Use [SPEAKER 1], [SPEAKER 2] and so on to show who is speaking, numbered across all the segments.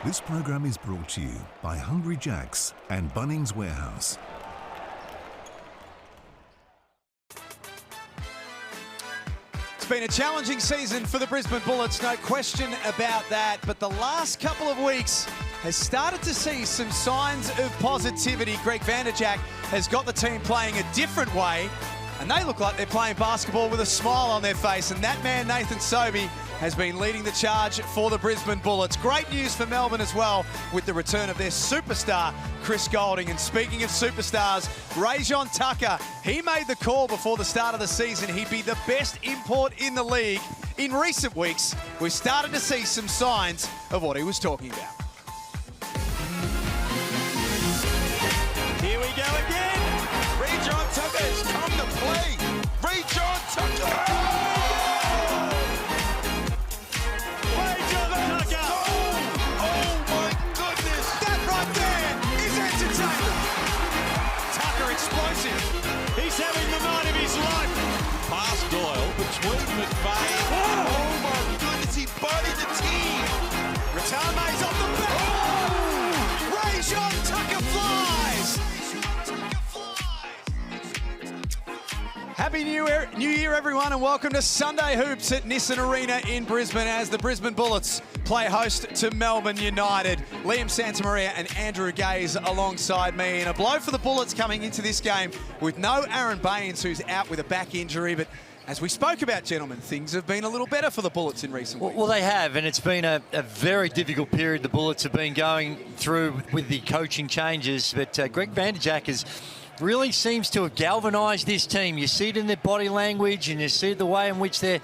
[SPEAKER 1] This program is brought to you by Hungry Jack's and Bunnings Warehouse.
[SPEAKER 2] It's been a challenging season for the Brisbane Bullets, no question about that. But the last couple of weeks has started to see some signs of positivity. Greg Vanderjack has got the team playing a different way, and they look like they're playing basketball with a smile on their face. And that man, Nathan Sobey, has been leading the charge for the Brisbane Bullets. Great news for Melbourne as well, with the return of their superstar, Chris Goulding. And speaking of superstars, Rajon Tucker, he made the call before the start of the season he'd be the best import in the league. In recent weeks, we've started to see some signs of what he was talking about.
[SPEAKER 3] Here we go again. Rajon Tucker has come to play. Rajon Tucker.
[SPEAKER 2] Explosive.
[SPEAKER 3] He's having the night of his life. Past Doyle between McVeigh. Oh my goodness, he bodied the team.
[SPEAKER 2] Ratame's off the back. Oh! Rajon Tucker flies. Happy New Year, everyone, and welcome to Sunday Hoops at Nissan Arena in Brisbane as the Brisbane Bullets play host to Melbourne United. Liam Santamaria and Andrew Gaze alongside me. And a blow for the Bullets coming into this game with no Aaron Baines, who's out with a back injury. But as we spoke about, gentlemen, things have been a little better for the Bullets in recent weeks.
[SPEAKER 4] Well, they have, and it's been a very difficult period the Bullets have been going through with the coaching changes. But Greg Vanderjack really seems to have galvanised this team. You see it in their body language, and you see the way in which they're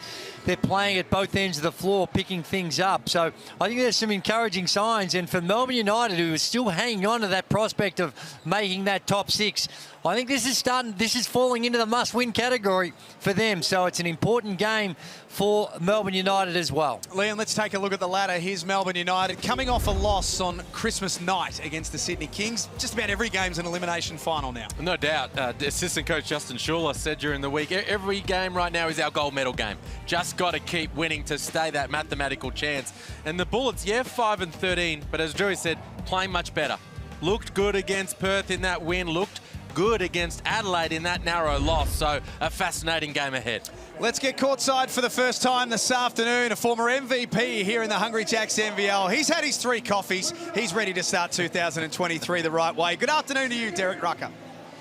[SPEAKER 4] playing at both ends of the floor, picking things up. So I think there's some encouraging signs. And for Melbourne United, who is still hanging on to that prospect of making that top six, I think this is falling into the must-win category for them. So it's an important game for Melbourne United as well.
[SPEAKER 2] Liam, let's take a look at the ladder. Here's Melbourne United coming off a loss on Christmas night against the Sydney Kings. Just about every game's an elimination final now.
[SPEAKER 5] No doubt. Assistant coach Justin Schuller said during the week, every game right now is our gold medal game. Just got to keep winning to stay that mathematical chance. And the Bullets, 5-13, but as Drew said, playing much better. Looked good against Perth in that win, looked good against Adelaide in that narrow loss. So a fascinating game ahead.
[SPEAKER 2] Let's get courtside for the first time this afternoon. A former MVP here in the Hungry Jack's NBL. He's had his 3 coffees. He's ready to start 2023 the right way. Good afternoon to you, Derek Rucker.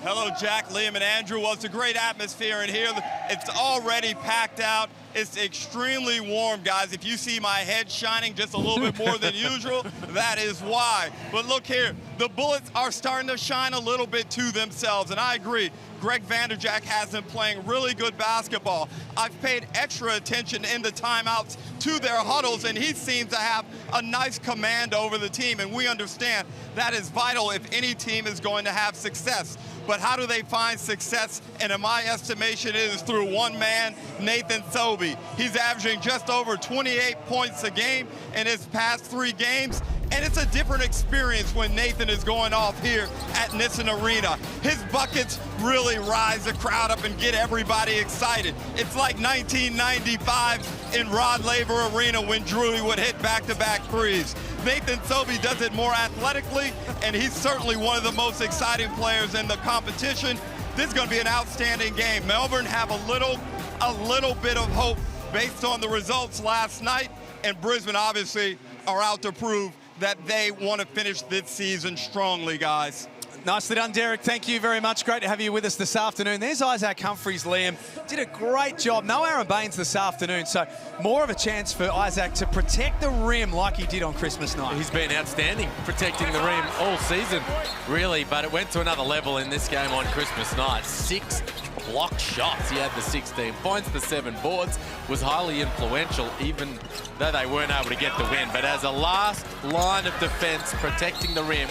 [SPEAKER 6] Hello, Jack, Liam, and Andrew. Well, it's a great atmosphere in here. It's already packed out. It's extremely warm, guys. If you see my head shining just a little bit more than usual, that is why. But look here, the Bullets are starting to shine a little bit to themselves, and I agree. Greg Vanderjack has been playing really good basketball. I've paid extra attention in the timeouts to their huddles, and he seems to have a nice command over the team, and we understand that is vital if any team is going to have success. But how do they find success? And in my estimation, it is through one man, Nathan Sobey. He's averaging just over 28 points a game in his past 3 games. And it's a different experience when Nathan is going off here at Nissan Arena. His buckets really rise the crowd up and get everybody excited. It's like 1995 in Rod Laver Arena when Drewy would hit back-to-back threes. Nathan Sobey does it more athletically, and he's certainly one of the most exciting players in the competition. This is going to be an outstanding game. Melbourne have a little bit of hope based on the results last night, and Brisbane obviously are out to prove that they want to finish this season strongly, guys.
[SPEAKER 2] Nicely done, Derek. Thank you very much. Great to have you with us this afternoon. There's Isaac Humphries, Liam. Did a great job. No Aaron Baines this afternoon, so more of a chance for Isaac to protect the rim like he did on Christmas night.
[SPEAKER 5] He's been outstanding protecting the rim all season, really, but it went to another level in this game on Christmas night. 6 blocked shots. He had the 16 points, the 7 boards, was highly influential, even though they weren't able to get the win. But as a last line of defense protecting the rim,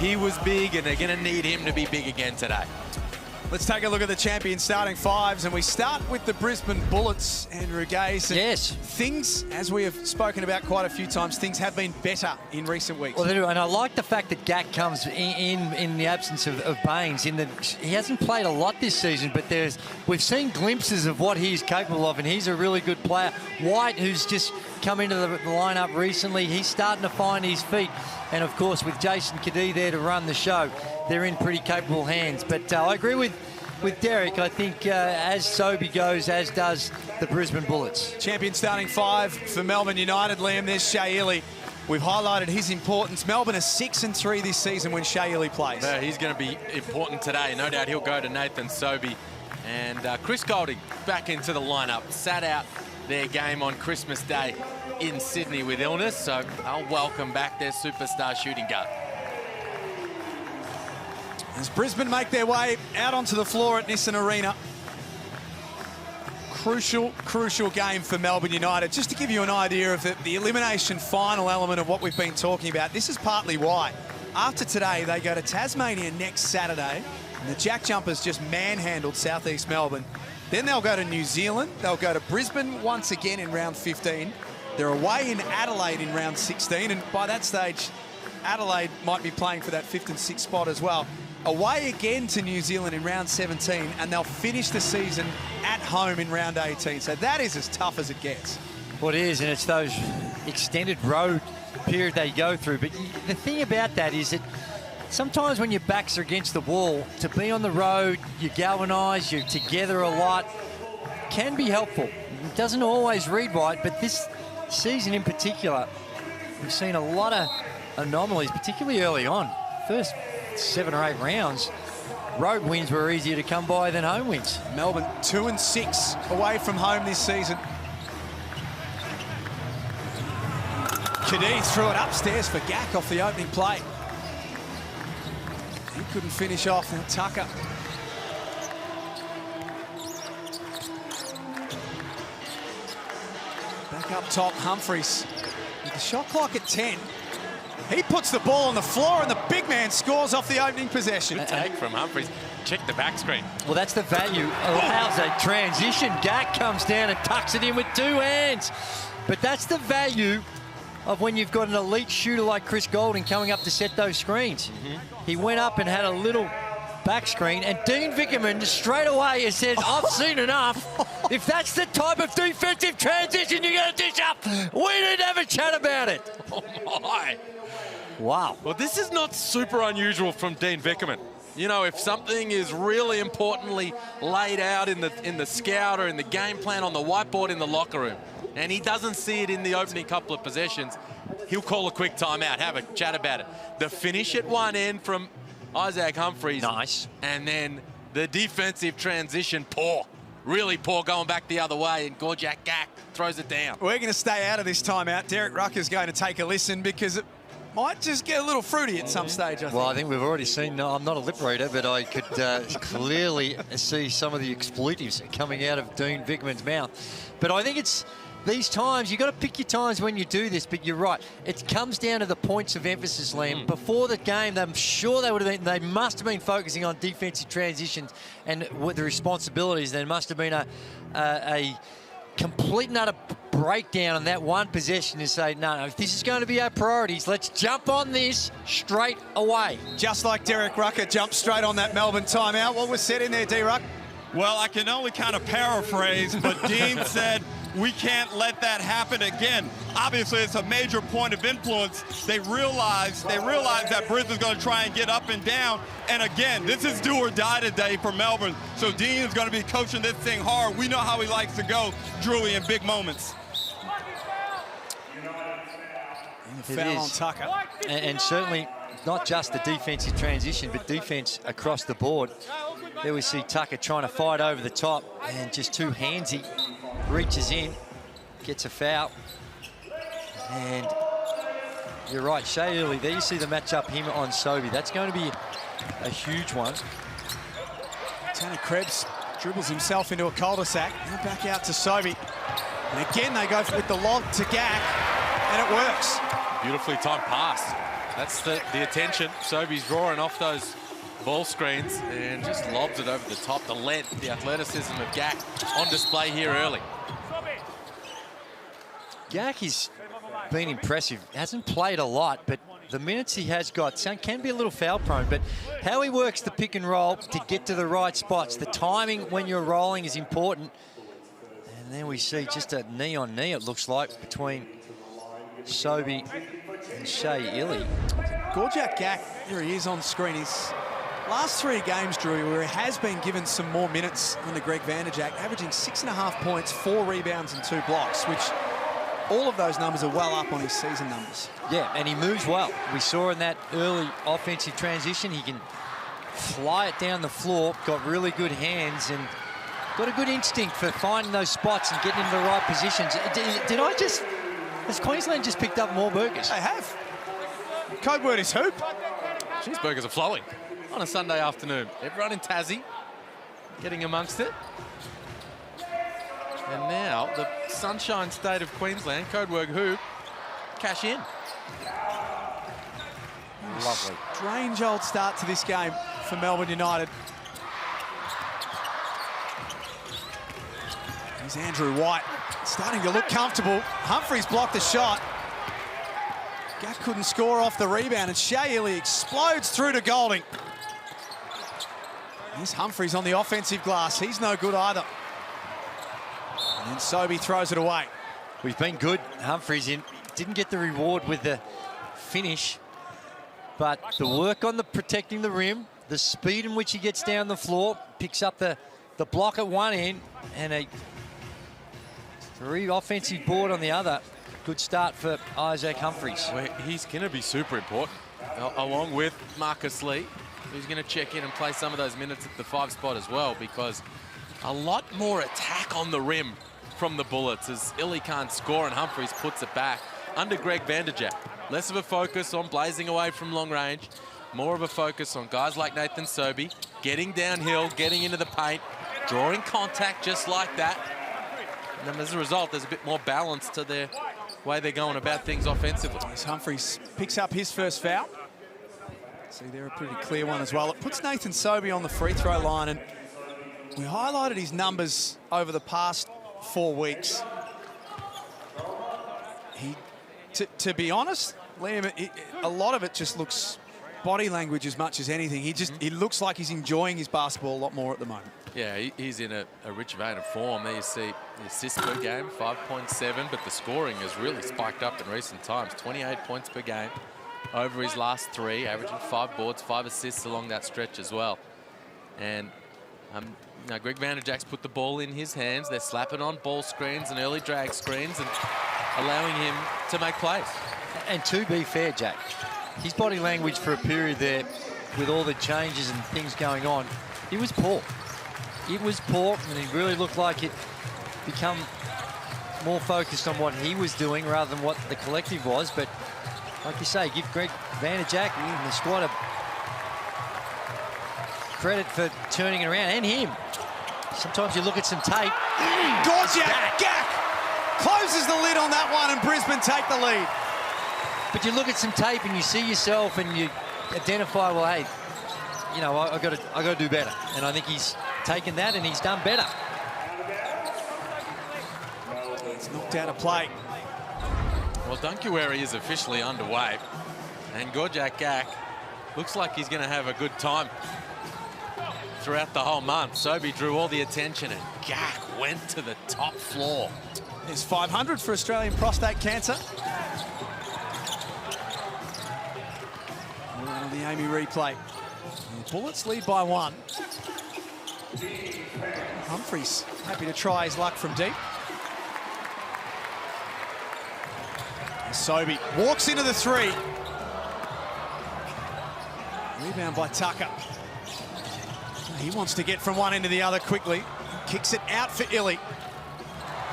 [SPEAKER 5] he was big, and they're going to need him to be big again today.
[SPEAKER 2] Let's take a look at the champion starting 5s, and we start with the Brisbane Bullets, Andrew Gaze.
[SPEAKER 4] Yes.
[SPEAKER 2] Things, as we have spoken about quite a few times, things have been better in recent weeks.
[SPEAKER 4] Well, they do, and I like the fact that Gack comes in the absence of Baines. He hasn't played a lot this season, but we've seen glimpses of what he's capable of, and he's a really good player. White, who's just come into the lineup recently. He's starting to find his feet. And, of course, with Jason Cadee there to run the show, they're in pretty capable hands. But I agree with Derek. I think as Sobey goes, as does the Brisbane Bullets.
[SPEAKER 2] Champion starting 5 for Melbourne United, Liam. There's Shea Ili. We've highlighted his importance. Melbourne are 6-3 this season when Shea Ili plays.
[SPEAKER 5] Yeah, he's going to be important today. No doubt he'll go to Nathan Sobey. And Chris Golding back into the lineup. Sat out their game on Christmas Day in Sydney with illness. So I'll welcome back their superstar shooting guard.
[SPEAKER 2] As Brisbane make their way out onto the floor at Nissan Arena. Crucial game for Melbourne United. Just to give you an idea of the elimination final element of what we've been talking about, this is partly why. After today, they go to Tasmania next Saturday, and the Jack Jumpers just manhandled Southeast Melbourne. Then they'll go to New Zealand. They'll go to Brisbane once again in round 15. They're away in Adelaide in round 16, and by that stage, Adelaide might be playing for that 5th and 6th spot as well. Away again to New Zealand in round 17, and they'll finish the season at home in round 18. So that is as tough as it gets.
[SPEAKER 4] Well, it is, and it's those extended road period they go through. But the thing about that is that sometimes when your backs are against the wall, to be on the road, you galvanise, you're together a lot, can be helpful. It doesn't always read right, but this season in particular, we've seen a lot of anomalies, particularly early on. First 7 or 8 rounds, road wins were easier to come by than home wins.
[SPEAKER 2] Melbourne 2-6 away from home this season. Cadee threw it upstairs for Gack off the opening play. He couldn't finish off. Now Tucker. Back up top, Humphries. With the shot clock at 10. He puts the ball on the floor, and the big man scores off the opening possession.
[SPEAKER 5] Good take from Humphries. Check the back screen.
[SPEAKER 4] Well, that's the value. Allows a transition. Gack comes down and tucks it in with 2 hands. But that's the value of when you've got an elite shooter like Chris Golding coming up to set those screens. He went up and had a little back screen, and Dean Vickerman straight away has said, I've seen enough. If that's the type of defensive transition you're going to dish up, we need to have a chat about it.
[SPEAKER 5] Oh, my.
[SPEAKER 4] Wow.
[SPEAKER 5] Well, this is not super unusual from Dean Vickerman. You know, if something is really importantly laid out in the scout or in the game plan on the whiteboard in the locker room, and he doesn't see it in the opening couple of possessions, he'll call a quick timeout, have a chat about it. The finish at one end from Isaac Humphries.
[SPEAKER 4] Nice.
[SPEAKER 5] And then the defensive transition, poor. Really poor going back the other way, and Gorjak Gack throws it down.
[SPEAKER 2] We're going to stay out of this timeout. Derek Rucker's going to take a listen because it might just get a little fruity at some stage, I think.
[SPEAKER 4] Well, I think we've already seen, I'm not a lip reader, but I could clearly see some of the expletives coming out of Dean Vickerman's mouth. But I think it's these times, you've got to pick your times when you do this, but you're right. It comes down to the points of emphasis, Liam. Before the game, I'm sure they must have been focusing on defensive transitions and with the responsibilities. There must have been a complete and utter breakdown on that one possession to say, no, if this is going to be our priorities, let's jump on this straight away.
[SPEAKER 2] Just like Derek Rucker jumped straight on that Melbourne timeout. What was said in there, D-Ruck?
[SPEAKER 6] Well, I can only kind of paraphrase, but Dean said, we can't let that happen again. Obviously, it's a major point of influence. They realize that Brisbane's going to try and get up and down. And again, this is do or die today for Melbourne. So Dean is going to be coaching this thing hard. We know how he likes to go, Drewy, in big moments.
[SPEAKER 2] Foul on Tucker.
[SPEAKER 4] And certainly not just the defensive transition, but defense across the board. There we see Tucker trying to fight over the top, and just too handsy. Reaches in, gets a foul. And you're right, Shea Ili, there you see the matchup, him on Sobey. That's going to be a huge one.
[SPEAKER 2] Tanner Krebs dribbles himself into a cul-de-sac. Now back out to Sobey. And again, they go with the lob to Gack, and it works.
[SPEAKER 5] Beautifully timed pass. That's the attention. Sobey's drawing off those ball screens and just lobs it over the top. The length, the athleticism of Gack on display here early.
[SPEAKER 4] Gack has been impressive. Hasn't played a lot, but the minutes he has got can be a little foul prone, but how he works the pick and roll to get to the right spots, the timing when you're rolling is important. And And then we see just a knee-on-knee, it looks like, between Sobey and Shea Illy.
[SPEAKER 2] Gorjak Gak, there he is on screen. His last 3 games, Drew, where he has been given some more minutes under Greg Vanderjagt, averaging 6.5 points, 4 rebounds and 2 blocks, which all of those numbers are well up on his season numbers.
[SPEAKER 4] Yeah, and he moves well. We saw in that early offensive transition, he can fly it down the floor, got really good hands, and got a good instinct for finding those spots and getting into the right positions. Has Queensland just picked up more burgers?
[SPEAKER 2] They have. Code word is hoop.
[SPEAKER 5] Cheeseburgers are flowing on a Sunday afternoon. Everyone in Tassie getting amongst it. And now the sunshine state of Queensland, code word hoop, cash in.
[SPEAKER 4] Lovely.
[SPEAKER 2] Strange old start to this game for Melbourne United. Here's Andrew White, starting to look comfortable. Humphries blocked the shot. Gak couldn't score off the rebound, and Shea Illy explodes through to Golding. Here's Humphries on the offensive glass. He's no good either. And then Sobey throws it away.
[SPEAKER 4] We've been good. Humphries didn't get the reward with the finish, but the work on the protecting the rim, the speed in which he gets down the floor, picks up the block at one end, and a 3 offensive board on the other. Good start for Isaac Humphries.
[SPEAKER 5] Well, he's going to be super important, along with Marcus Lee, who's going to check in and play some of those minutes at the 5 spot as well, because a lot more attack on the rim from the Bullets as Illy can't score and Humphries puts it back. Under Greg Vanderjagt, less of a focus on blazing away from long range, more of a focus on guys like Nathan Sobey, getting downhill, getting into the paint, drawing contact just like that. And then as a result, there's a bit more balance to their way they're going about things offensively.
[SPEAKER 2] As Humphries picks up his first foul. See, they're a pretty clear one as well. It puts Nathan Sobey on the free throw line, and we highlighted his numbers over the past 4 weeks. To be honest, Liam, a lot of it just looks body language as much as anything. He looks like he's enjoying his basketball a lot more at the moment.
[SPEAKER 5] Yeah, he's in a rich vein of form. There you see the assists per game, 5.7, but the scoring has really spiked up in recent times. 28 points per game over his last 3, averaging 5 boards, 5 assists along that stretch as well. And now Greg Vanderjagt's put the ball in his hands. They're slapping on ball screens and early drag screens and allowing him to make plays.
[SPEAKER 4] And to be fair, Jack, his body language for a period there, with all the changes and things going on, it was poor. It was poor, and he really looked like it become more focused on what he was doing rather than what the collective was. But like you say, give Greg Vanderjagt and the squad a credit for turning it around, and him. Sometimes you look at some tape.
[SPEAKER 2] Gorjak Gak closes the lid on that one, and Brisbane take the lead.
[SPEAKER 4] But you look at some tape and you see yourself and you identify, well, hey, you know, I got to do better. And I think he's taken that and he's done better.
[SPEAKER 2] It's knocked out of play.
[SPEAKER 5] Well, Dunkueri is officially underway, and Gorjak Gak looks like he's going to have a good time throughout the whole month. Sobey drew all the attention, and Gak went to the top floor.
[SPEAKER 2] There's 500 for Australian prostate cancer. On the Amy replay. The Bullets lead by 1. Humphries happy to try his luck from deep. Sobey walks into the 3. Rebound by Tucker. He wants to get from one end to the other quickly. Kicks it out for Illy.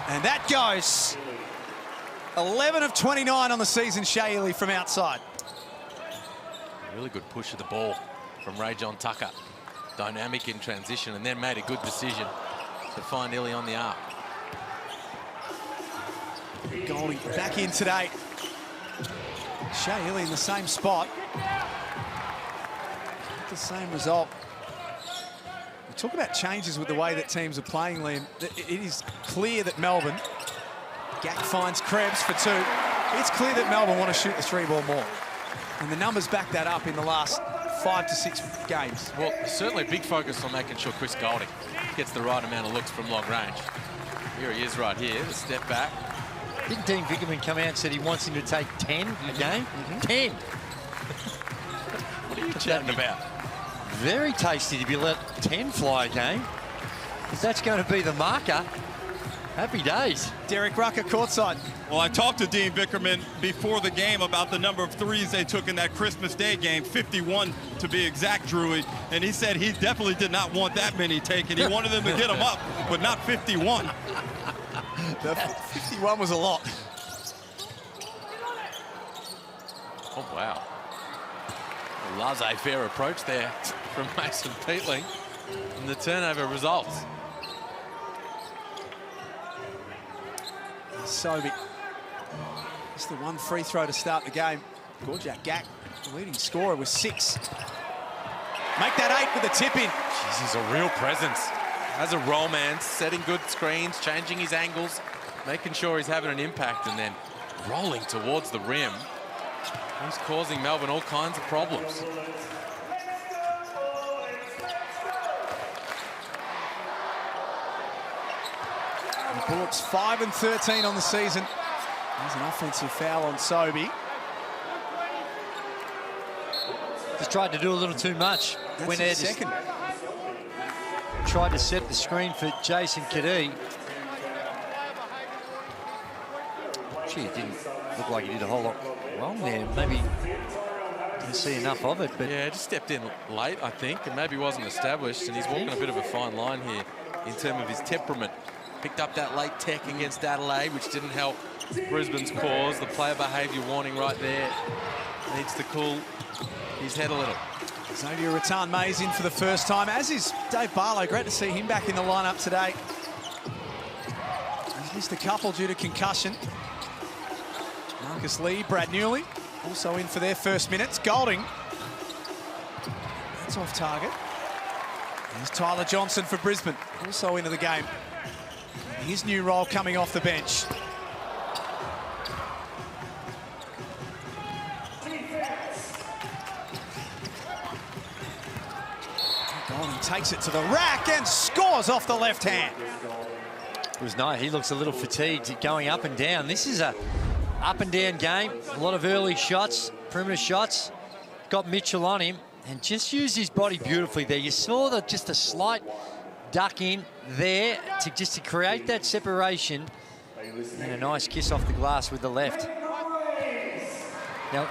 [SPEAKER 2] And that goes 11 of 29 on the season, Shea Illy from outside.
[SPEAKER 5] Really good push of the ball from Ray John Tucker. Dynamic in transition, and then made a good decision to find Illy on the arc.
[SPEAKER 2] Golding back in today. Shea Illy in the same spot. The same result. We talk about changes with the way that teams are playing, Liam. It is clear that Melbourne, Gak finds Krebs for 2. It's clear that Melbourne want to shoot the 3-ball more. And the numbers back that up in the last 5 to 6 games.
[SPEAKER 5] Well, certainly a big focus on making sure Chris Golding gets the right amount of looks from long range. Here he is right here, the step back.
[SPEAKER 4] Didn't Dean Vickerman come out and said he wants him to take 10 a game? 10.
[SPEAKER 5] What are you chatting about?
[SPEAKER 4] Very tasty to be let 10 fly a game. If that's going to be the marker, happy days.
[SPEAKER 2] Derek Rucker courtside.
[SPEAKER 6] Well, I talked to Dean Vickerman before the game about the number of threes they took in that Christmas Day game, 51 to be exact, Drewy, and he said he definitely did not want that many taken. He wanted them to get them up, but not 51.
[SPEAKER 2] The 51 was a lot.
[SPEAKER 5] Oh, wow. A laissez-faire approach there from Mason Peatling, and the turnover results.
[SPEAKER 2] Sobey. Just the one free throw to start the game. Gorjak Gak, the leading scorer, with 6. Make that 8 with a tip in.
[SPEAKER 5] Jeez, he's a real presence. Has a romance, setting good screens, changing his angles, making sure he's having an impact, and then rolling towards the rim. He's causing Melbourne all kinds of problems.
[SPEAKER 2] The Bullocks 5 and 13 on the season. There's an offensive foul on Sobey.
[SPEAKER 4] Just tried to do a little too much.
[SPEAKER 2] That's
[SPEAKER 4] Went there,
[SPEAKER 2] his second.
[SPEAKER 4] tried to set the screen for Jason Kadee. Gee, it didn't look like he did a whole lot wrong there. Maybe didn't see enough of it, but
[SPEAKER 5] Yeah, just stepped in late, I think, and maybe wasn't established, and he's walking a bit of a fine line here in terms of his temperament. Picked up that late tech against Adelaide, which didn't help Brisbane's cause. The player behaviour warning right there. Needs to cool his head a little.
[SPEAKER 2] Xavier Rattan-May's in for the first time, as is Dave Barlow. Great to see him back in the lineup today. He's missed a couple due to concussion. Marcus Lee, Brad Newley, also in for their first minutes. Golding, that's off target. There's Tyler Johnson for Brisbane, also into the game. His new role coming off the bench. Golding takes it to the rack and scores off the left hand.
[SPEAKER 4] it was nice. He looks a little fatigued going up and down. This is a up and down game. A lot of early shots, perimeter shots. Got Mitchell on him and just used his body beautifully there. You saw just a slight duck in there to create that separation, and a nice kiss off the glass with the left. Now,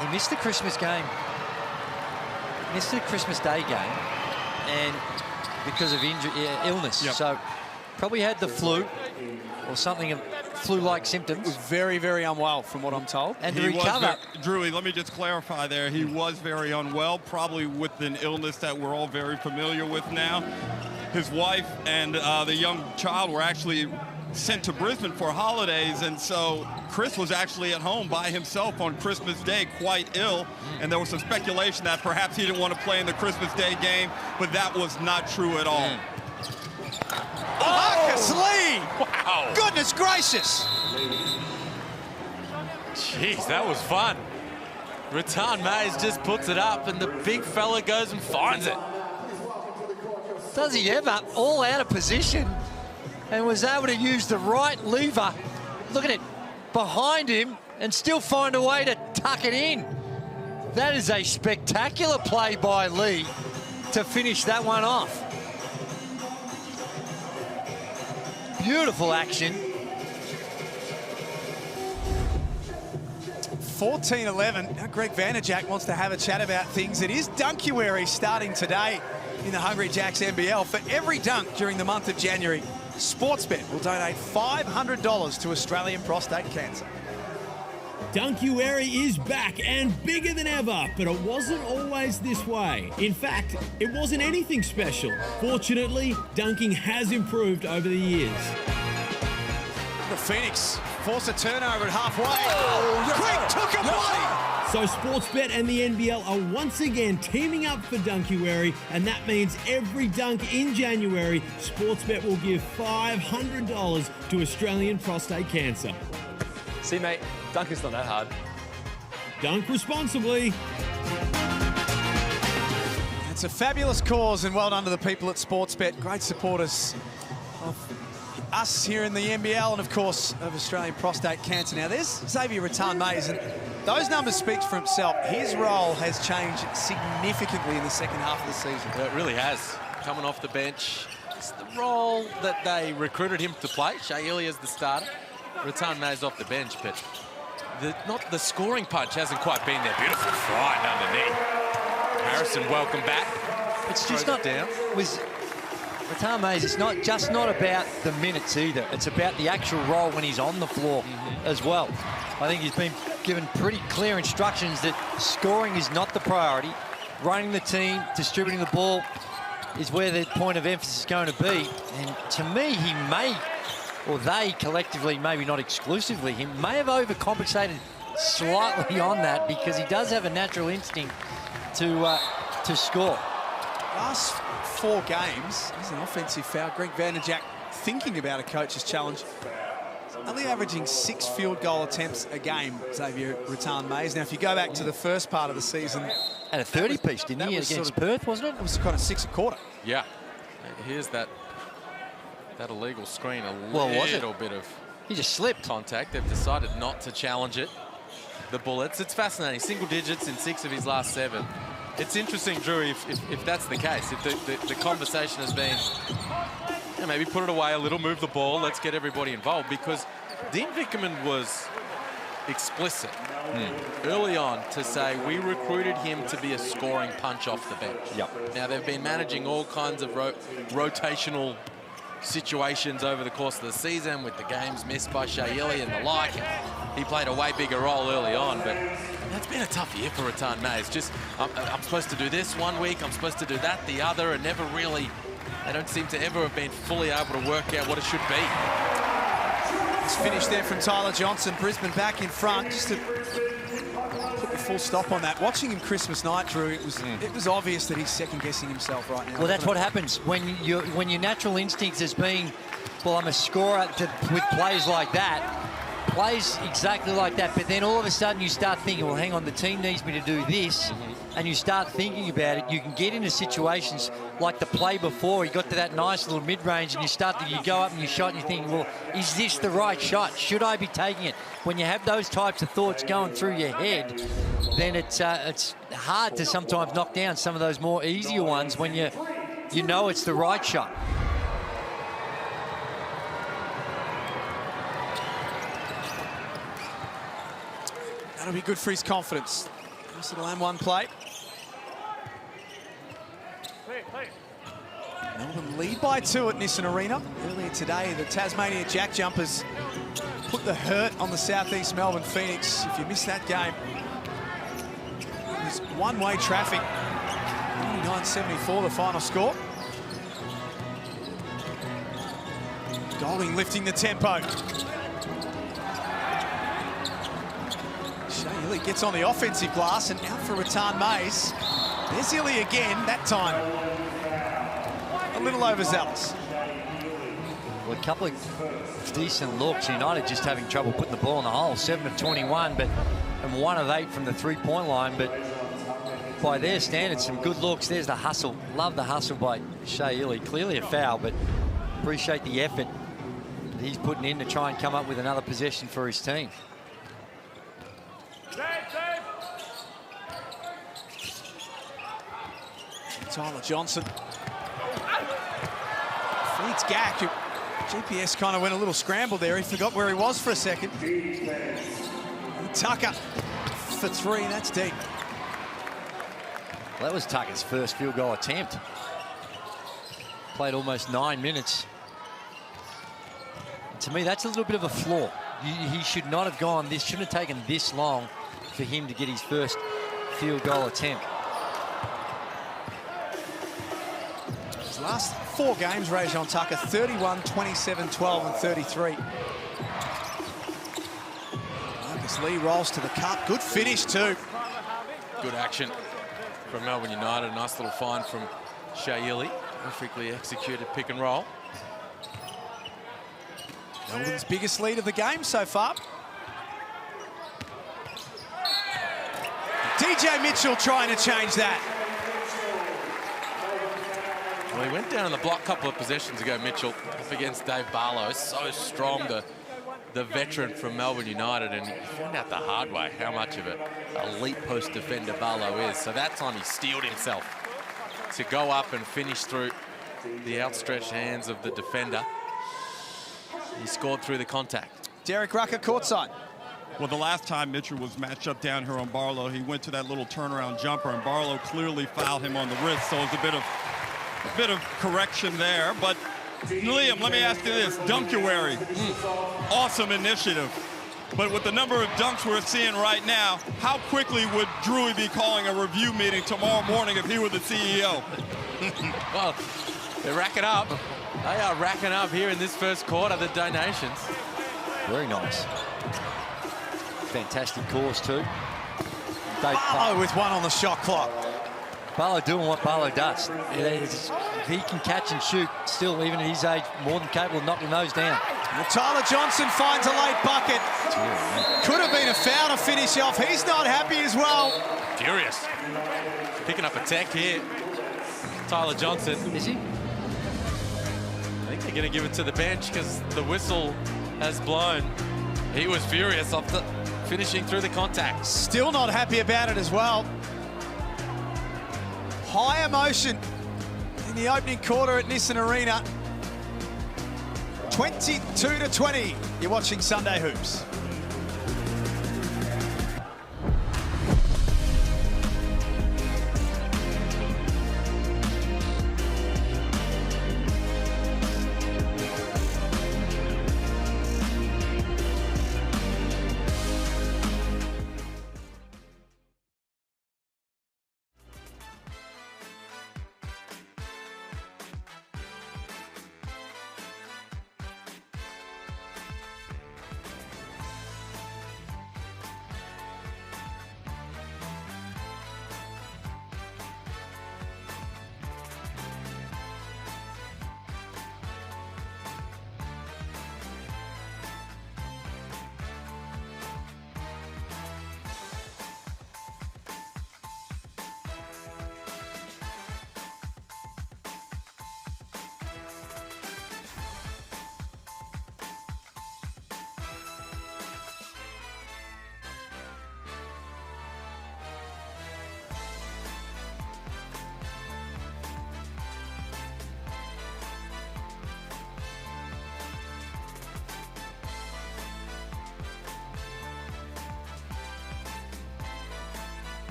[SPEAKER 4] he missed the Christmas game, missed the Christmas Day game, and because of illness.
[SPEAKER 2] Yep.
[SPEAKER 4] So probably had the flu or something of flu-like symptoms.
[SPEAKER 2] Was very, very unwell from what I'm told.
[SPEAKER 4] And to recover.
[SPEAKER 6] Drewy, let me just clarify there. He was very unwell, probably with an illness that we're all very familiar with now. His wife and the young child were actually sent to Brisbane for holidays, and so Chris was actually at home by himself on Christmas Day, quite ill, and there was some speculation that perhaps he didn't want to play in the Christmas Day game, but that was not true at all.
[SPEAKER 2] Marcus Lee!
[SPEAKER 5] Wow.
[SPEAKER 2] Goodness gracious!
[SPEAKER 5] Jeez, that was fun. Rattan-Mayes just puts it up, and the big fella goes and finds it.
[SPEAKER 4] Does he ever? All out of position, and was able to use the right lever. Look at it, behind him, and still find a way to tuck it in. That is a spectacular play by Lee to finish that one off. Beautiful action.
[SPEAKER 2] 14-11. Now Greg Vanderjack wants to have a chat about things. It is Dunkuary starting today in the Hungry Jacks NBL. For every dunk during the month of January, Sportsbet will donate $500 to Australian prostate cancer.
[SPEAKER 7] Dunkuary is back and bigger than ever, but it wasn't always this way. In fact, it wasn't anything special. Fortunately, dunking has improved over the years.
[SPEAKER 2] The Phoenix force a turnover at halfway. Oh, Greg took a body!
[SPEAKER 7] So Sportsbet and the NBL are once again teaming up for Dunkuary, and that means every dunk in January, Sportsbet will give $500 to Australian prostate cancer.
[SPEAKER 8] See, mate, dunking's not that hard.
[SPEAKER 7] Dunk responsibly.
[SPEAKER 2] It's a fabulous cause, and well done to the people at Sportsbet. Great supporters of us here in the NBL and, of course, of Australian prostate cancer. Now, there's Xavier Rattan-Mayes, and those numbers speak for himself. His role has changed significantly in the second half of the season.
[SPEAKER 5] Yeah, it really has. Coming off the bench, it's the role that they recruited him to play. Shea Ili as the starter, Rattan-Mayes off the bench, but not the scoring punch hasn't quite been there. Beautiful fight underneath. Harrison, welcome back.
[SPEAKER 4] It's just not down. With Rattan-Mayes, it's not about the minutes either. It's about the actual role when he's on the floor as well. I think he's been given pretty clear instructions that scoring is not the priority. Running the team, distributing the ball is where the point of emphasis is going to be. And to me, he may, or they collectively, maybe not exclusively, he may have overcompensated slightly on that because he does have a natural instinct to score.
[SPEAKER 2] Last 4 games, there's an offensive foul. Greg Vanderjack thinking about a coach's challenge. Only averaging 6 field goal attempts a game, Xavier Rattan-Mayes. Now, if you go back to the first part of the season...
[SPEAKER 4] And a 30-piece, didn't he, against Perth, wasn't it?
[SPEAKER 2] It was kind of 6 a quarter.
[SPEAKER 5] Yeah. Here's that illegal screen,
[SPEAKER 4] was it?
[SPEAKER 5] little bit of...
[SPEAKER 4] He just slipped.
[SPEAKER 5] Contact. They've decided not to challenge it. The Bullets. It's fascinating. Single digits in 6 of his last 7. It's interesting, Drew, if that's the case, if the conversation has been, maybe put it away a little, move the ball, let's get everybody involved, because Dean Vickerman was explicit early on to say we recruited him to be a scoring punch off the bench.
[SPEAKER 4] Yep.
[SPEAKER 5] Now, they've been managing all kinds of rotational situations over the course of the season with the games missed by Shea Ili and the like. He played a way bigger role early on, but it's been a tough year for Rattan-Mayes. Just, I'm supposed to do this one week, I'm supposed to do that the other, and never really, they don't seem to ever have been fully able to work out what it should be.
[SPEAKER 2] It's finished there from Tyler Johnson. Brisbane back in front. Just to put the full stop on that. Watching him Christmas night, Drew, it was obvious that he's second-guessing himself right now.
[SPEAKER 4] Well, that's what happens when your natural instinct has been, well, I'm a scorer with plays like that. Plays exactly like that, but then all of a sudden you start thinking, well, hang on, the team needs me to do this, and you start thinking about it. You can get into situations like the play before. He got to that nice little mid-range, and you go up and you shot, and you think, well, is this the right shot? Should I be taking it? When you have those types of thoughts going through your head, then it's hard to sometimes knock down some of those more easier ones when you know it's the right shot.
[SPEAKER 2] That'll be good for his confidence. Nice little M1 play. Melbourne lead by 2 at Nissan Arena. Earlier today, the Tasmania Jack Jumpers put the hurt on the Southeast Melbourne Phoenix. If you missed that game, it was one-way traffic. 99-74 the final score. Golding lifting the tempo. Shea Ili gets on the offensive glass, and out for Rattan-Mayes. There's Ili again, that time a little overzealous.
[SPEAKER 4] Well, a couple of decent looks. United just having trouble putting the ball in the hole. 7 of 21, and 1 of 8 from the three-point line. But by their standards, some good looks. There's the hustle. Love the hustle by Shea Ili. Clearly a foul, but appreciate the effort that he's putting in to try and come up with another possession for his team.
[SPEAKER 2] Tyler Johnson feeds Gak. GPS kind of went a little scrambled there. He forgot where he was for a second. Tucker for 3, and that's deep.
[SPEAKER 4] Well, that was Tucker's first field goal attempt. Played almost 9 minutes. To me, that's a little bit of a flaw. He should not have gone this, shouldn't have taken this long for him to get his first field goal attempt.
[SPEAKER 2] His last 4 games, Rajon Tucker, 31, 27, 12, and 33. Marcus Lee rolls to the cup. Good finish, too.
[SPEAKER 5] Good action from Melbourne United. Nice little find from Shea Ili. Perfectly executed pick and roll.
[SPEAKER 2] Melbourne's biggest lead of the game so far. DJ Mitchell trying to change that.
[SPEAKER 5] Well, he went down in the block a couple of possessions ago, Mitchell, up against Dave Barlow. So strong, the veteran from Melbourne United, and he found out the hard way how much of an elite post defender Barlow is. So that time he steeled himself to go up and finish through the outstretched hands of the defender. He scored through the contact.
[SPEAKER 2] Derek Rucker courtside.
[SPEAKER 6] Well, the last time Mitchell was matched up down here on Barlow, he went to that little turnaround jumper, and Barlow clearly fouled him on the wrist, so it's a bit of correction there. But Liam, let me ask you this: Dunkuary, awesome initiative, but with the number of dunks we're seeing right now, how quickly would Drewy be calling a review meeting tomorrow morning if he were the CEO?
[SPEAKER 5] Well, they're racking up. They are racking up here in this first quarter, the donations.
[SPEAKER 4] Very nice. Fantastic course too.
[SPEAKER 2] Barlow with one on the shot clock.
[SPEAKER 4] Barlow doing what Barlow does. He can catch and shoot, still, even at his age, more than capable of knocking those down.
[SPEAKER 2] Well, Tyler Johnson finds a late bucket. Could have been a foul to finish off. He's not happy as well.
[SPEAKER 5] Furious. Picking up a tech here. Tyler Johnson.
[SPEAKER 4] Is he?
[SPEAKER 5] I think they're going to give it to the bench because the whistle has blown. He was furious off the finishing through the contact.
[SPEAKER 2] Still not happy about it as well. High emotion in the opening quarter at Nissan Arena. 22-20. You're watching Sunday Hoops.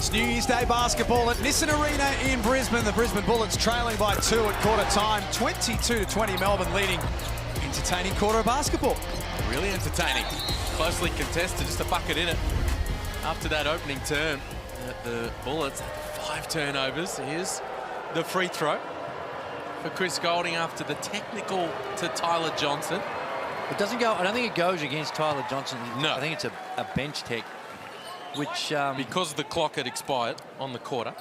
[SPEAKER 2] It's New Year's Day basketball at Nissan Arena in Brisbane. The Brisbane Bullets trailing by 2 at quarter time. 22-20, Melbourne leading. Entertaining quarter of basketball.
[SPEAKER 5] Really entertaining. Closely contested, just a bucket in it. After that opening term, the Bullets had 5 turnovers. Here's the free throw for Chris Golding after the technical to Tyler Johnson.
[SPEAKER 4] It doesn't go, I don't think it goes against Tyler Johnson.
[SPEAKER 5] No.
[SPEAKER 4] I think it's a bench tech, which...
[SPEAKER 5] because the clock had expired on the quarter.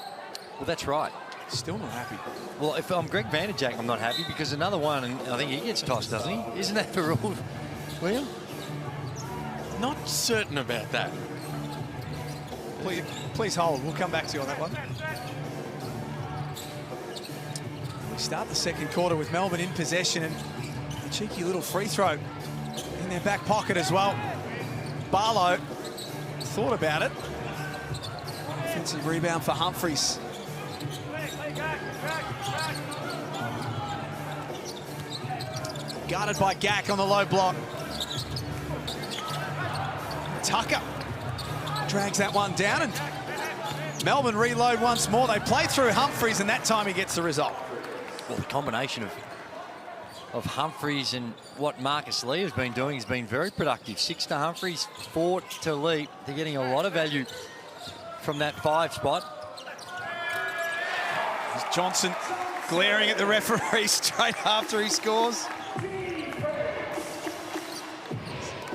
[SPEAKER 4] Well, that's right.
[SPEAKER 2] Still not happy.
[SPEAKER 4] Well, if I'm Greg Vanderjack, I'm not happy because another one, and I think he gets tossed, doesn't he? Isn't that the rule, William?
[SPEAKER 5] Not certain about that.
[SPEAKER 2] Please hold. We'll come back to you on that one. We start the second quarter with Melbourne in possession and a cheeky little free throw in their back pocket as well. Barlow thought about it. Offensive rebound for Humphries. Guarded by Gack on the low block. Tucker drags that one down, and Melbourne reload once more. They play through Humphries, and that time he gets the result.
[SPEAKER 4] Well, the combination of Humphries and what Marcus Lee has been doing has been very productive. 6 to Humphries, 4 to Lee. They're getting a lot of value from that 5 spot.
[SPEAKER 2] There's Johnson glaring at the referee straight after he scores.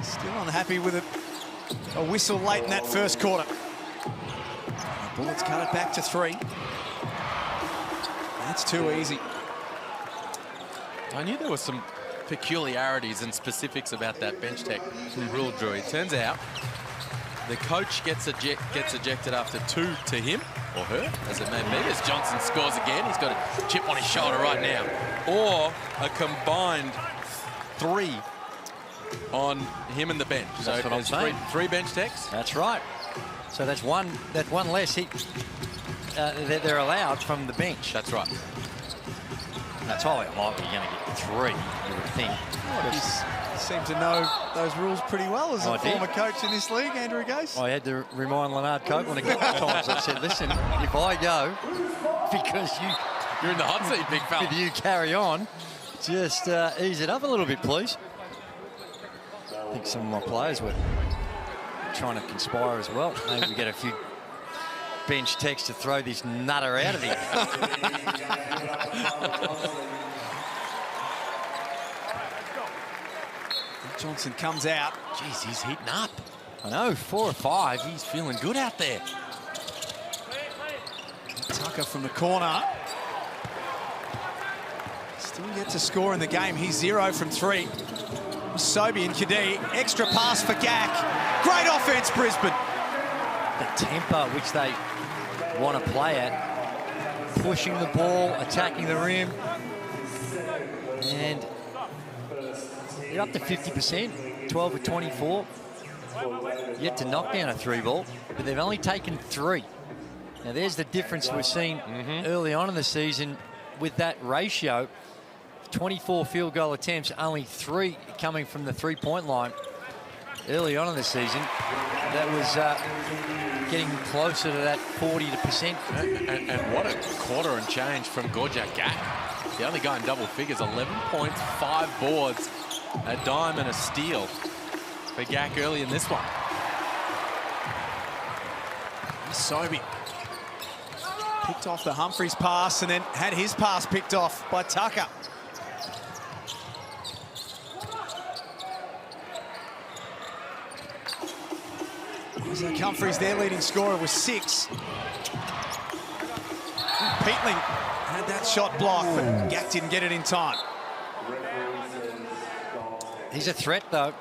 [SPEAKER 2] Still unhappy with a whistle late in that first quarter. The Bullets cut it back to 3. That's too easy.
[SPEAKER 5] I knew there were some peculiarities and specifics about that bench tech rule, Drew. It turns out the coach gets ejected after 2 to him, or her, as it may be, as Johnson scores again. He's got a chip on his shoulder right now. Or a combined 3 on him and the bench.
[SPEAKER 4] That's
[SPEAKER 5] so
[SPEAKER 4] what I'm
[SPEAKER 5] there's
[SPEAKER 4] saying.
[SPEAKER 5] three bench techs.
[SPEAKER 4] That's right. So that's one less hit that they're allowed from the bench.
[SPEAKER 5] That's right.
[SPEAKER 4] That's highly unlikely you're going to get 3, you would think.
[SPEAKER 2] You seem to know those rules pretty well as a former coach in this league, Andrew Gase.
[SPEAKER 4] I had to remind Leonard Copeland a couple of times. I said, listen, if I go, because
[SPEAKER 5] you're in the hot seat, big fella.
[SPEAKER 4] If you carry on, just ease it up a little bit, please. I think some of my players were trying to conspire as well. Maybe we get a few bench techs to throw this nutter out of here.
[SPEAKER 2] Johnson comes out.
[SPEAKER 5] Jeez, he's heating up.
[SPEAKER 4] I know, 4 or 5.
[SPEAKER 5] He's feeling good out there.
[SPEAKER 2] Tucker from the corner. Still yet to score in the game. He's 0 from 3. Sobey and Kadee. Extra pass for Gack. Great offense, Brisbane.
[SPEAKER 4] The tempo which they want to play at. Pushing the ball, attacking the rim. And they're up to 50%, 12 of 24. Yet to knock down a 3 ball, but they've only taken 3. Now there's the difference we've seen early on in the season with that ratio. 24 field goal attempts, only 3 coming from the 3-point line. Early on in the season, that was getting closer to that 40%.
[SPEAKER 5] And what a quarter and change from Gorjak Gack. The only guy in double figures, 11 points, 5 boards, a dime and a steal for Gack early in this one.
[SPEAKER 2] Sobey picked off the Humphries pass and then had his pass picked off by Tucker. Isaac Humphries, their leading scorer, was 6. Peatling had that shot blocked, but Gack didn't get it in time.
[SPEAKER 4] He's a threat, though.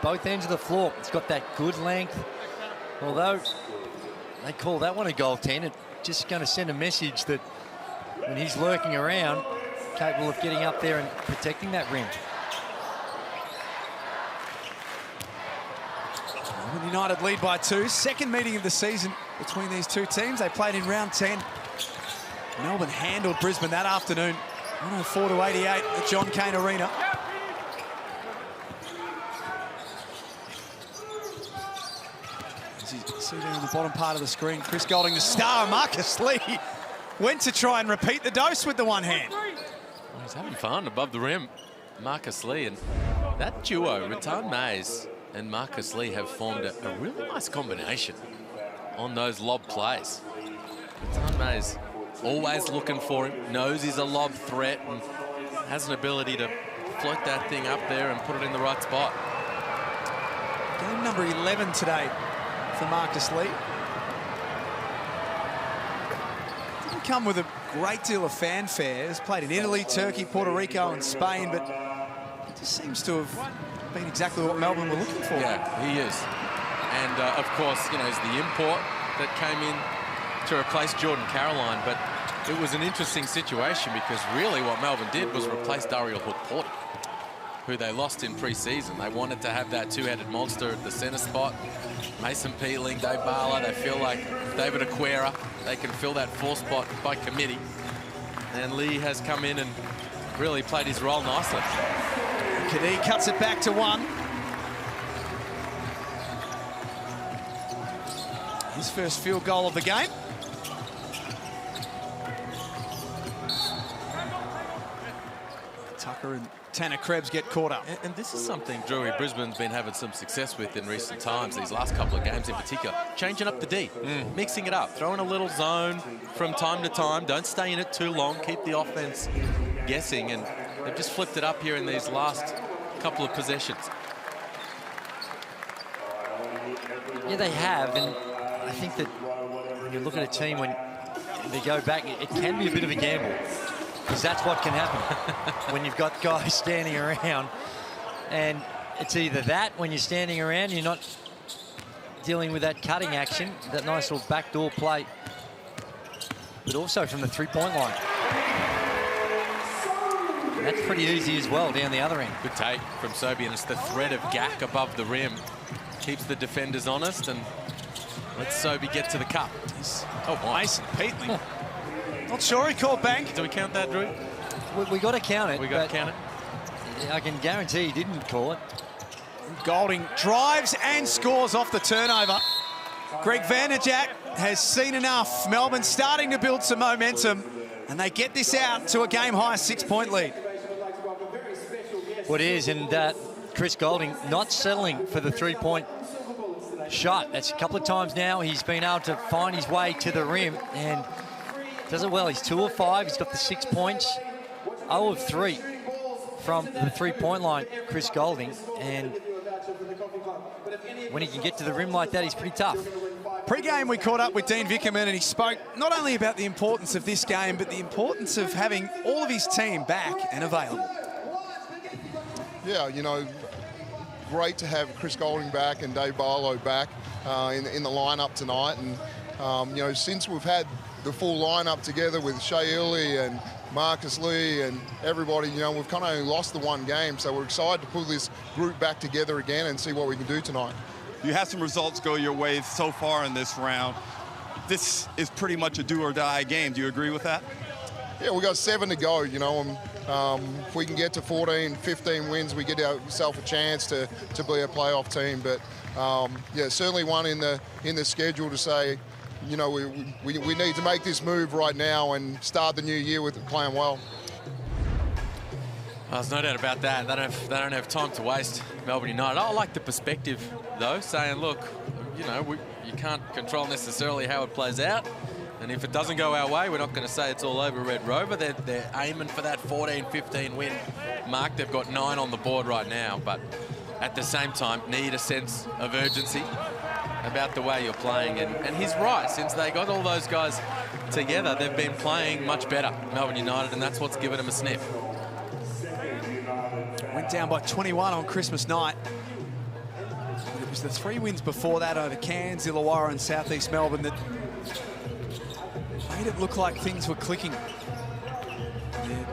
[SPEAKER 4] Both ends of the floor. He's got that good length. Although they call that one a goaltend, it's just going to send a message that when he's lurking around, capable of getting up there and protecting that rim.
[SPEAKER 2] Melbourne United lead by 2. Second meeting of the season between these two teams. They played in round 10. Melbourne handled Brisbane that afternoon, 104-88 at John Cain Arena. As you see there in the bottom part of the screen, Chris Golding, the star, Marcus Lee, went to try and repeat the dose with the one hand.
[SPEAKER 5] Well, he's having fun above the rim, Marcus Lee. And that duo, Rattan Mays and Marcus Lee, have formed a really nice combination on those lob plays. Rattan Mays always looking for him, knows he's a lob threat and has an ability to float that thing up there and put it in the right spot.
[SPEAKER 2] Game number 11 today for Marcus Lee. Didn't come with a great deal of fanfare. He's played in Italy, Turkey, Puerto Rico and Spain, but it just seems to have been exactly what Melbourne were looking for.
[SPEAKER 5] Yeah, he is. And of course, you know, he's the import that came in to replace Jordan Caroline, but it was an interesting situation because really what Melbourne did was replace Daryl Hook-Porter, who they lost in pre-season. They wanted to have that two-headed monster at the centre spot. Mason Peatling, Dave Barler, they feel like David Aquera, they can fill that 4 spot by committee. And Lee has come in and really played his role nicely.
[SPEAKER 2] Kadee cuts it back to 1. his first field goal of the game. Tucker and Tanner Krebs get caught up.
[SPEAKER 5] And this is something, Drewy, Brisbane's been having some success with in recent times, these last couple of games in particular. Changing up the D, mixing it up, throwing a little zone from time to time. Don't stay in it too long, keep the offense guessing. And they've just flipped it up here in these last couple of possessions.
[SPEAKER 4] Yeah, they have, and I think that when you look at a team, when they go back, it can be a bit of a gamble, because that's what can happen when you've got guys standing around. And it's either that, when you're standing around, you're not dealing with that cutting action, that nice little backdoor play, but also from the three-point line. And that's pretty easy as well down the other end.
[SPEAKER 5] Good take from Sobey, and it's the threat of Gak above the rim. Keeps the defenders honest and lets Sobey get to the cup.
[SPEAKER 2] Oh, Mason Peatley. Not sure he called bank.
[SPEAKER 5] Do we count that, Drew?
[SPEAKER 4] We got to count it.
[SPEAKER 5] We got to count it.
[SPEAKER 4] I can guarantee he didn't call it.
[SPEAKER 2] Golding drives and scores off the turnover. Greg Vanderjack has seen enough. Melbourne starting to build some momentum, and they get this out to a game-high 6-point lead.
[SPEAKER 4] What is, and Chris Golding not settling for the three-point shot. That's a couple of times now he's been able to find his way to the rim and does it well. He's 2 of 5. He's got the 6 points. 0 of 3 from the three-point line, Chris Golding. And when he can get to the rim like that, he's pretty tough.
[SPEAKER 2] Pre-game, we caught up with Dean Vickerman, and he spoke not only about the importance of this game, but the importance of having all of his team back and available.
[SPEAKER 9] Yeah, you know, great to have Chris Golding back and Dave Barlow back in the lineup tonight. And, you know, since we've had the full lineup together with Shea Ely and Marcus Lee and everybody, you know, we've kind of only lost the one game. So we're excited to pull this group back together again and see what we can do tonight.
[SPEAKER 6] You had some results go your way so far in this round. This is pretty much a do-or-die game. Do you agree with that?
[SPEAKER 9] Yeah, we got 7 to go, you know, and if we can get to 14, 15 wins, we get ourselves a chance to be a playoff team. But yeah, certainly one in the schedule to say, you know, we need to make this move right now and start the new year with playing well.
[SPEAKER 5] There's no doubt about that. They don't have time to waste, Melbourne United. I like the perspective, though, saying, look, you know, you can't control necessarily how it plays out. And if it doesn't go our way, we're not going to say it's all over Red Rover. They're aiming for that 14, 15 win mark. They've got 9 on the board right now, but at the same time, need a sense of urgency about the way you're playing. And he's right. Since they got all those guys together, they've been playing much better, Melbourne United, and that's what's given them a sniff.
[SPEAKER 2] Went down by 21 on Christmas night. It was the 3 wins before that over Cairns, Illawarra and South East Melbourne that made it look like things were clicking. Yeah.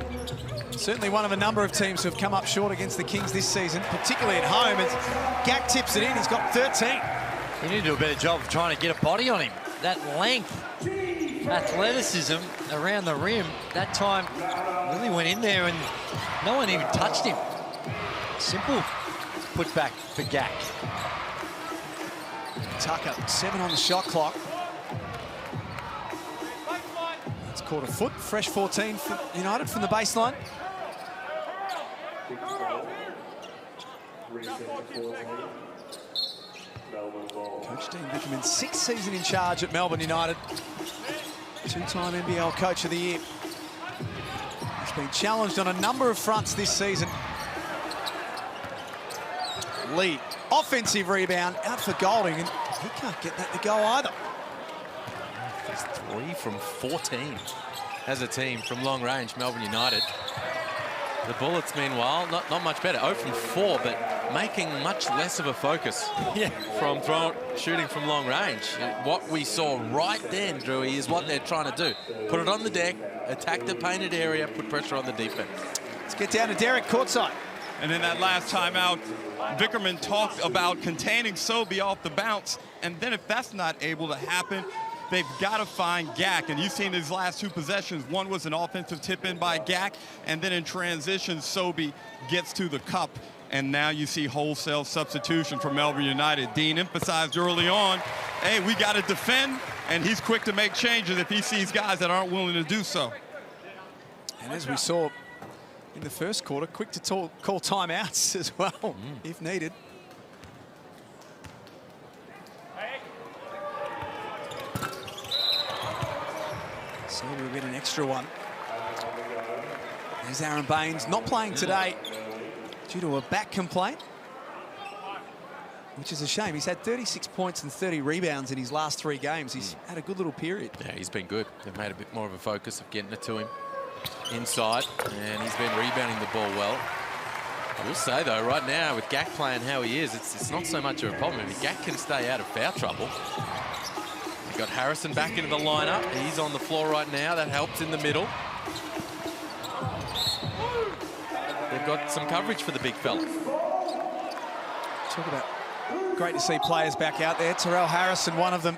[SPEAKER 2] Certainly one of a number of teams who have come up short against the Kings this season, particularly at home. As Gak tips it in, he's got 13.
[SPEAKER 4] You need to do a better job of trying to get a body on him. That length, athleticism around the rim, that time really went in there and no one even touched him. Simple put back for Gak.
[SPEAKER 2] Tucker, 7 on the shot clock. It's caught a foot. Fresh 14 for United from the baseline. Coach Dean Vickerman, 6th season in charge at Melbourne United. 2-time NBL Coach of the Year. He's been challenged on a number of fronts this season. Lead, offensive rebound, out for Golding, and he can't get that to go either.
[SPEAKER 5] Just 3 from 14 as a team from long range, Melbourne United. The Bullets, meanwhile, not much better. 0 from 4, but making much less of a focus from shooting from long range. What we saw right then, Drewy, is what they're trying to do. Put it on the deck, attack the painted area, put pressure on the defense.
[SPEAKER 2] Let's get down to Derek courtside.
[SPEAKER 6] And in that last timeout, Vickerman talked about containing Sobey off the bounce. And then if that's not able to happen, they've got to find Gak. And you've seen these last 2 possessions. One was an offensive tip-in by Gak, and then in transition, Sobey gets to the cup. and now you see wholesale substitution for Melbourne United. Dean emphasized early on, hey, we got to defend, and he's quick to make changes if he sees guys that aren't willing to do so.
[SPEAKER 2] And as we saw in the first quarter, quick to call timeouts as well, if needed. So we'll get an extra one. There's Aaron Baines, not playing today due to a back complaint, which is a shame. He's had 36 points and 30 rebounds in his last 3 games. He's had a good little period.
[SPEAKER 5] Yeah, he's been good. They've made a bit more of a focus of getting it to him inside, and he's been rebounding the ball well. I will say, though, right now, with Gak playing how he is, it's not so much of a problem. If Gak can stay out of foul trouble. We've got Harrison back into the lineup. He's on the floor right now. That helps in the middle. They've got some coverage for the big fella.
[SPEAKER 2] Talk about great to see players back out there. Terrell Harrison, one of them,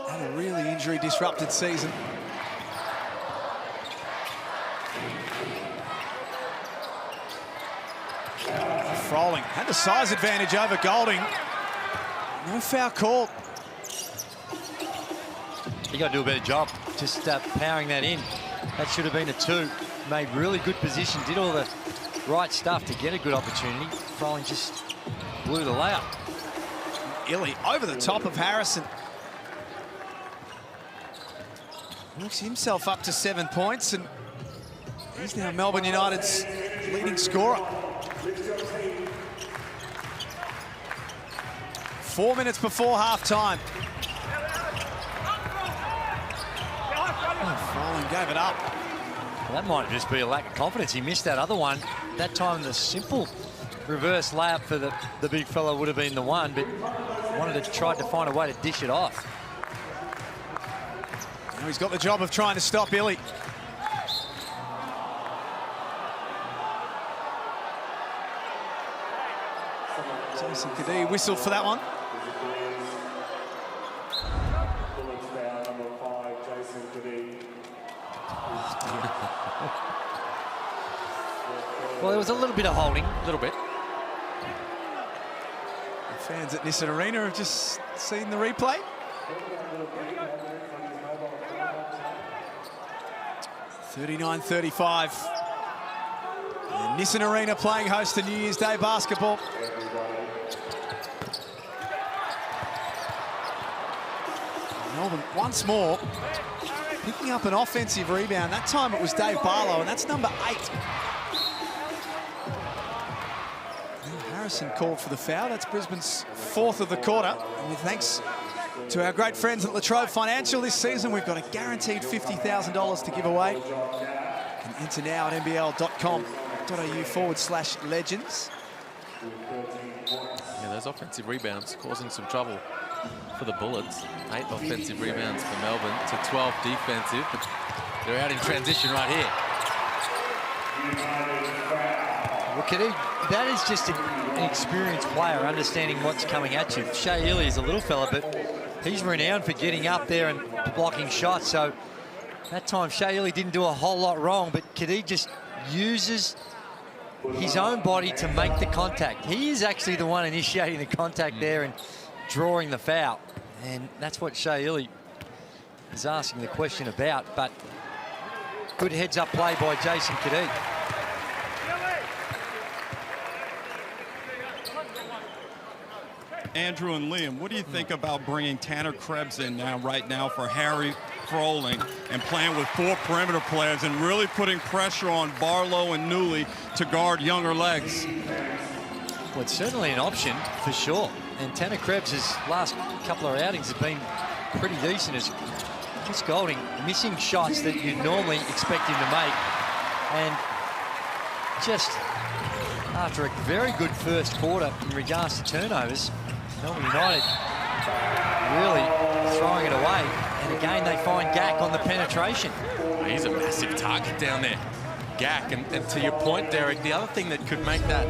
[SPEAKER 2] had a really injury-disrupted season. Froling had the size advantage over Golding. No foul called.
[SPEAKER 4] You got to do a better job just powering that in. That should have been a 2. Made really good position, did all the right stuff to get a good opportunity. Froling just blew the layup.
[SPEAKER 2] Illy over the top of Harrison. Works himself up to 7 points, and he's now Melbourne United's leading scorer. 4 minutes before half-time. Oh, Froling gave it up.
[SPEAKER 4] Well, that might just be a lack of confidence. He missed that other one. That time the simple reverse layup for the big fella would have been the one, but wanted to try to find a way to dish it off.
[SPEAKER 2] Now he's got the job of trying to stop Illy. Jason Kadee whistled for that one.
[SPEAKER 4] Well, there was a little bit of holding.
[SPEAKER 5] A little bit.
[SPEAKER 2] The fans at Nissan Arena have just seen the replay. $39-35. Nissan Arena playing host to New Year's Day basketball. Melbourne once more picking up an offensive rebound. That time it was Dave Barlow, and that's number 8. Harrison called for the foul. That's Brisbane's 4th of the quarter. And with thanks to our great friends at Latrobe Financial this season, we've got a guaranteed $50,000 to give away. You can enter now at nbl.com.au/legends.
[SPEAKER 5] Yeah, those offensive rebounds causing some trouble for the Bullets. 8 offensive rebounds for Melbourne to 12 defensive. But they're out in transition right here.
[SPEAKER 4] Look at it. That is just an experienced player understanding what's coming at you. Shea Illy is a little fella, but he's renowned for getting up there and blocking shots. So that time Shea Illy didn't do a whole lot wrong, but Kadee just uses his own body to make the contact. He is actually the one initiating the contact there and drawing the foul. And that's what Shea Illy is asking the question about. But good heads-up play by Jason Kadee.
[SPEAKER 6] Andrew and Liam, what do you think about bringing Tanner Krebs in right now for Harry Froling and playing with 4 perimeter players and really putting pressure on Barlow and Newley to guard younger legs?
[SPEAKER 4] Well, it's certainly an option for sure. And Tanner Krebs' last couple of outings have been pretty decent as Chris Golding missing shots that you'd normally expect him to make. And just after a very good first quarter in regards to turnovers, Melbourne United really throwing it away. And again, they find Gak on the penetration.
[SPEAKER 5] He's a massive target down there, Gak. And to your point, Derek, the other thing that could make that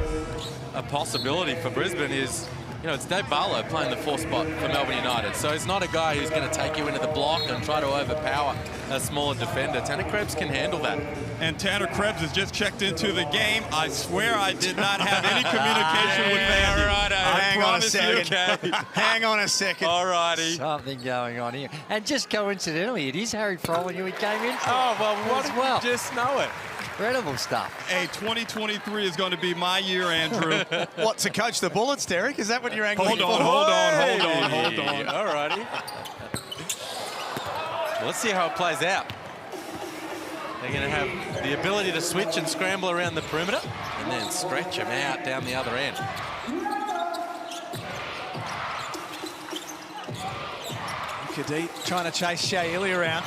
[SPEAKER 5] a possibility for Brisbane is, you know, it's Dave Barlow playing the 4th spot for Melbourne United. So he's not a guy who's going to take you into the block and try to overpower a smaller defender. Tanner Krebs can handle that.
[SPEAKER 6] And Tanner Krebs has just checked into the game. I swear I did not have any communication with Vandy.
[SPEAKER 5] All right,
[SPEAKER 2] Hang on a second.
[SPEAKER 5] Okay.
[SPEAKER 2] Hang on a second.
[SPEAKER 5] All righty.
[SPEAKER 4] Something going on here. And just coincidentally, it is Harry Froling who he came in for.
[SPEAKER 5] Oh, well, what
[SPEAKER 4] as
[SPEAKER 5] did
[SPEAKER 4] well.
[SPEAKER 5] you just know it?
[SPEAKER 4] Incredible stuff.
[SPEAKER 6] Hey, 2023 is going to be my year, Andrew.
[SPEAKER 2] What, to coach the Bullets, Derek? Is that what you're angling
[SPEAKER 6] Hold
[SPEAKER 2] for?
[SPEAKER 6] on.
[SPEAKER 5] All righty. Let's see how it plays out. They're going to have the ability to switch and scramble around the perimeter and then stretch them out down the other end.
[SPEAKER 2] Kadee trying to chase Shea Illy around.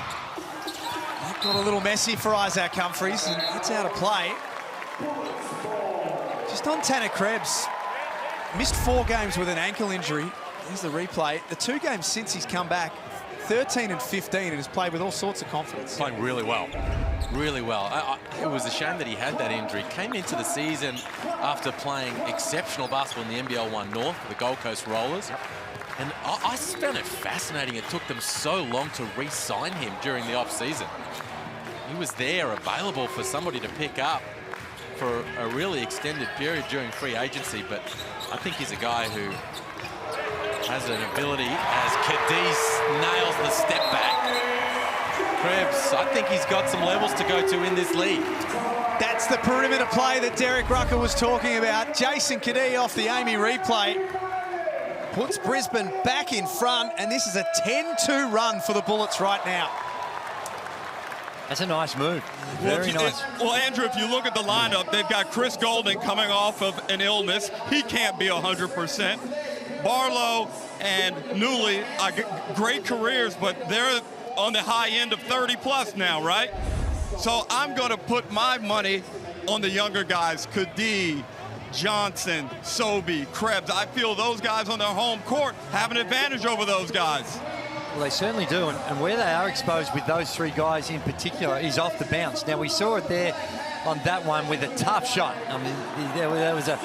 [SPEAKER 2] That got a little messy for Isaac Humphries, and it's out of play. Just on Tanner Krebs, missed 4 games with an ankle injury. Here's the replay. The 2 games since he's come back, 13 and 15, and has played with all sorts of confidence.
[SPEAKER 5] Playing really well. Really well. It was a shame that he had that injury. Came into the season after playing exceptional basketball in the NBL1 North, the Gold Coast Rollers. And I found it fascinating it took them so long to re-sign him during the off-season. He was there, available for somebody to pick up for a really extended period during free agency, but I think he's a guy who has an ability as Cadiz nails the step back. Krebs, I think he's got some levels to go to in this league.
[SPEAKER 2] That's the perimeter play that Derek Rucker was talking about. Jason Kadee off the Amy replay puts Brisbane back in front, and this is a 10-2 run for the Bullets right now.
[SPEAKER 4] That's a nice move. Very nice.
[SPEAKER 6] Well, Andrew, if you look at the lineup, they've got Chris Golding coming off of an illness. He can't be 100%. Barlow and Newley, great careers, but they're on the high end of 30+ now, right? So I'm going to put my money on the younger guys, Kadee, Johnson, Sobey, Krebs. I feel those guys on their home court have an advantage over those guys.
[SPEAKER 4] Well, they certainly do, and where they are exposed with those 3 guys in particular is off the bounce. Now, we saw it there on that one with a tough shot. I mean, there was a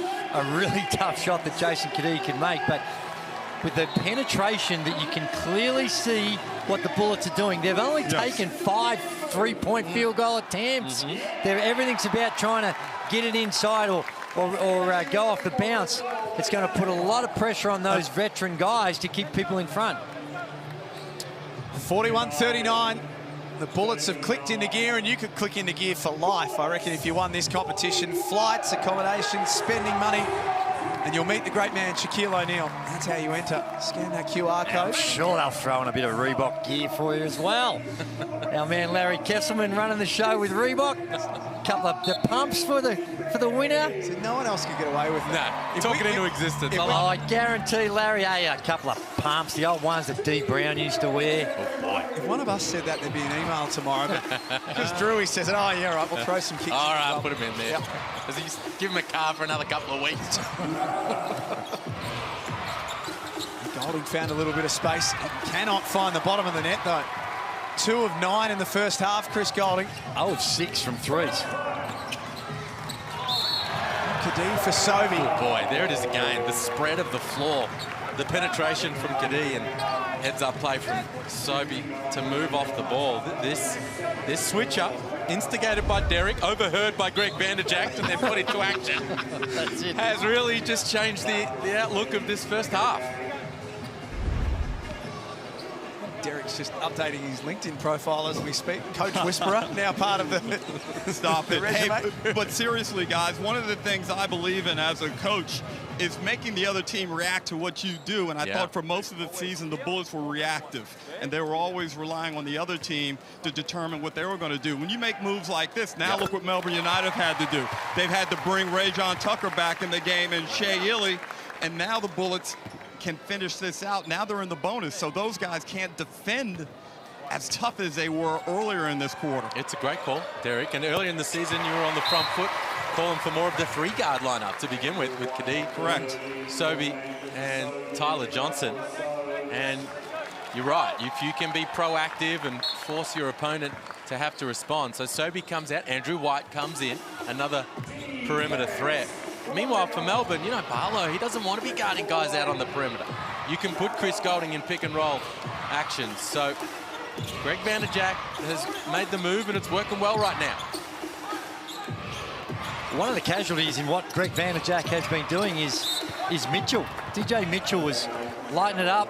[SPEAKER 4] really tough shot that Jason Kadee can make, but with the penetration that you can clearly see what the Bullets are doing. They've only taken 5 3-point field goal attempts. Everything's about trying to get it inside or go off the bounce. It's going to put a lot of pressure on those veteran guys to keep people in front.
[SPEAKER 2] 41-39. The Bullets have clicked into gear, and you could click into gear for life, I reckon, if you won this competition. Flights, accommodations, spending money, and you'll meet the great man, Shaquille O'Neal. That's how you enter. Scan that QR code.
[SPEAKER 4] I'm sure they'll throw in a bit of Reebok gear for you as well. Our man Larry Kesselman running the show with Reebok. A couple of the pumps for the winner.
[SPEAKER 2] So no one else could get away with that.
[SPEAKER 5] No, talk it into existence.
[SPEAKER 4] I guarantee Larry, a couple of pumps, the old ones that Dee Brown used to wear.
[SPEAKER 5] Oh boy.
[SPEAKER 2] If one of us said that, there'd be an email tomorrow. But because Drewy says it, oh yeah, all right, we'll throw some kicks.
[SPEAKER 5] All right, put him in there.
[SPEAKER 2] Yep.
[SPEAKER 5] Does he give him a car for another couple of weeks?
[SPEAKER 2] Golding found a little bit of space. He cannot find the bottom of the net, though. 2 of 9 in the first half, Chris Golding.
[SPEAKER 4] 0 of 6 from threes.
[SPEAKER 2] Kadee for Sobey.
[SPEAKER 5] Oh boy, there it is again. The spread of the floor. The penetration from Kadee and heads-up play from Sobey to move off the ball. This switch-up, instigated by Derek, overheard by Greg Vanderjagt, and then put into action.
[SPEAKER 4] That's it.
[SPEAKER 5] Has really just changed the outlook of this first half.
[SPEAKER 2] Derek's just updating his LinkedIn profile as we speak. Coach Whisperer, now part of the
[SPEAKER 6] Stop it. Hey,
[SPEAKER 2] resume.
[SPEAKER 6] but seriously, guys, one of the things I believe in as a coach is making the other team react to what you do. And I thought for most of the season, the Bullets were reactive. And they were always relying on the other team to determine what they were going to do. When you make moves like this, now look what Melbourne United had to do. They've had to bring Rajon Tucker back in the game and Shea Illy. And now the Bullets can finish this out. Now they're in the bonus, so those guys can't defend as tough as they were earlier in this quarter.
[SPEAKER 5] It's a great call, Derek. And earlier in the season, you were on the front foot calling for more of the 3-guard lineup to begin with Kadee,
[SPEAKER 6] Correct,
[SPEAKER 5] Sobey, and Tyler Johnson. And you're right, if you can be proactive and force your opponent to have to respond. So Sobey comes out, Andrew White comes in, another perimeter threat. Meanwhile, for Melbourne, you know, Barlow, he doesn't want to be guarding guys out on the perimeter. You can put Chris Goulding in pick and roll actions. So Greg Vanderjagt has made the move, and it's working well right now.
[SPEAKER 4] One of the casualties in what Greg Vanderjagt has been doing is Mitchell. DJ Mitchell was lighting it up,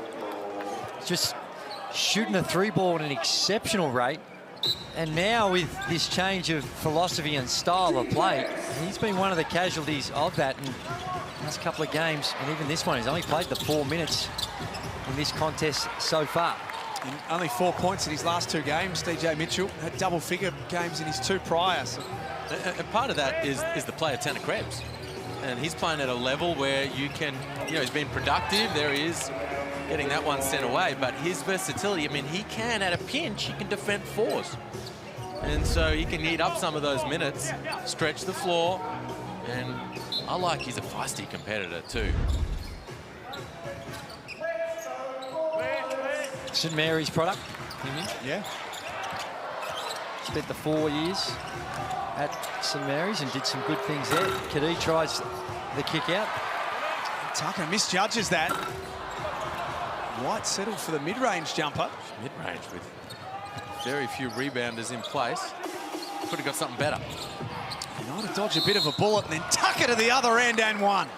[SPEAKER 4] just shooting a three ball at an exceptional rate. And now with this change of philosophy and style of play, he's been one of the casualties of that. And last couple of games, and even this one, he's only played the 4 minutes in this contest so far.
[SPEAKER 2] And only 4 points in his last 2 games. DJ Mitchell had double-figure games in his 2 prior. So.
[SPEAKER 5] And part of that is the play of Tanner Krebs. And he's playing at a level where you can, you know, he's been productive. There he is getting that one sent away. But his versatility, I mean, he can, at a pinch, he can defend 4s. And so he can eat up some of those minutes, stretch the floor. And I like he's a feisty competitor too.
[SPEAKER 4] St Mary's product.
[SPEAKER 2] Yeah.
[SPEAKER 4] Spent the 4 years at St Mary's and did some good things there. Kadee tries the kick out.
[SPEAKER 2] Tucker misjudges that. White settled for the mid-range jumper.
[SPEAKER 5] Mid-range with very few rebounders in place. Could have got something better.
[SPEAKER 2] United dodge a bit of a bullet and then Tucker to the other end and one.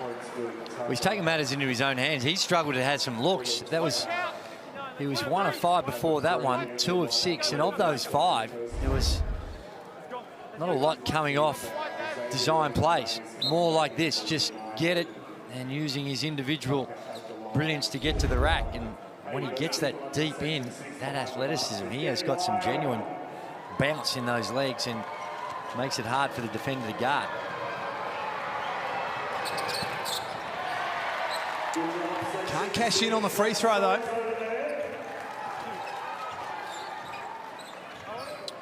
[SPEAKER 4] Well, he's taken matters into his own hands. He struggled to have some looks. He was 1 of 5 before that one, 2 of 6, and of those 5, there was not a lot coming off design plays. More like this, just get it and using his individual brilliance to get to the rack. And when he gets that deep in, that athleticism, he has got some genuine bounce in those legs and makes it hard for the defender to guard.
[SPEAKER 2] Can't cash in on the free throw though.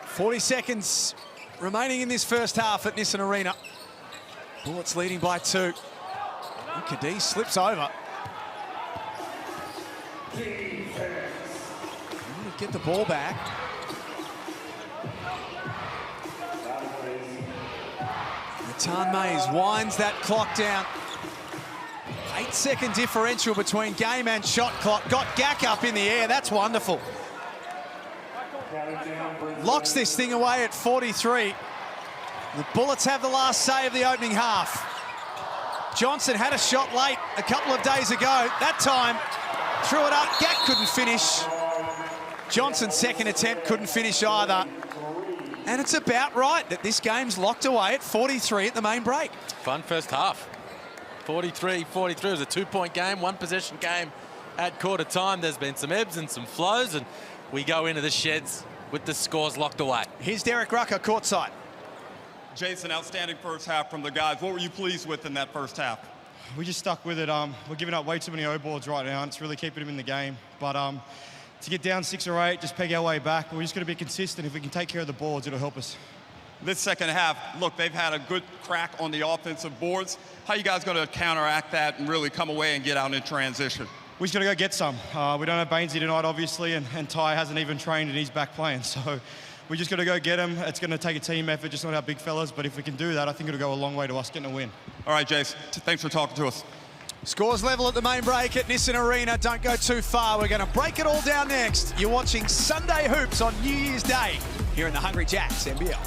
[SPEAKER 2] 40 seconds remaining in this first half at Nissan Arena. Bullets leading by 2. And Kadee slips over. Get the ball back. Natan Mays winds that clock down. 8-second differential between game and shot clock. Got Gak up in the air. That's wonderful. Locks this thing away at 43. The Bullets have the last say of the opening half. Johnson had a shot late a couple of days ago. That time, threw it up. Gak couldn't finish. Johnson's second attempt couldn't finish either. And it's about right that this game's locked away at 43 at the main break.
[SPEAKER 5] Fun first half. 43-43. It was a 2-point game, 1-possession game at quarter time. There's been some ebbs and some flows, and we go into the sheds with the scores locked away.
[SPEAKER 2] Here's Derek Rucker courtside.
[SPEAKER 6] Jason, outstanding first half from the guys. What were you pleased with in that first half?
[SPEAKER 10] We just stuck with it. We're giving up way too many O-boards right now, and it's really keeping them in the game. But to get down 6 or 8, just peg our way back. We're just going to be consistent. If we can take care of the boards, it'll help us.
[SPEAKER 6] This second half, look, they've had a good crack on the offensive boards. How are you guys going to counteract that and really come away and get out in transition?
[SPEAKER 10] We just got to go get some. We don't have Bainesy tonight, obviously, and Ty hasn't even trained and he's back playing. So we just got to go get him. It's going to take a team effort, just not our big fellas. But if we can do that, I think it'll go a long way to us getting a win.
[SPEAKER 6] All right, Jace, thanks for talking to us.
[SPEAKER 2] Scores level at the main break at Nissan Arena. Don't go too far. We're going to break it all down next. You're watching Sunday Hoops on New Year's Day here in the Hungry Jacks NBL.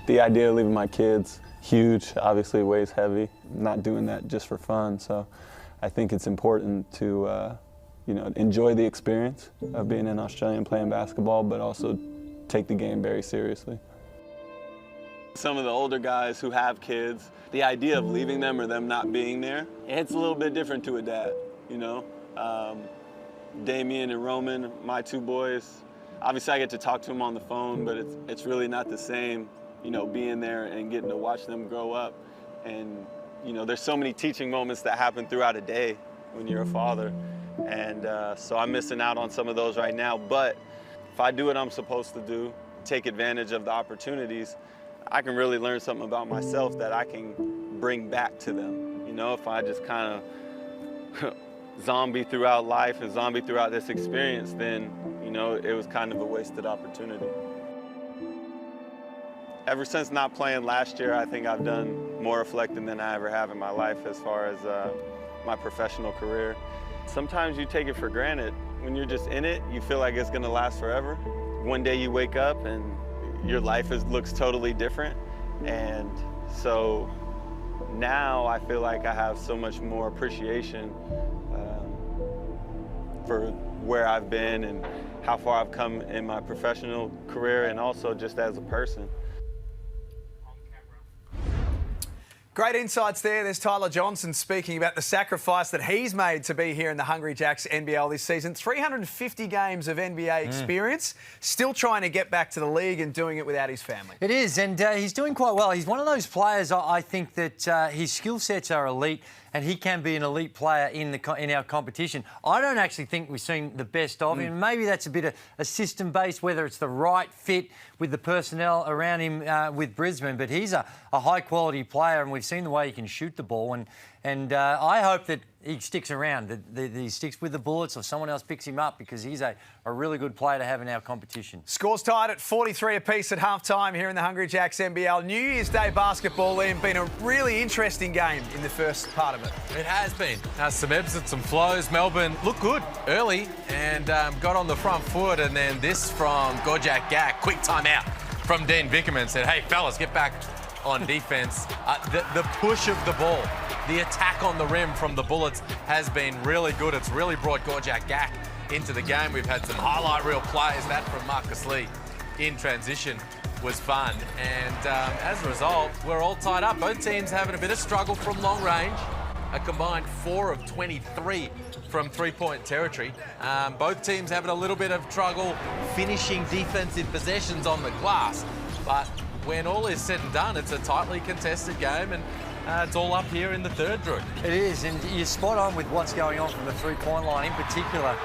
[SPEAKER 11] The idea of leaving my kids, huge, obviously weighs heavy. I'm not doing that just for fun, so I think it's important to enjoy the experience of being an Australian playing basketball, but also take the game very seriously. Some of the older guys who have kids, the idea of leaving them or them not being there, it's a little bit different to a dad, Damien and Roman, my two boys, obviously I get to talk to them on the phone, but it's really not the same, being there and getting to watch them grow up. And, there's so many teaching moments that happen throughout a day when you're a father. And so I'm missing out on some of those right now. But if I do what I'm supposed to do, take advantage of the opportunities, I can really learn something about myself that I can bring back to them. If I just kind of zombie throughout life and zombie throughout this experience, then, it was kind of a wasted opportunity. Ever since not playing last year, I think I've done more reflecting than I ever have in my life as far as my professional career. Sometimes you take it for granted. When you're just in it, you feel like it's gonna last forever. One day you wake up and your life looks totally different. And so now I feel like I have so much more appreciation for where I've been and how far I've come in my professional career and also just as a person.
[SPEAKER 2] Great insights there. There's Tyler Johnson speaking about the sacrifice that he's made to be here in the Hungry Jacks NBL this season. 350 games of NBA experience, still trying to get back to the league and doing it without his family.
[SPEAKER 4] It is, and he's doing quite well. He's one of those players, I think, that his skill sets are elite, and he can be an elite player in our competition. I don't actually think we've seen the best of him. Maybe that's a bit of a system-based, whether it's the right fit with the personnel around him with Brisbane, but he's a high-quality player, and we've seen the way he can shoot the ball, and I hope that he sticks around, that he sticks with the Bullets or someone else picks him up, because he's a really good player to have in our competition.
[SPEAKER 2] Scores tied at 43 apiece at half-time here in the Hungry Jacks NBL. New Year's Day basketball, Liam, been a really interesting game in the first part of it.
[SPEAKER 5] It has been. Some ebbs and some flows. Melbourne looked good early and got on the front foot, and then this from Gorjak Gak, quick timeout from Dean Vickerman, said, hey, fellas, get back on defence. The push of the ball, the attack on the rim from the Bullets has been really good. It's really brought Gorjak Gak into the game. We've had some highlight reel plays. That from Marcus Lee in transition was fun. And as a result, we're all tied up. Both teams having a bit of struggle from long range. A combined 4 of 23 from three-point territory. Both teams having a little bit of trouble finishing defensive possessions on the glass. But when all is said and done, it's a tightly contested game, and it's all up here in the third, Drew.
[SPEAKER 4] It is, and you're spot on with what's going on from the three-point line, in particular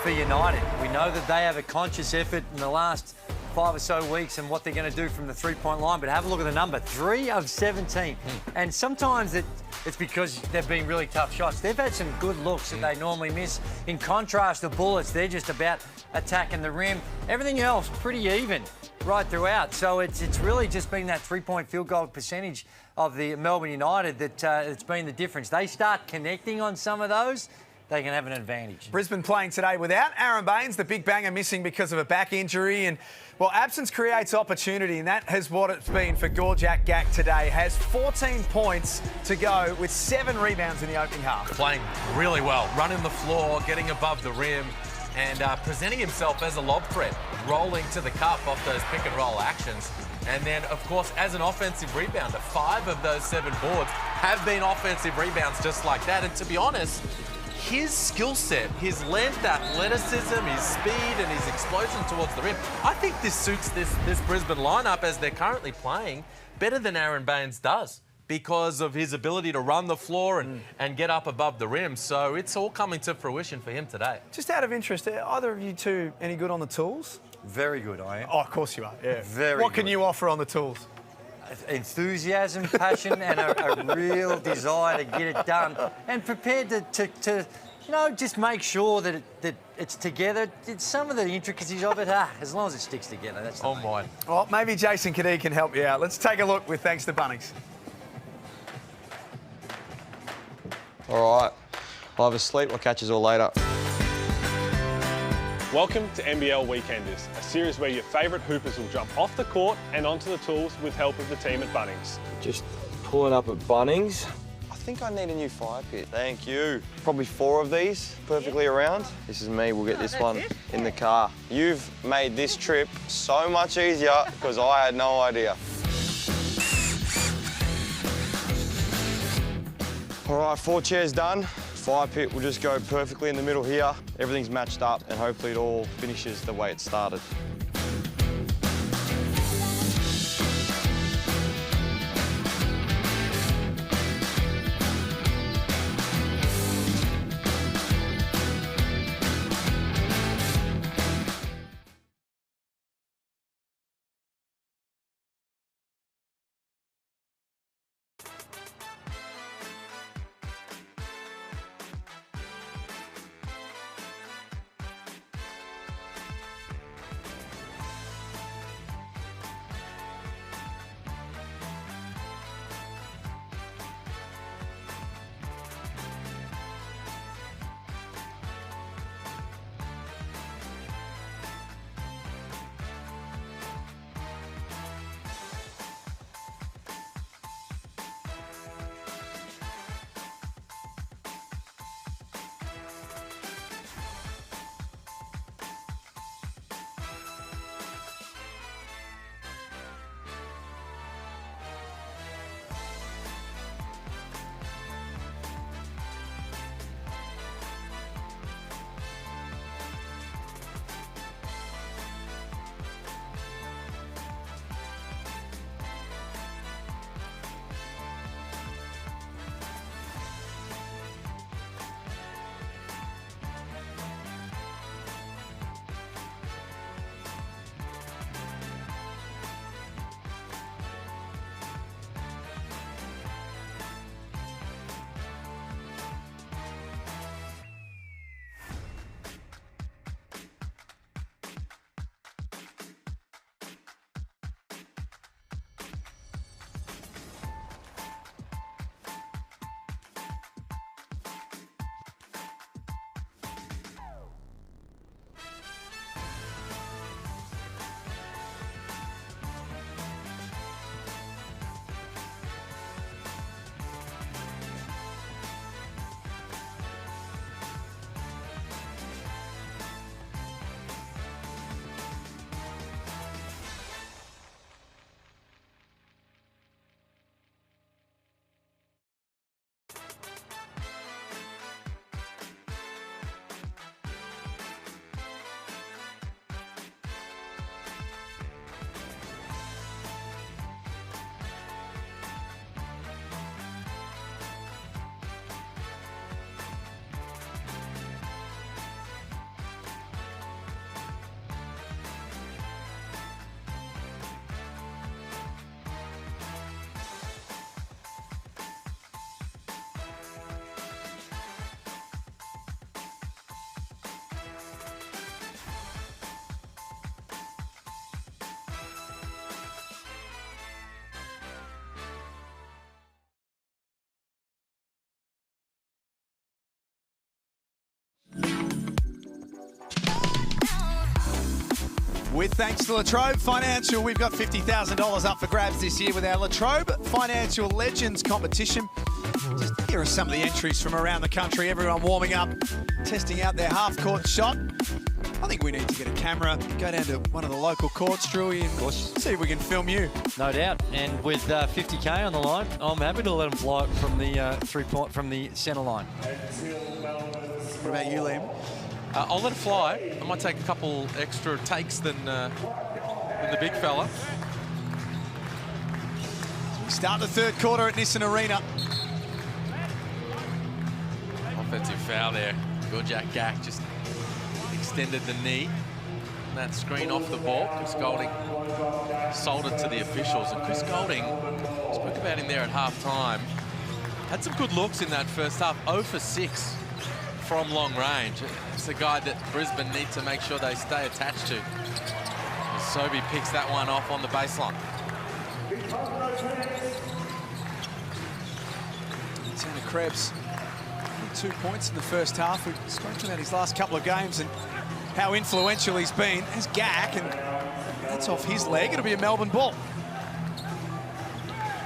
[SPEAKER 4] for United. We know that they have a conscious effort in the last 5 or so weeks and what they're going to do from the three-point line, but have a look at the number, 3 of 17. And sometimes it's because they've been really tough shots. They've had some good looks that they normally miss. In contrast, the Bullets, they're just about attacking the rim. Everything else, pretty even right throughout. So it's really just been that three-point field goal percentage of the Melbourne United that it's been the difference. They start connecting on some of those, they can have an advantage.
[SPEAKER 2] Brisbane playing today without Aaron Baines, the big banger, missing because of a back injury. And, well, absence creates opportunity, and that has what it's been for Gorjak Gak today. Has 14 points to go with 7 rebounds in the opening half.
[SPEAKER 5] Playing really well, running the floor, getting above the rim, and presenting himself as a lob threat, rolling to the cup off those pick-and-roll actions. And then, of course, as an offensive rebounder, 5 of those 7 boards have been offensive rebounds just like that. And to be honest, his skill set, his length, athleticism, his speed and his explosion towards the rim, I think this suits this Brisbane lineup as they're currently playing better than Aaron Baines does because of his ability to run the floor and get up above the rim. So it's all coming to fruition for him today.
[SPEAKER 2] Just out of interest, are either of you two any good on the tools?
[SPEAKER 4] Very good, I am.
[SPEAKER 2] Oh, of course you are, yeah.
[SPEAKER 4] Very
[SPEAKER 2] What can
[SPEAKER 4] good.
[SPEAKER 2] you offer on the tools?
[SPEAKER 4] Enthusiasm, passion, and a real desire to get it done, and prepared to just make sure that it's together. Some of the intricacies of it, as long as it sticks together, that's the main.
[SPEAKER 5] Mine.
[SPEAKER 2] Well, maybe Jason Kadee can help you out. Let's take a look with thanks to Bunnings.
[SPEAKER 12] All right, I'll have a sleep. I'll catch you all later. Welcome to NBL Weekenders, a series where your favourite hoopers will jump off the court and onto the tools with help of the team at Bunnings.
[SPEAKER 13] Just pulling up at Bunnings. I think I need a new fire pit. Thank you. Probably 4 of these, perfectly around. This is me, we'll get this one in the car. You've made this trip so much easier because I had no idea. All right, 4 chairs done. Fire pit will just go perfectly in the middle here. Everything's matched up and hopefully it all finishes the way it started.
[SPEAKER 2] With thanks to Latrobe Financial, we've got $50,000 up for grabs this year with our Latrobe Financial Legends competition. Just here are some of the entries from around the country. Everyone warming up, testing out their half-court shot. I think we need to get a camera, go down to one of the local courts, Drewy, and see if we can film you.
[SPEAKER 4] No doubt. And with 50K on the line, I'm happy to let them fly it from the from the centre line.
[SPEAKER 2] What about you, Liam?
[SPEAKER 5] I'll let it fly. I might take a couple extra takes than the big fella.
[SPEAKER 2] We start the third quarter at Nissan Arena.
[SPEAKER 5] Offensive foul there. Jack Gack just extended the knee. And that screen off the ball. Chris Golding sold it to the officials. And Chris Golding, spoke about him there at half-time, had some good looks in that first half. 0 for 6 from long range. It's a guy that Brisbane need to make sure they stay attached to. Sobey picks that one off on the baseline.
[SPEAKER 2] Tanner Krebs, 2 points in the first half. We've spoken about his last couple of games, and how influential he's been. There's Gack, and that's off his leg. It'll be a Melbourne ball.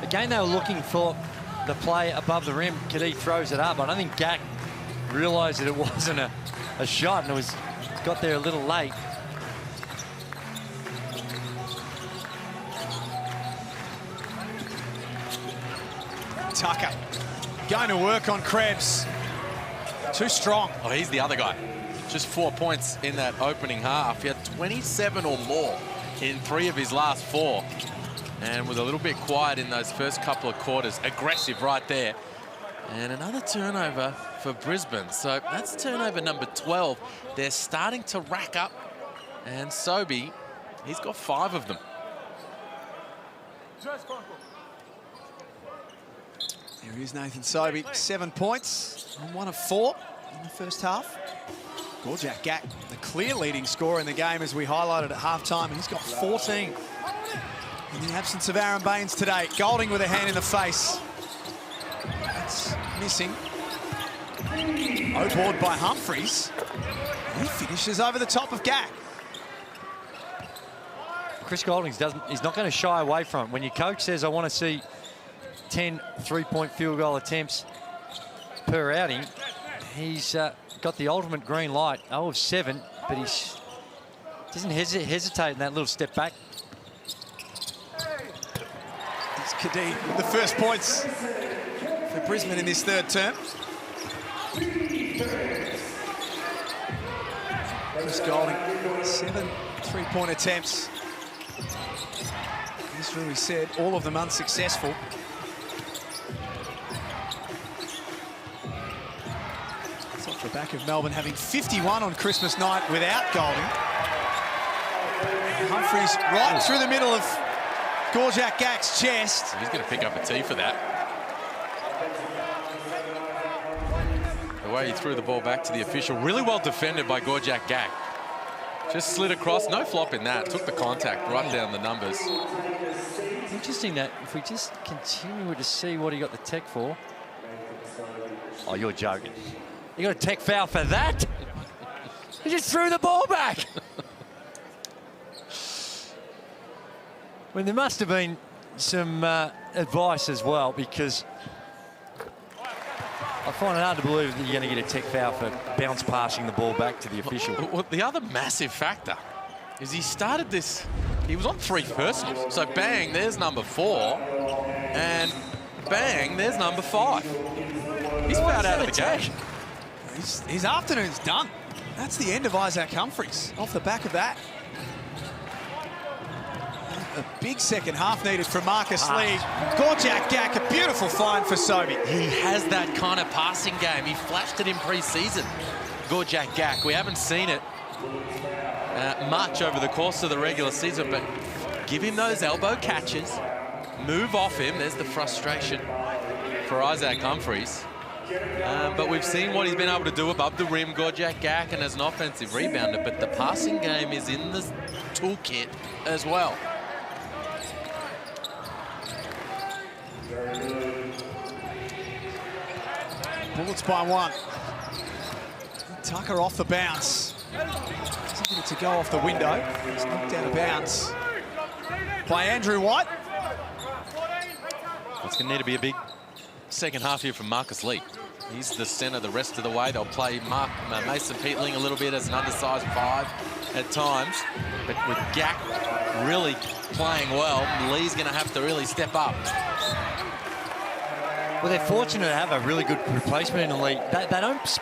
[SPEAKER 4] Again, they were looking for the play above the rim. Kadee throws it up. I don't think Gack realised that it wasn't a shot, and got there a little late.
[SPEAKER 2] Tucker going to work on Krebs. Too strong.
[SPEAKER 5] Oh, he's the other guy. Just 4 points in that opening half. He had 27 or more in 3 of his last 4. And was a little bit quiet in those first couple of quarters. Aggressive right there. And another turnover for Brisbane. So that's turnover number 12. They're starting to rack up. And Sobey, he's got 5 of them.
[SPEAKER 2] There he is, Nathan Sobey. 7 points on 1 of 4 in the first half. Gorjak Gack, the clear leading scorer in the game, as we highlighted at halftime. He's got 14 in the absence of Aaron Baines today. Golding with a hand in the face. That's missing. O-board by Humphries. He finishes over the top of Gack.
[SPEAKER 4] Chris Golding he's not going to shy away from it. When your coach says, I want to see 10 three-point field goal attempts per outing, he's got the ultimate green light. 0 of 7, but he doesn't hesitate in that little step back.
[SPEAKER 2] It's Kadee with the first points for Brisbane in this third term. Chris Golding, 7 three-point attempts. As Rui said, all of them unsuccessful. It's off the back of Melbourne having 51 on Christmas night without Golding. Humphries right through the middle of Gorjak Gack's chest.
[SPEAKER 5] He's going to pick up a tee for that. The way he threw the ball back to the official. Really well defended by Gorjak Gack. Just slid across, no flop in that. Took the contact right down the numbers.
[SPEAKER 4] Interesting that if we just continue to see what he got the tech for. Oh, you're joking. You got a tech foul for that? He just threw the ball back. Well, there must have been some advice as well, because I find it hard to believe that you're going to get a tech foul for bounce passing the ball back to the official.
[SPEAKER 5] Well, the other massive factor is he started this, he was on 3 personals. So bang, there's number 4. And bang, there's number 5. He's fouled out of the game.
[SPEAKER 2] His afternoon's done. That's the end of Isaac Humphries. Off the back of that. A big second half needed from Marcus Lee. Gorjak Gack, a beautiful find for Sobey.
[SPEAKER 5] He has that kind of passing game. He flashed it in pre-season. Gorjak Gack, we haven't seen it much over the course of the regular season, but give him those elbow catches, move off him. There's the frustration for Isaac Humphries. But we've seen what he's been able to do above the rim, Gorjak Gack, and as an offensive rebounder, but the passing game is in the toolkit as well.
[SPEAKER 2] Bullets by 1. Tucker off the bounce. Doesn't get it to go off the window. It's knocked out of bounds by Andrew White.
[SPEAKER 5] It's going to need to be a big second half here from Marcus Lee. He's the centre the rest of the way. They'll play Mason Peatling a little bit as an undersized 5 at times. But with Gack really playing well, Lee's going to have to really step up.
[SPEAKER 4] Well, they're fortunate to have a really good replacement in the league. They don't,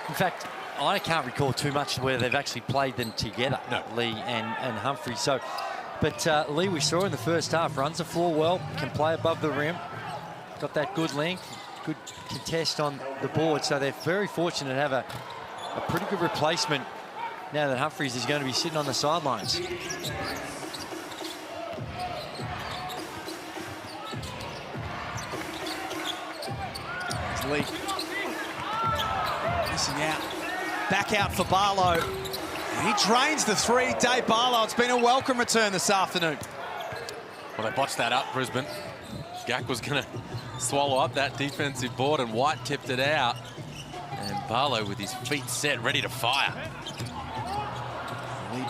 [SPEAKER 4] in fact, I can't recall too much where they've actually played them together, no. Lee and Humphrey. So, but Lee, we saw in the first half, runs the floor well, can play above the rim, got that good length, good contest on the board. So they're very fortunate to have a pretty good replacement now that Humphries is going to be sitting on the sidelines.
[SPEAKER 2] Lee missing out. Back out for Barlow. He drains the 3. Dave Barlow, it's been a welcome return this afternoon.
[SPEAKER 5] Well, they botched that up, Brisbane. Gack was going to swallow up that defensive board, and White tipped it out. And Barlow with his feet set, ready to fire.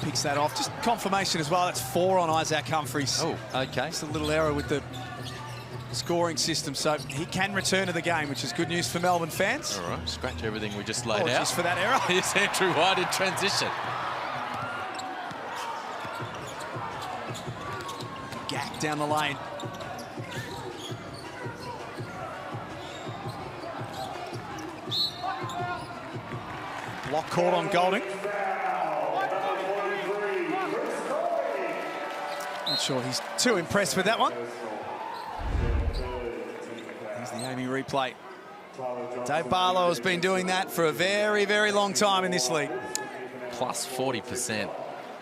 [SPEAKER 2] picks that off. Just confirmation as well. That's 4 on Isaac Humphries.
[SPEAKER 4] Oh, okay.
[SPEAKER 2] Just a little error with the scoring system, so he can return to the game, which is good news for Melbourne fans.
[SPEAKER 5] All right, scratch everything we just laid out.
[SPEAKER 2] Just for that error.
[SPEAKER 5] Here's Andrew White in transition.
[SPEAKER 2] Gack down the lane. Block call on Golding. Not sure he's too impressed with that one. Here's the Amy replay. Dave Barlow has been doing that for a very, very long time in this league.
[SPEAKER 5] Plus 40%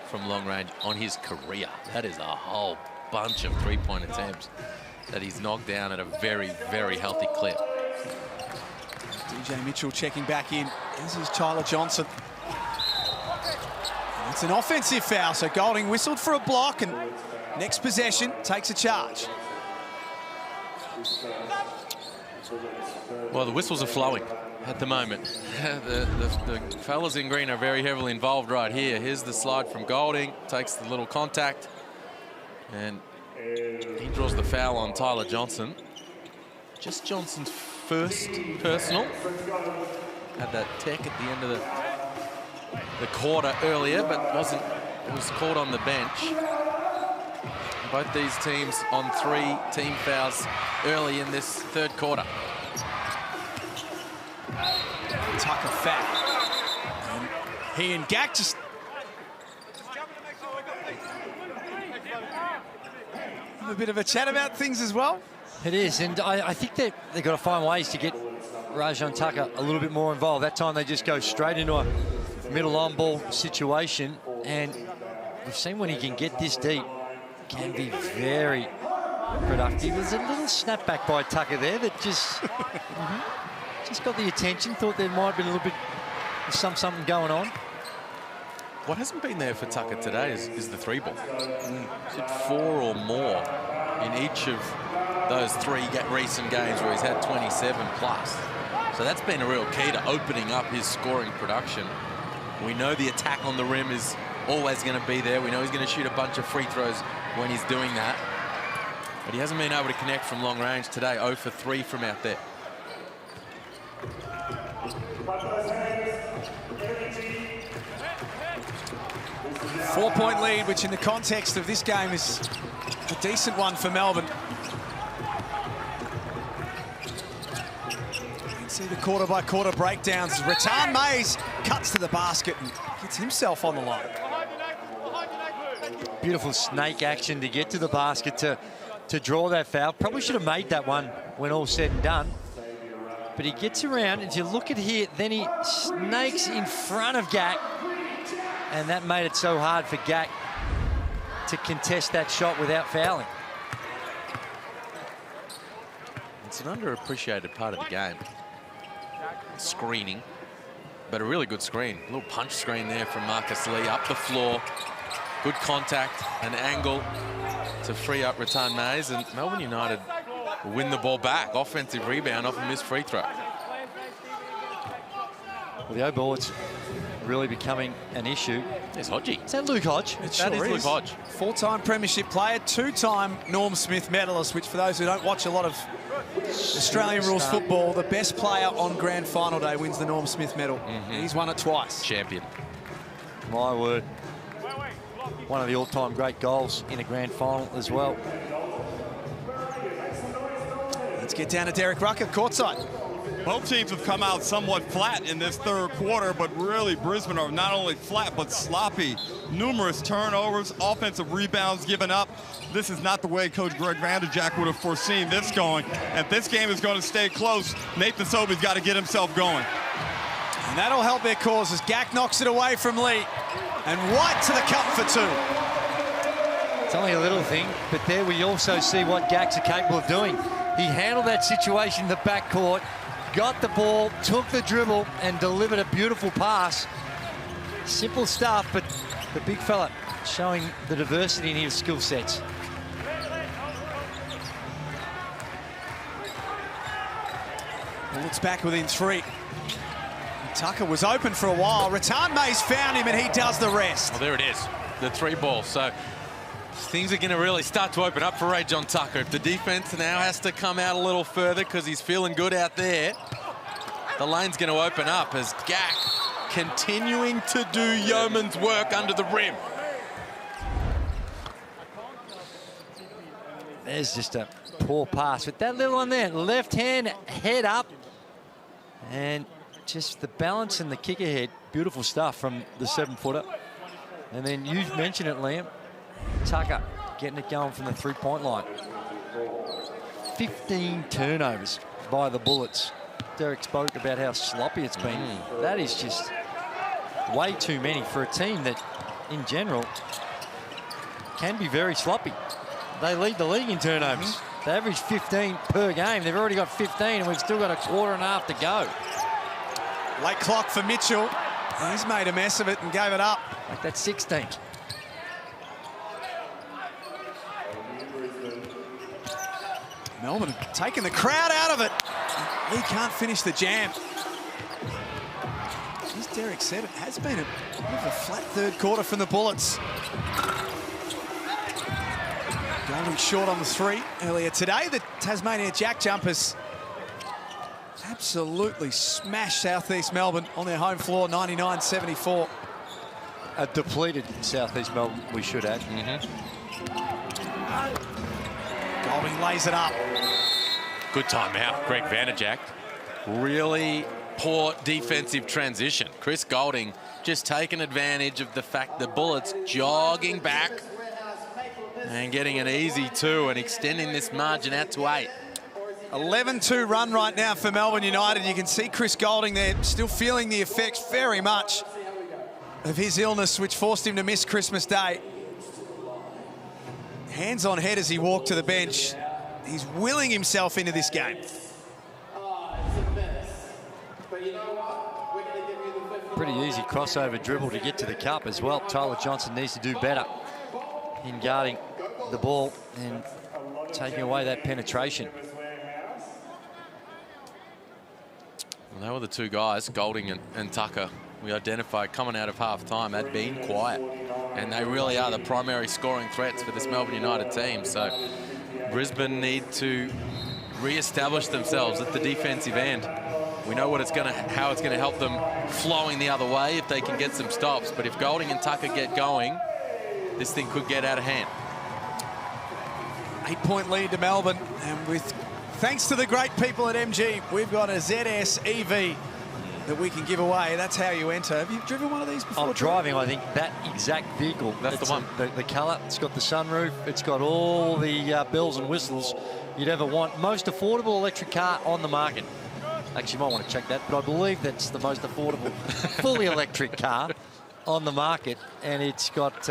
[SPEAKER 5] from long range on his career. That is a whole bunch of three-point attempts that he's knocked down at a very, very healthy clip.
[SPEAKER 2] DJ Mitchell checking back in. This is Tyler Johnson. It's an offensive foul, so Golding whistled for a block, and next possession takes a charge.
[SPEAKER 5] Well, the whistles are flowing at the moment. the fellas in green are very heavily involved right here. Here's the slide from Golding, takes the little contact, and he draws the foul on Tyler Johnson. Just Johnson's first personal. Had that tech at the end of the quarter earlier, but it was caught on the bench. Both these teams on 3 team fouls early in this third quarter.
[SPEAKER 2] Tucker foul. And he and Gack just... have a bit of a chat about things as well.
[SPEAKER 4] It is, and I think they've got to find ways to get Rajon Tucker a little bit more involved. That time they just go straight into a middle on-ball situation, and we've seen when he can get this deep, can be very productive. There's a little snapback by Tucker there that just just got the attention. Thought there might have been a little bit of something going on.
[SPEAKER 5] What hasn't been there for Tucker today is the 3-ball. He's hit 4 or more in each of those 3 recent games where he's had 27 plus. So that's been a real key to opening up his scoring production. We know the attack on the rim is always going to be there. We know he's going to shoot a bunch of free throws when he's doing that. But he hasn't been able to connect from long range today. 0 for 3 from out there.
[SPEAKER 2] Four-point lead, which in the context of this game is a decent one for Melbourne. You can see the quarter-by-quarter breakdowns. Rattan Mays cuts to the basket and gets himself on the line.
[SPEAKER 4] Beautiful snake action to get to the basket to draw that foul. Probably should have made that one when all said and done. But he gets around, and if you look at here, then he snakes in front of Gack. And that made it so hard for Gack to contest that shot without fouling.
[SPEAKER 5] It's an underappreciated part of the game. Screening, but a really good screen. A little punch screen there from Marcus Lee up the floor. Good contact, an angle to free up Rattan Mays, and Melbourne United win the ball back. Offensive rebound off a missed free throw.
[SPEAKER 4] Well, the O-board's really becoming an issue.
[SPEAKER 5] There's Hodgie.
[SPEAKER 4] Is that Luke Hodge?
[SPEAKER 5] That is Luke Hodge.
[SPEAKER 2] 4-time premiership player, 2-time Norm Smith medalist, which for those who don't watch a lot of Australian rules football, the best player on grand final day wins the Norm Smith medal. He's won it twice.
[SPEAKER 5] Champion.
[SPEAKER 4] My word. One of the all-time great goals in a grand final as well.
[SPEAKER 2] Let's get down to Derek Rucker, courtside.
[SPEAKER 6] Both teams have come out somewhat flat in this third quarter, but really Brisbane are not only flat, but sloppy. Numerous turnovers, offensive rebounds given up. This is not the way Coach Greg Vanderjack would have foreseen this going. If this game is going to stay close, Nathan Sobey's got to get himself going.
[SPEAKER 2] And that'll help their cause as Gack knocks it away from Lee. And White to the cup for 2.
[SPEAKER 4] It's only a little thing, but there we also see what Gack's are capable of doing. He handled that situation in the backcourt, got the ball, took the dribble, and delivered a beautiful pass. Simple stuff, but the big fella showing the diversity in his skill sets.
[SPEAKER 2] Bullets back within 3. Tucker was open for a while. Rattan May's found him, and he does the rest.
[SPEAKER 5] Well, there it is, the 3 ball. So things are going to really start to open up for Ray John Tucker. If the defense now has to come out a little further because he's feeling good out there, the lane's going to open up as Gack continuing to do yeoman's work under the rim.
[SPEAKER 4] There's just a poor pass with that little one there. Left hand, head up. And just the balance and the kick ahead. Beautiful stuff from the 7-footer. And then you've mentioned it, Liam. Tucker getting it going from the 3-point line. 15 turnovers by the Bullets. Derek spoke about how sloppy it's been. That is just way too many for a team that, in general, can be very sloppy. They lead the league in turnovers. They average 15 per game. They've already got 15, and we've still got a quarter and a half to go.
[SPEAKER 2] Late clock for Mitchell. He's made a mess of it and gave it up.
[SPEAKER 4] Like that's 16.
[SPEAKER 2] Melbourne taking the crowd out of it. He can't finish the jam. As Derek said, it has been a bit of a flat third quarter from the Bullets. Golding short on the 3 earlier today. The Tasmania Jack Jumpers absolutely smashed Southeast Melbourne on their home floor, 99-74.
[SPEAKER 4] A depleted Southeast Melbourne, we should add.
[SPEAKER 2] Golding lays it up.
[SPEAKER 5] Good timeout, Greg Vanderjack. Really poor defensive transition. Chris Golding just taking advantage of the fact the Bullets jogging back and getting an easy 2 and extending this margin out to 8.
[SPEAKER 2] 11-2 run right now for Melbourne United. You can see Chris Golding there still feeling the effects very much of his illness, which forced him to miss Christmas Day. Hands on head as he walked to the bench. He's willing himself into this game.
[SPEAKER 4] Pretty easy crossover dribble to get to the cup as well. Tyler Johnson needs to do better in guarding the ball and taking away that penetration.
[SPEAKER 5] Well, they were the 2 guys, Golding and Tucker, we identified coming out of half-time had been quiet. And they really are the primary scoring threats for this Melbourne United team. So Brisbane need to re-establish themselves at the defensive end. We know how it's gonna help them flowing the other way if they can get some stops. But if Golding and Tucker get going, this thing could get out of hand.
[SPEAKER 2] 8-point lead to Melbourne, and thanks to the great people at MG, we've got a ZS EV that we can give away. That's how you enter. Have you driven one of these before?
[SPEAKER 4] I'm driving, I think, that exact vehicle.
[SPEAKER 5] That's the one.
[SPEAKER 4] The colour, it's got the sunroof, it's got all the bells and whistles you'd ever want. Most affordable electric car on the market. Actually, you might want to check that, but I believe that's the most affordable fully electric car on the market, and it's got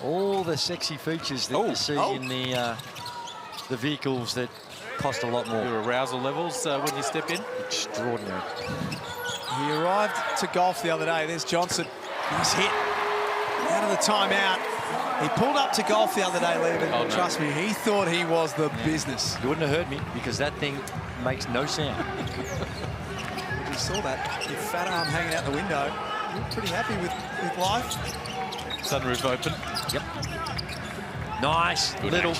[SPEAKER 4] all the sexy features that you see in the vehicles that cost a lot more.
[SPEAKER 5] Your arousal levels when you step in?
[SPEAKER 4] Extraordinary.
[SPEAKER 2] He arrived to golf the other day. There's Johnson. He's hit out of the timeout. He pulled up to golf the other day, Lever. Trust me, he thought he was the business.
[SPEAKER 4] You wouldn't have heard me because that thing makes no sound.
[SPEAKER 2] You saw that. Your fat arm hanging out the window. You're pretty happy with life.
[SPEAKER 5] Sunroof open.
[SPEAKER 4] Yep. Nice.
[SPEAKER 5] Good
[SPEAKER 4] little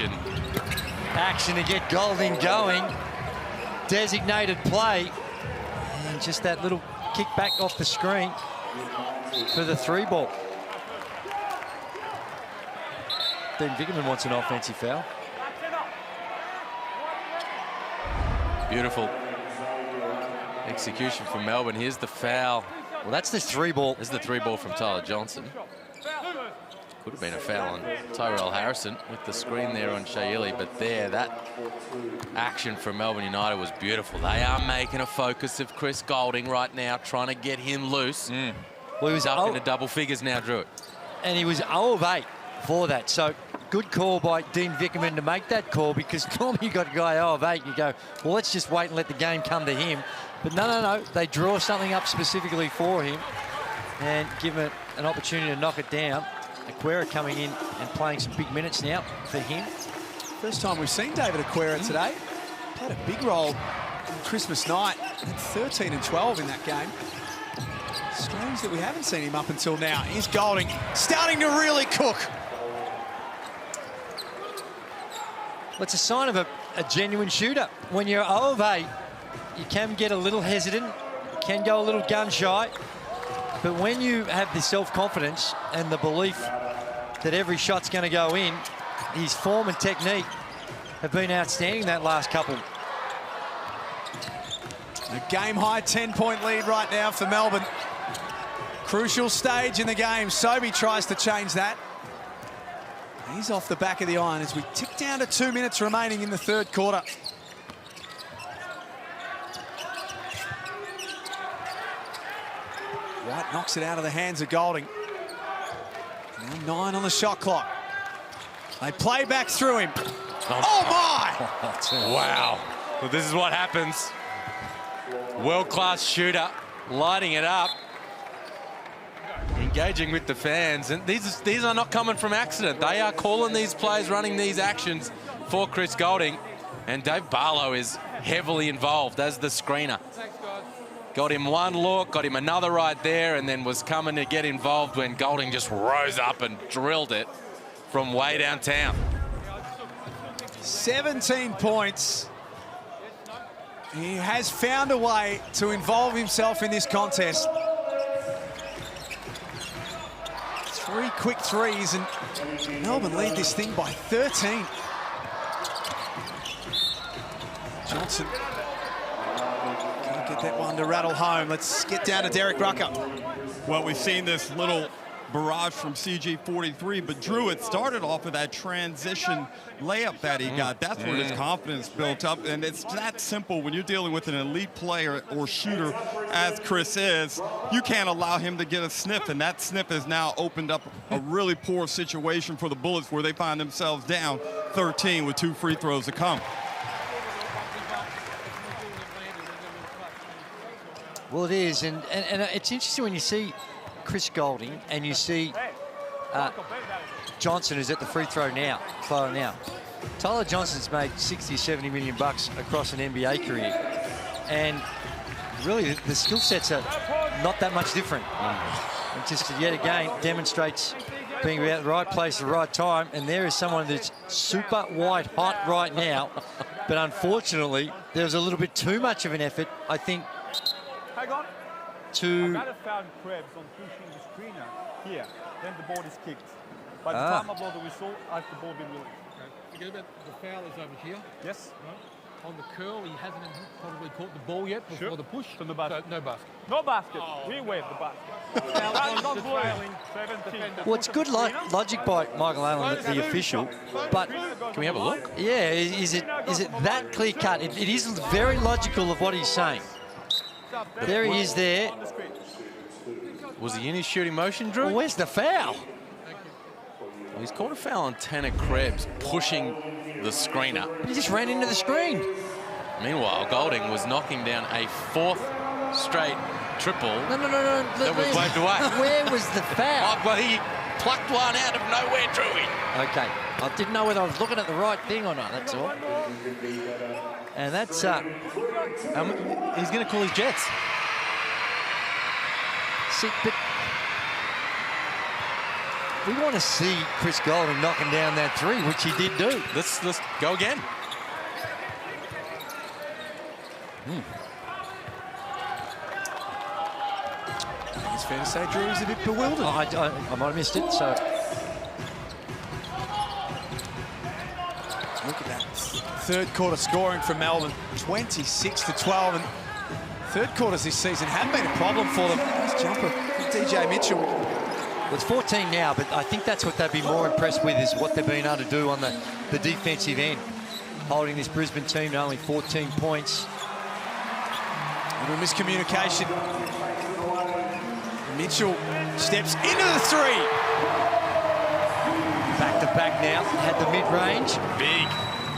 [SPEAKER 4] action to get Golding going. Designated play. And just that little kick back off the screen for the 3 ball. Dean Vickerman wants an offensive foul.
[SPEAKER 5] Beautiful execution from Melbourne. Here's the foul.
[SPEAKER 4] Well, that's the 3 ball.
[SPEAKER 5] This is the 3 ball from Tyler Johnson. Could have been a foul on Tyrell Harrison with the screen there on Shayili, but that action from Melbourne United was beautiful. They are making a focus of Chris Golding right now, trying to get him loose.
[SPEAKER 4] Well, he was
[SPEAKER 5] up into double figures now, Drew.
[SPEAKER 4] And he was 0 of 8 for that. So good call by Dean Vickerman to make that call, because normally you got a guy 0 of 8, you go, well, let's just wait and let the game come to him. But no, they draw something up specifically for him and give him an opportunity to knock it down. Aquera coming in and playing some big minutes now for him.
[SPEAKER 2] First time we've seen David Aquera today. Played a big role on Christmas night. Had 13 and 12 in that game. Strange that we haven't seen him up until now. Here's Golding, starting to really cook.
[SPEAKER 4] Well, it's a sign of a genuine shooter. When you're 0 of 8, you can get a little hesitant, can go a little gun shy. But when you have the self-confidence and the belief that every shot's going to go in, his form and technique have been outstanding that last couple.
[SPEAKER 2] A game-high 10-point lead right now for Melbourne. Crucial stage in the game. Sobey tries to change that. He's off the back of the iron as we tick down to 2 minutes remaining in the third quarter. White knocks it out of the hands of Golding. Now 9 on the shot clock. They play back through him. Oh my!
[SPEAKER 5] Wow. Well, this is what happens. World-class shooter, lighting it up. Engaging with the fans, and these are not coming from accident. They are calling these plays, running these actions for Chris Golding, and Dave Barlow is heavily involved as the screener. Got him one look, got him another right there, and then was coming to get involved when Golding just rose up and drilled it from way downtown.
[SPEAKER 2] 17 points. He has found a way to involve himself in this contest. 3 quick threes, and Melbourne lead this thing by 13. Johnson can't get that one to rattle home. Let's get down to Derek Rucker.
[SPEAKER 6] Well, we've seen this little barrage from CG43, but Drew, it started off with that transition layup that he got. That's where his confidence built up, and it's that simple. When you're dealing with an elite player or shooter, as Chris is, you can't allow him to get a sniff, and that sniff has now opened up a really poor situation for the Bullets, where they find themselves down 13 with 2 free throws to come.
[SPEAKER 4] Well, it is, and it's interesting when you see Chris Golding and you see Johnson, who's at the free throw now, firing now. Tyler Johnson's made 60, 70 million bucks across an NBA career, and really the skill sets are not that much different. It just yet again demonstrates being at the right place at the right time, and there is someone that's super white hot right now, but unfortunately there was a little bit too much of an effort, I think, to...
[SPEAKER 14] I might have found Krebs on pushing the screener here, then the ball is kicked. By the time I blow the whistle, has the ball been released?
[SPEAKER 15] Forget about the foul is over here.
[SPEAKER 14] Yes.
[SPEAKER 15] Right. On the curl, he hasn't probably caught the ball yet before the push.
[SPEAKER 14] So no basket.
[SPEAKER 15] No basket.
[SPEAKER 14] No basket. We wave the basket. That's not blowing. 17.
[SPEAKER 4] Well, it's good logic by Michael Allen, the official, but...
[SPEAKER 5] Can we have a look?
[SPEAKER 4] Yeah, is it that clear-cut? It is very logical of what he's saying. There he is there.
[SPEAKER 5] Was he in his shooting motion, Drew?
[SPEAKER 4] Well, where's the foul?
[SPEAKER 5] Well, he's called a foul on Tanner Krebs, pushing the screener.
[SPEAKER 4] He just ran into the screen.
[SPEAKER 5] Meanwhile, Golding was knocking down a 4th straight triple.
[SPEAKER 4] No.
[SPEAKER 5] That was waved away.
[SPEAKER 4] Where was the foul?
[SPEAKER 5] Well, he plucked one out of nowhere, Drewy.
[SPEAKER 4] Okay. I didn't know whether I was looking at the right thing or not, that's all. And that's... he's
[SPEAKER 5] going to call his Jets.
[SPEAKER 4] See, but we want to see Chris Golding knocking down that 3, which he did do.
[SPEAKER 5] Let's go again.
[SPEAKER 2] It's fair to say Drew is a bit bewildered.
[SPEAKER 4] I might have missed it, so...
[SPEAKER 2] Look at that. Third quarter scoring from Melbourne, 26-12, and third quarters this season have been a problem for them. Nice jumper from DJ Mitchell.
[SPEAKER 4] Well, it's 14 now, but I think that's what they'd be more impressed with, is what they've been able to do on the defensive end. Holding this Brisbane team to only 14 points.
[SPEAKER 2] Little miscommunication. Mitchell steps into the 3.
[SPEAKER 4] Back-to-back now, had the mid-range.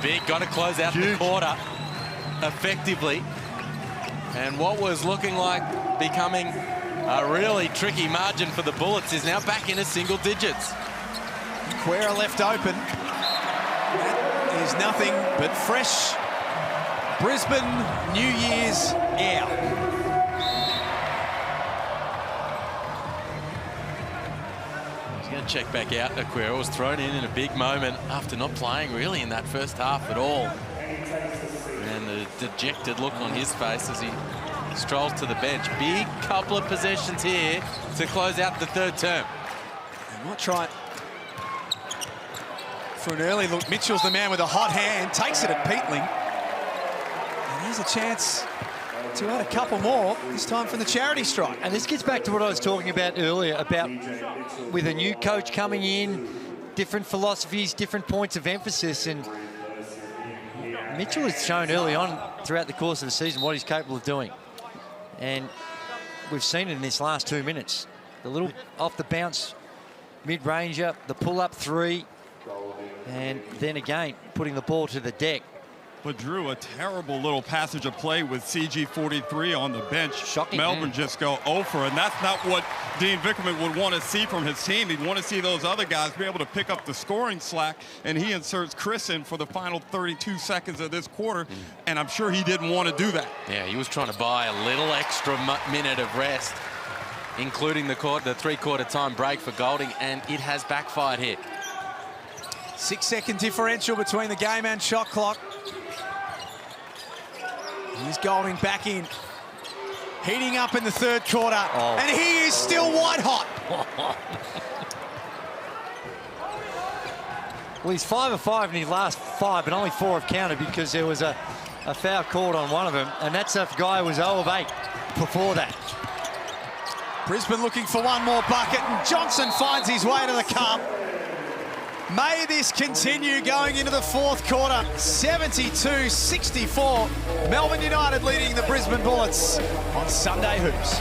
[SPEAKER 5] Big, got to close out the quarter effectively. And what was looking like becoming a really tricky margin for the Bullets is now back into single digits.
[SPEAKER 2] Quera left open. That is nothing but fresh Brisbane New Year's air.
[SPEAKER 5] check back out. Aquero was thrown in a big moment after not playing really in that first half at all. And the dejected look on his face as he strolls to the bench. Big couple of possessions here to close out the third term.
[SPEAKER 2] They might try it for an early look. Mitchell's the man with a hot hand, takes it at Peatling. And there's a chance to add a couple more, this time from the charity strike.
[SPEAKER 4] And this gets back to what I was talking about earlier, about with a new coach coming in, different philosophies, different points of emphasis. And Mitchell has shown early on throughout the course of the season what he's capable of doing. And we've seen it in this last 2 minutes. The little off the bounce mid-ranger, the pull-up three, and then again, putting the ball to the deck.
[SPEAKER 6] But Drew, a terrible little passage of play with CG43 on the bench.
[SPEAKER 4] Shocking.
[SPEAKER 6] Melbourne just go over, and that's not what Dean Vickerman would want to see from his team. He'd want to see those other guys be able to pick up the scoring slack, and he inserts Chris in for the final 32 seconds of this quarter, and I'm sure he didn't want to do that.
[SPEAKER 5] Yeah, he was trying to buy a little extra minute of rest, including the three-quarter time break for Golding, and it has backfired here.
[SPEAKER 2] 6-second differential between the game and shot clock. Here's Golding back in. Heating up in the third quarter. Oh. And he is still white hot.
[SPEAKER 4] Well, he's 5 of 5 in his last 5, but only 4 have counted because there was a foul called on one of them. And that's a guy who was 0 of 8 before that.
[SPEAKER 2] Brisbane looking for one more bucket, and Johnson finds his way to the cup. May this continue going into the fourth quarter. 72-64. Melbourne United leading the Brisbane Bullets on Sunday Hoops.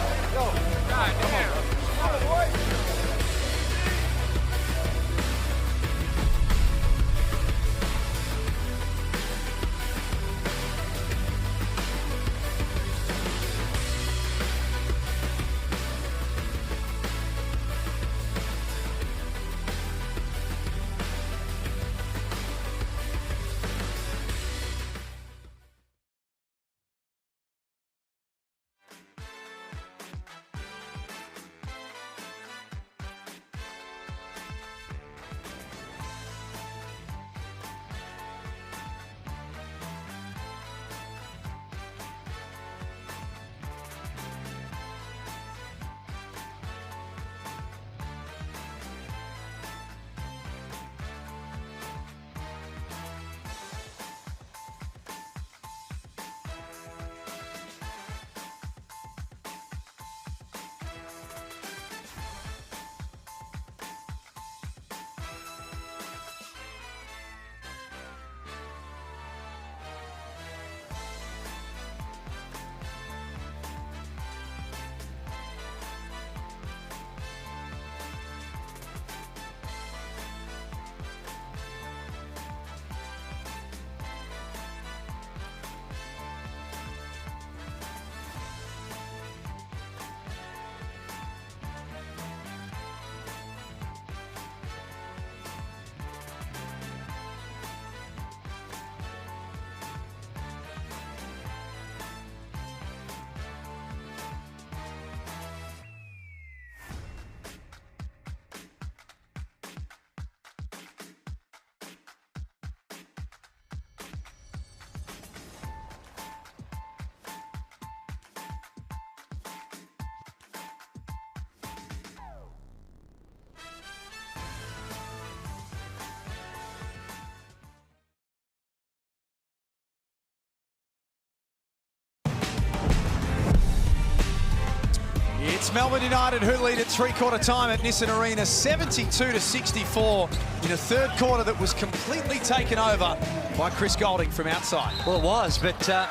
[SPEAKER 2] It's Melbourne United who lead at three-quarter time at Nissan Arena, 72-64 in a third quarter that was completely taken over by Chris Golding from outside.
[SPEAKER 4] Well, it was, but to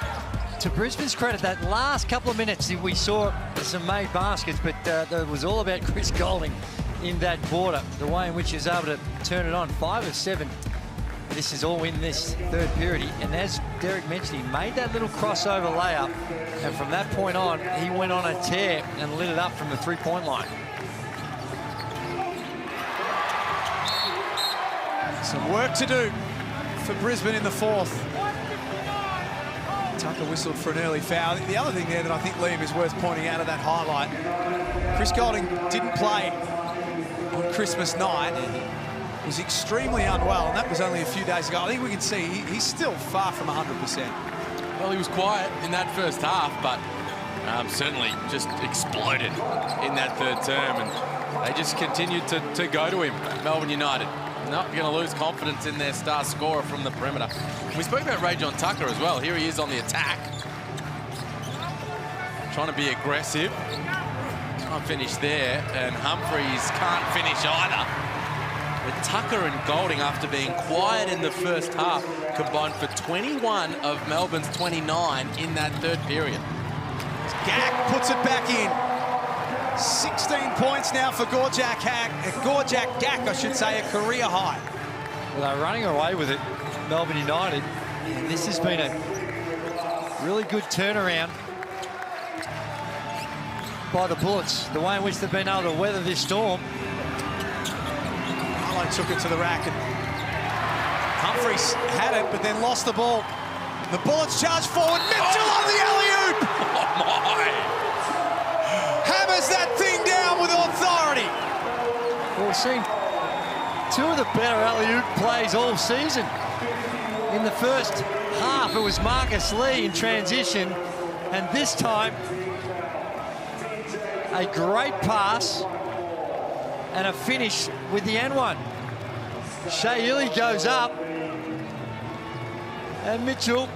[SPEAKER 4] Brisbane's credit, that last couple of minutes we saw some made baskets, but it was all about Chris Golding in that quarter, the way in which he was able to turn it on. 5 of 7. This is all in this third period. And as Derek mentioned, he made that little crossover layup. And from that point on, he went on a tear and lit it up from the three-point line.
[SPEAKER 2] Some work to do for Brisbane in the fourth. Tucker whistled for an early foul. The other thing there that I think, Liam, is worth pointing out of that highlight, Chris Golding didn't play on Christmas night. Was extremely unwell, and that was only a few days ago. I think we can see he's still far from 100%.
[SPEAKER 5] Well, he was quiet in that first half, but certainly just exploded in that third term, and they just continued to go to him. Melbourne United not going to lose confidence in their star scorer from the perimeter. We spoke about Ray John Tucker as well. Here he is on the attack, trying to be aggressive. Can't finish there, and Humphreys can't finish either. But Tucker and Golding, after being quiet in the first half, combined for 21 of Melbourne's 29 in that third period.
[SPEAKER 2] Gack puts it back in. 16 points now for Gorjak Gack, I should say, a career high.
[SPEAKER 4] Well, they're running away with it, Melbourne United. And this has been a really good turnaround by the Bullets, the way in which they've been able to weather this storm.
[SPEAKER 2] Marlowe took it to the rack, and Humphreys had it, but then lost the ball. The Bullets charge forward. Mitchell on the alley-oop!
[SPEAKER 5] Oh, my!
[SPEAKER 2] Hammers that thing down with authority.
[SPEAKER 4] Well, we've seen two of the better alley-oop plays all season. In the first half, it was Marcus Lee in transition, and this time, a great pass and a finish with the N1. Shea Ili goes up, and Mitchell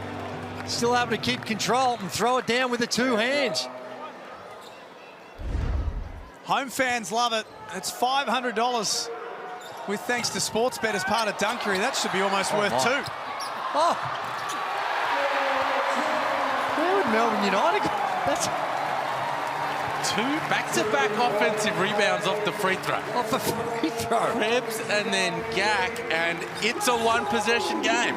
[SPEAKER 4] still able to keep control and throw it down with the two hands.
[SPEAKER 2] Home fans love it. It's $500 with thanks to Sportsbet as part of Dunkery. That should be almost worth
[SPEAKER 4] my.
[SPEAKER 2] two.
[SPEAKER 4] Oh, where would Melbourne United go? That's
[SPEAKER 5] two back-to-back offensive rebounds off the free throw.
[SPEAKER 4] Off the free throw.
[SPEAKER 5] Krebs and then Gack, and it's a one-possession game.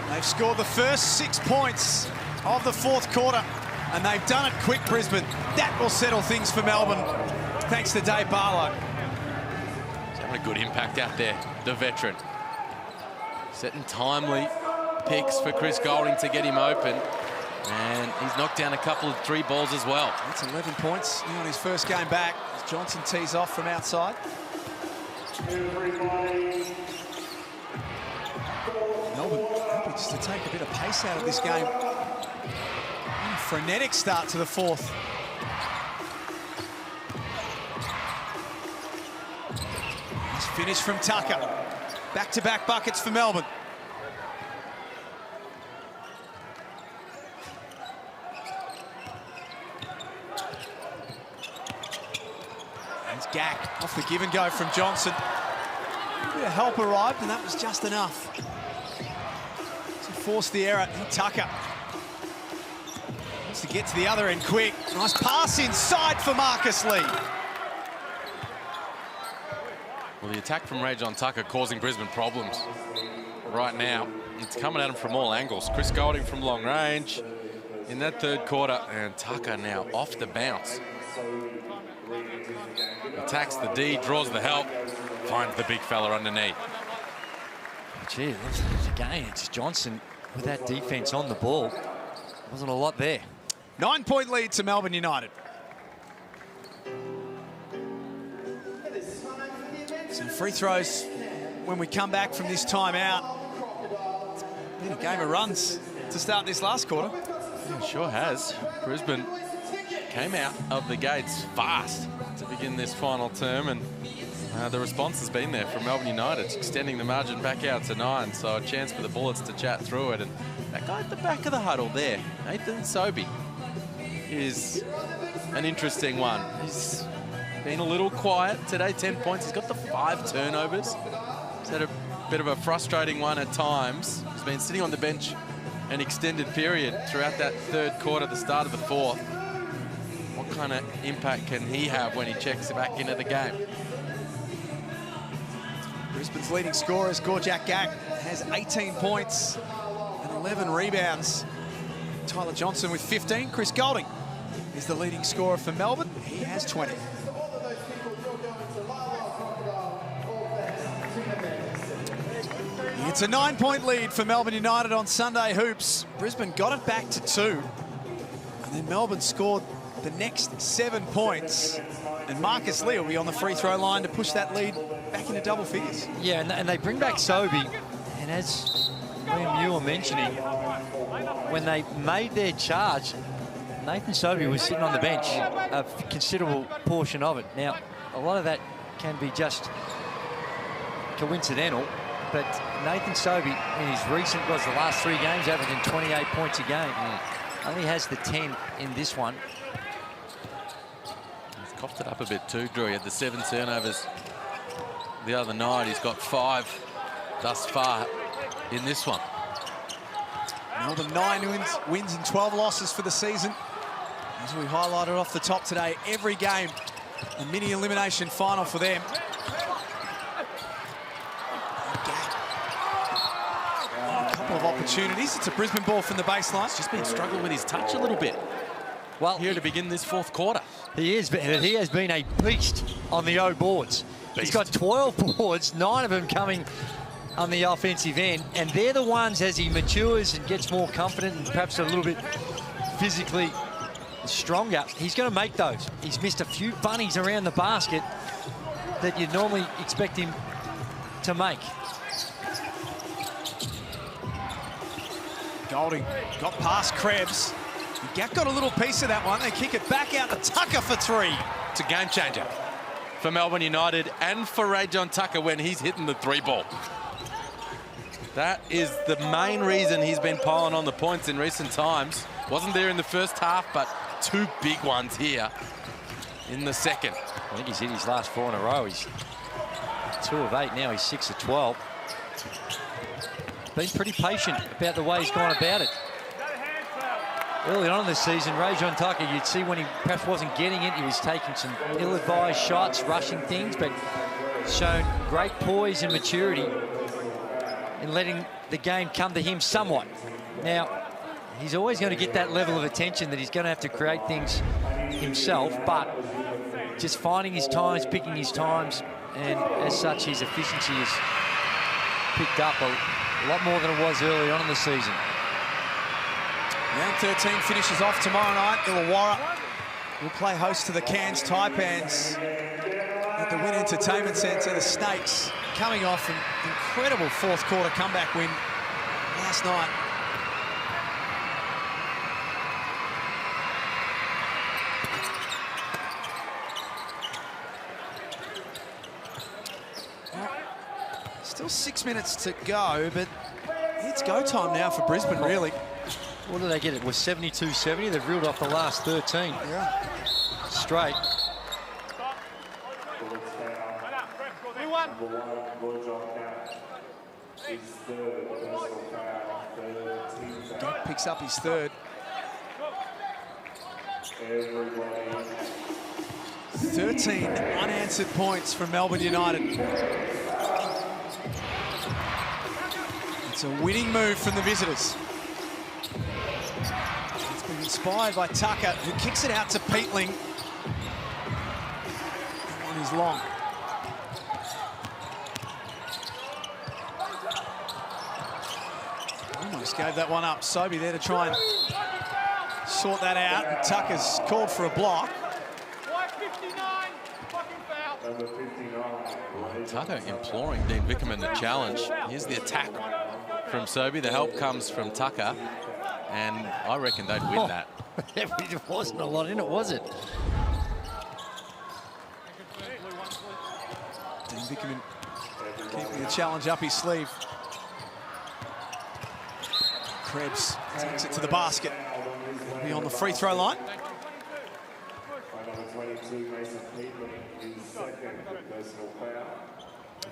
[SPEAKER 2] They've scored the first 6 points of the fourth quarter, and they've done it quick, Brisbane. That will settle things for Melbourne, thanks to Dave Barlow.
[SPEAKER 5] He's having a good impact out there, the veteran. Setting timely picks for Chris Golding to get him open. And he's knocked down a couple of three balls as well.
[SPEAKER 2] That's 11 points on his first game back. As Johnson tees off from outside. Melbourne happy just to take a bit of pace out of this game. Frenetic start to the fourth. Nice finish from Tucker. Back-to-back buckets for Melbourne. Gack off the give and go from Johnson. A bit of help arrived, and that was just enough to force the error. And Tucker wants to get to the other end quick. Nice pass inside for Marcus Lee.
[SPEAKER 5] Well, the attack from Ray John Tucker causing Brisbane problems right now. It's coming at him from all angles. Chris Golding from long range in that third quarter, and Tucker now off the bounce. Attacks the D, draws the help, finds the big fella underneath.
[SPEAKER 4] Gee, again, it's Johnson with that defense on the ball. Wasn't a lot there.
[SPEAKER 2] 9-point lead to Melbourne United. Some free throws when we come back from this timeout. It's been a game of runs to start this last quarter.
[SPEAKER 5] Yeah, it sure has. Brisbane came out of the gates fast to begin this final term, and the response has been there from Melbourne United, extending the margin back out to 9, so a chance for the Bullets to chat through it. And that guy at the back of the huddle there, Nathan Sobey, is an interesting one. He's been a little quiet today, 10 points. He's got the 5 turnovers. He's had a bit of a frustrating one at times. He's been sitting on the bench an extended period throughout that third quarter, the start of the fourth. What kind of impact can he have when he checks back into the game?
[SPEAKER 2] Brisbane's leading scorer, Gorjak Gack, has 18 points and 11 rebounds. Tyler Johnson with 15. Chris Golding is the leading scorer for Melbourne. He has 20. It's a 9-point lead for Melbourne United on Sunday Hoops. Brisbane got it back to 2. And then Melbourne scored the next 7 points And Marcus Lee will be on the free throw line to push that lead back into double figures.
[SPEAKER 4] Yeah, and they bring back Sobey. And as Liam, you were mentioning, when they made their charge, Nathan Sobey was sitting on the bench a considerable portion of it. Now, a lot of that can be just coincidental, but Nathan Sobey, in his recent, the last 3 games, averaging 28 points a game. Only has the 10 in this one.
[SPEAKER 5] He's coughed it up a bit too, Drew. He had the 7 turnovers the other night. He's got 5 thus far in this one.
[SPEAKER 2] Melbourne 9 wins and 12 losses for the season. As we highlighted off the top today, every game a mini elimination final for them. A couple of opportunities. It's a Brisbane ball from the baseline.
[SPEAKER 5] He's just been struggling with his touch a little bit.
[SPEAKER 4] Well,
[SPEAKER 5] here to begin this 4th quarter.
[SPEAKER 4] He is, but he has been a beast on the O boards. He's got 12 boards, 9 of them coming on the offensive end, and they're the ones, as he matures and gets more confident and perhaps a little bit physically stronger, he's going to make those. He's missed a few bunnies around the basket that you'd normally expect him to make.
[SPEAKER 2] Golding got past Krebs. Gack got a little piece of that one. They kick it back out to Tucker for 3.
[SPEAKER 5] It's a game changer for Melbourne United and for Ray John Tucker when he's hitting the 3 ball. That is the main reason he's been piling on the points in recent times. Wasn't there in the first half, but 2 big ones here in the second.
[SPEAKER 4] I think he's hit his last 4 in a row. He's 2 of 8 now. He's 6 of 12. Been pretty patient about the way he's gone about it. Early on in the season, Ray John Tucker, you'd see when he perhaps wasn't getting it, he was taking some ill-advised shots, rushing things, but shown great poise and maturity in letting the game come to him somewhat. Now, he's always going to get that level of attention that he's going to have to create things himself, but just finding his times, picking his times, and as such, his efficiency is picked up a lot more than it was early on in the season.
[SPEAKER 2] Round 13 finishes off tomorrow night. Illawarra will play host to the Cairns Taipans at the Wynn Entertainment Centre. The Snakes coming off an incredible 4th quarter comeback win last night. Still 6 minutes to go, but it's go time now for Brisbane, really.
[SPEAKER 4] What did they get? It was 72-70. They've reeled off the last 13 straight.
[SPEAKER 2] Gack picks up his 3rd. 13 unanswered points from Melbourne United. It's a winning move from the visitors. It's been inspired by Tucker, who kicks it out to Peatling. That one is long. Almost gave that one up. Sobey there to try and sort that out. And Tucker's called for a block.
[SPEAKER 5] Tucker imploring Dean Vickerman to challenge. Here's the attack from Sobey. The help comes from Tucker, and I reckon they'd win that.
[SPEAKER 4] There wasn't a lot in it, was it?
[SPEAKER 2] Dean Vickerman keeping the challenge up his sleeve. Krebs takes it to the basket. He'll be on the free throw line.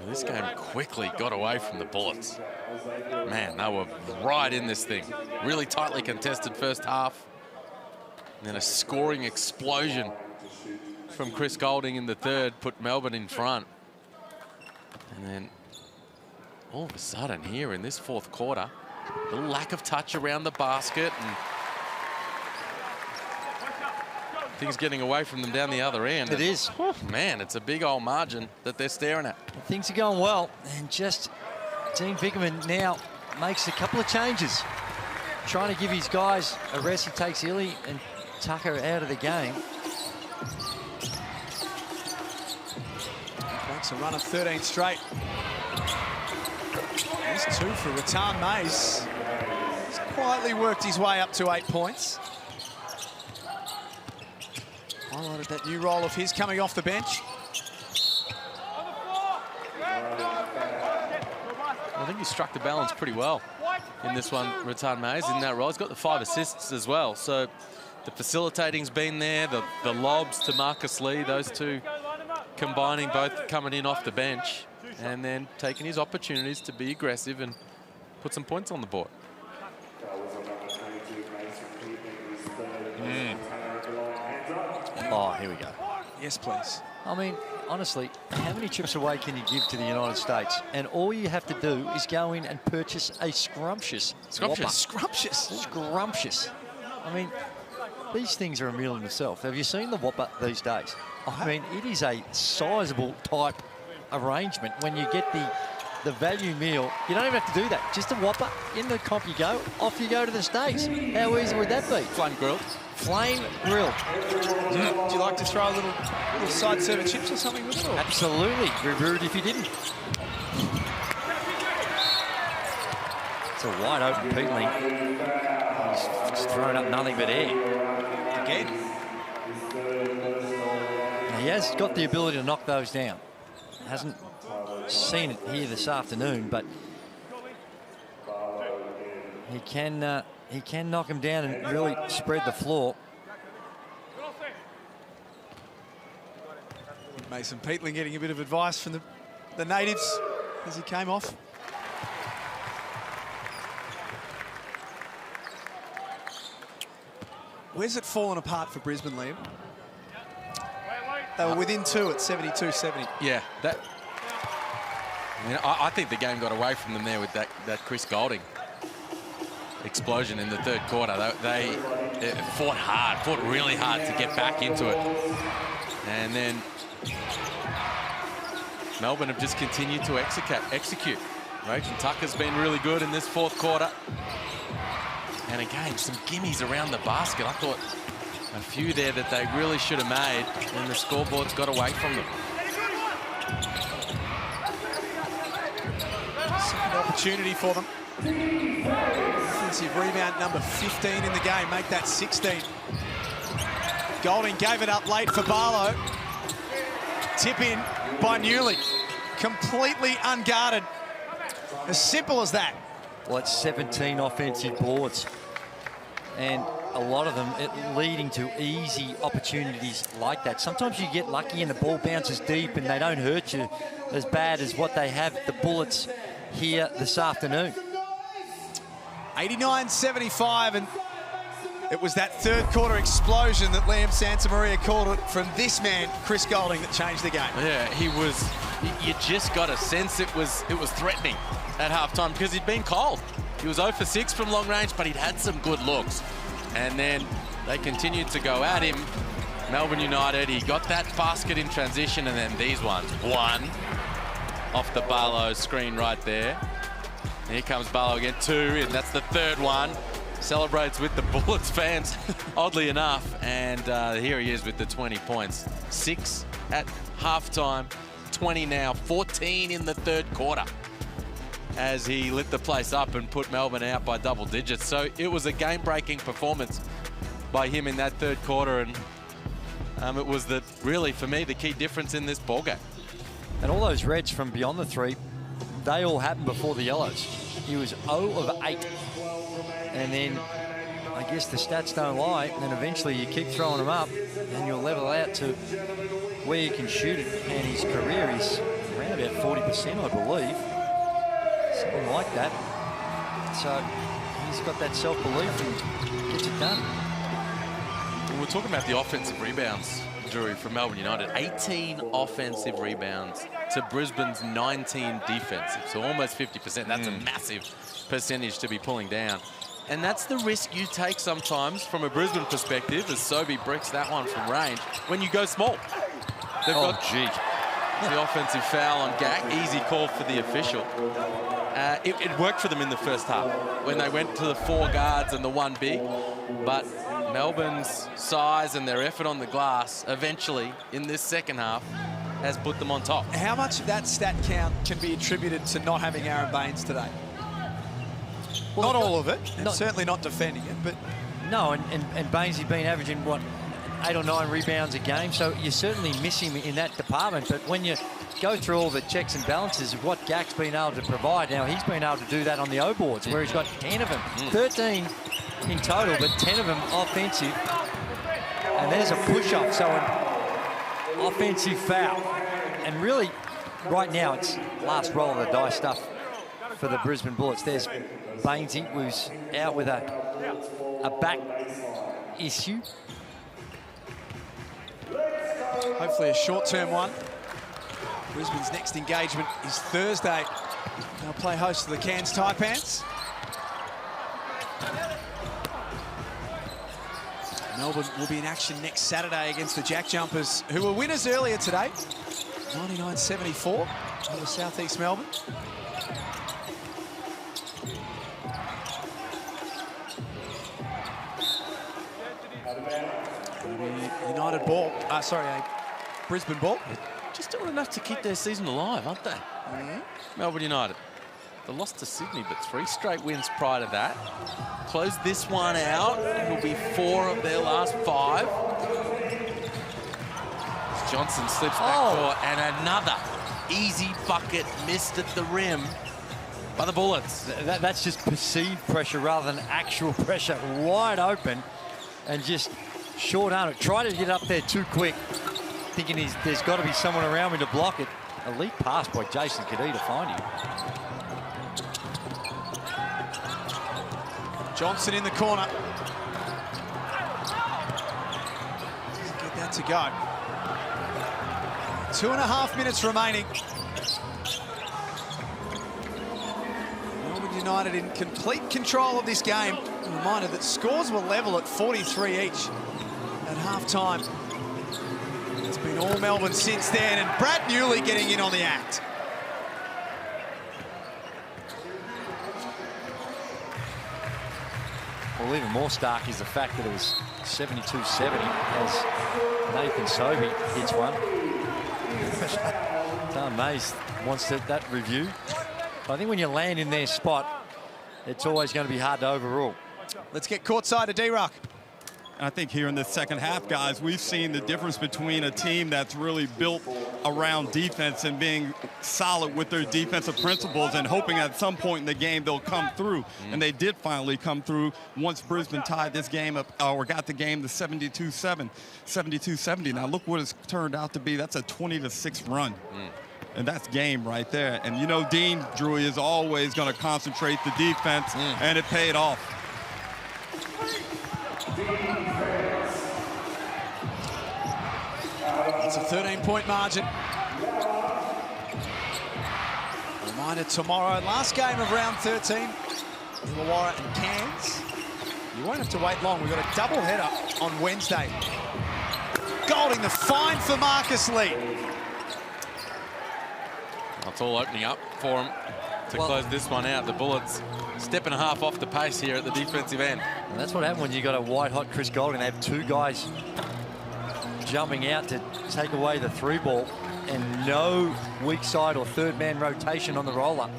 [SPEAKER 5] This game quickly got away from the Bullets. Man, they were right in this thing. Really tightly contested first half. And then a scoring explosion from Chris Golding in the 3rd put Melbourne in front. And then all of a sudden here in this 4th quarter, a lack of touch around the basket and things getting away from them down the other end.
[SPEAKER 4] It is.
[SPEAKER 5] Man, it's a big old margin that they're staring at.
[SPEAKER 4] Things are going well, and just Dean Vickerman now makes a couple of changes, trying to give his guys a rest. He takes Illy and Tucker out of the game.
[SPEAKER 2] It's a run of 13 straight. There's 2 for Rattan Mays. He's quietly worked his way up to 8 points. Highlighted that new role of his coming off the bench.
[SPEAKER 5] I think he struck the balance pretty well in this one, Rattan Mays, in that role. He's got the 5 assists as well. So the facilitating's been there, the lobs to Marcus Lee, those two combining, both coming in off the bench, and then taking his opportunities to be aggressive and put some points on the board.
[SPEAKER 4] Oh, here we go.
[SPEAKER 2] Yes, please.
[SPEAKER 4] I mean, honestly, how many trips away can you give to the United States? And all you have to do is go in and purchase a scrumptious Whopper. Scrumptious. I mean, these things are a meal in itself. Have you seen the Whopper these days? I mean, it is a sizable type arrangement. When you get the value meal, you don't even have to do that. Just a Whopper, in the comp you go, off you go to the States. How easy would that be?
[SPEAKER 5] Flame grilled.
[SPEAKER 4] Flame grilled.
[SPEAKER 2] Would you like to throw a little side serve of chips or something with it? Or?
[SPEAKER 4] Absolutely. Be rude if you didn't. It's a wide open Peatling. He's thrown up nothing but air.
[SPEAKER 2] Again.
[SPEAKER 4] Now, he has got the ability to knock those down. Hasn't seen it here this afternoon, but he can knock him down and really spread the floor.
[SPEAKER 2] Mason Peatling getting a bit of advice from the natives as he came off. Where's it fallen apart for Brisbane, Liam? They were within 2 at 72-70.
[SPEAKER 5] Yeah, that. I mean, I think the game got away from them there with that Chris Goulding explosion in the third quarter. They fought really hard to get back into it. And then Melbourne have just continued to execute. Rachel Tucker's been really good in this fourth quarter. And again, some gimmies around the basket. I thought a few there that they really should have made, and the scoreboard's got away from them.
[SPEAKER 2] Second opportunity for them. Offensive rebound number 15 in the game. Make that 16. Goulding gave it up late for Barlow. Tip in by Newley. Completely unguarded. As simple as that.
[SPEAKER 4] Well, it's 17 offensive boards. And a lot of them leading to easy opportunities like that. Sometimes you get lucky and the ball bounces deep and they don't hurt you as bad as what they have the Bullets here this afternoon.
[SPEAKER 2] 89-75, and it was that third quarter explosion that Liam Santamaria called it from this man, Chris Goulding, that changed the game.
[SPEAKER 5] Yeah, he was. You just got a sense it was threatening at halftime because he'd been cold. He was 0 for 6 from long range, but he'd had some good looks. And then they continued to go at him. Melbourne United, he got that basket in transition, and then these ones. One off the Barlow screen right there. And here comes Barlow again, 2, and that's the third one. Celebrates with the Bullets fans, oddly enough. And here he is with the 20 points. 6 at halftime, 20 now, 14 in the third quarter, as he lit the place up and put Melbourne out by double digits. So it was a game-breaking performance by him in that third quarter, and it was really, for me, the key difference in this ballgame.
[SPEAKER 4] And all those reds from beyond the 3, they all happened before the yellows. He was 0 of 8. And then I guess the stats don't lie, and then eventually you keep throwing them up and you'll level out to where you can shoot it. And his career is around about 40%, I believe. Something like that. So he's got that self-belief and gets it done.
[SPEAKER 5] Well, we're talking about the offensive rebounds, Drew, from Melbourne United. 18 offensive rebounds to Brisbane's 19 defensive. So almost 50%. That's a massive percentage to be pulling down. And that's the risk you take sometimes from a Brisbane perspective, as Sobey bricks that one from range, when you go small. They've got the offensive foul on Gak. Easy call for the official. It worked for them in the first half when they went to the 4 guards and the 1 big. But Melbourne's size and their effort on the glass eventually in this second half has put them on top.
[SPEAKER 2] How much of that stat count can be attributed to not having Aaron Baines today? Well, not all of it, and certainly not defending it, but...
[SPEAKER 4] No, and Baines has been averaging, what, 8 or 9 rebounds a game, so you certainly miss him in that department. But when you go through all the checks and balances of what Gak's been able to provide, now he's been able to do that on the O-boards, where he's got 10 of them, 13 in total, but 10 of them offensive. And there's a push-up, so an offensive foul. And really, right now, it's last roll of the dice stuff for the Brisbane Bullets. There's Bainesy, who's out with a back issue.
[SPEAKER 2] Hopefully a short-term one. Brisbane's next engagement is Thursday. They'll play host to the Cairns Taipans. Melbourne will be in action next Saturday against the Jack Jumpers, who were winners earlier today. 99-74 over Southeast Melbourne. United ball, a Brisbane ball.
[SPEAKER 5] Just doing enough to keep their season alive, aren't they? Melbourne United. They lost to Sydney, but 3 straight wins prior to that. Close this one out. It'll be 4 of their last 5. Johnson slips back court, and another easy bucket missed at the rim by the Bullets.
[SPEAKER 4] That's just perceived pressure rather than actual pressure. Wide open and just short arm it. Try to get up there too quick, thinking there's got to be someone around me to block it. Elite pass by Jason Kadee to find him.
[SPEAKER 2] Johnson in the corner. Doesn't get that to go. 2.5 minutes remaining. Melbourne United in complete control of this game. A reminder that scores were level at 43 each at half-time. It's been all Melbourne since then, and Brad Newley getting in on the act.
[SPEAKER 4] Well, even more stark is the fact that it was 72-70 as Nathan Sobey hits one. Tom Mays wants that review. But I think when you land in their spot, it's always going to be hard to overrule.
[SPEAKER 2] Let's get courtside to D-Rock.
[SPEAKER 16] I think here in the second half, guys, we've seen the difference between a team that's really built around defense and being solid with their defensive principles and hoping at some point in the game they'll come through. And they did finally come through once Brisbane tied this game up, or got the game to 72-70. Now look what it's turned out to be. That's a 20-6 run. And that's game right there. And you know Dean Drewy is always going to concentrate the defense, and it paid off.
[SPEAKER 2] It's a 13-point margin. Reminder tomorrow, last game of round 13, Illawarra and Cairns. You won't have to wait long. We've got a double header on Wednesday. Golding the fine for Marcus Lee.
[SPEAKER 5] It's all opening up for him to close this one out. The Bullets step and a half off the pace here at the defensive end.
[SPEAKER 4] And that's what happened when you got a white-hot Chris Golding. They have 2 guys jumping out to take away the 3 ball, and no weak side or third man rotation on the roller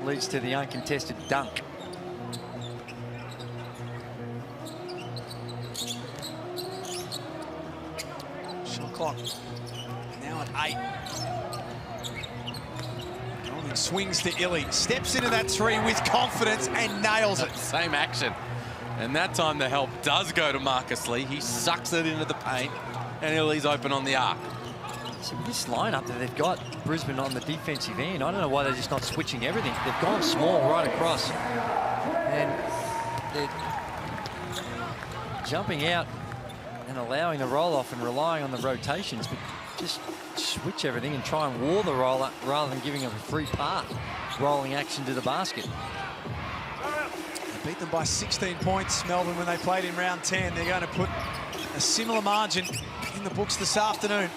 [SPEAKER 4] leads to the uncontested dunk.
[SPEAKER 2] Shot clock now at 8. Golding swings to Illy, steps into that 3 with confidence and nails it.
[SPEAKER 5] Same action. And that time the help does go to Marcus Lee. He sucks it into the paint, and Illy's open on the arc.
[SPEAKER 4] So this lineup that they've got Brisbane on the defensive end, I don't know why they're just not switching everything. They've gone small right across, and they're jumping out and allowing the roll-off and relying on the rotations, but just switch everything and try and wall the roller rather than giving them a free path, rolling action to the basket.
[SPEAKER 2] Beat them by 16 points, Melbourne, when they played in round 10. They're going to put a similar margin in the books this afternoon.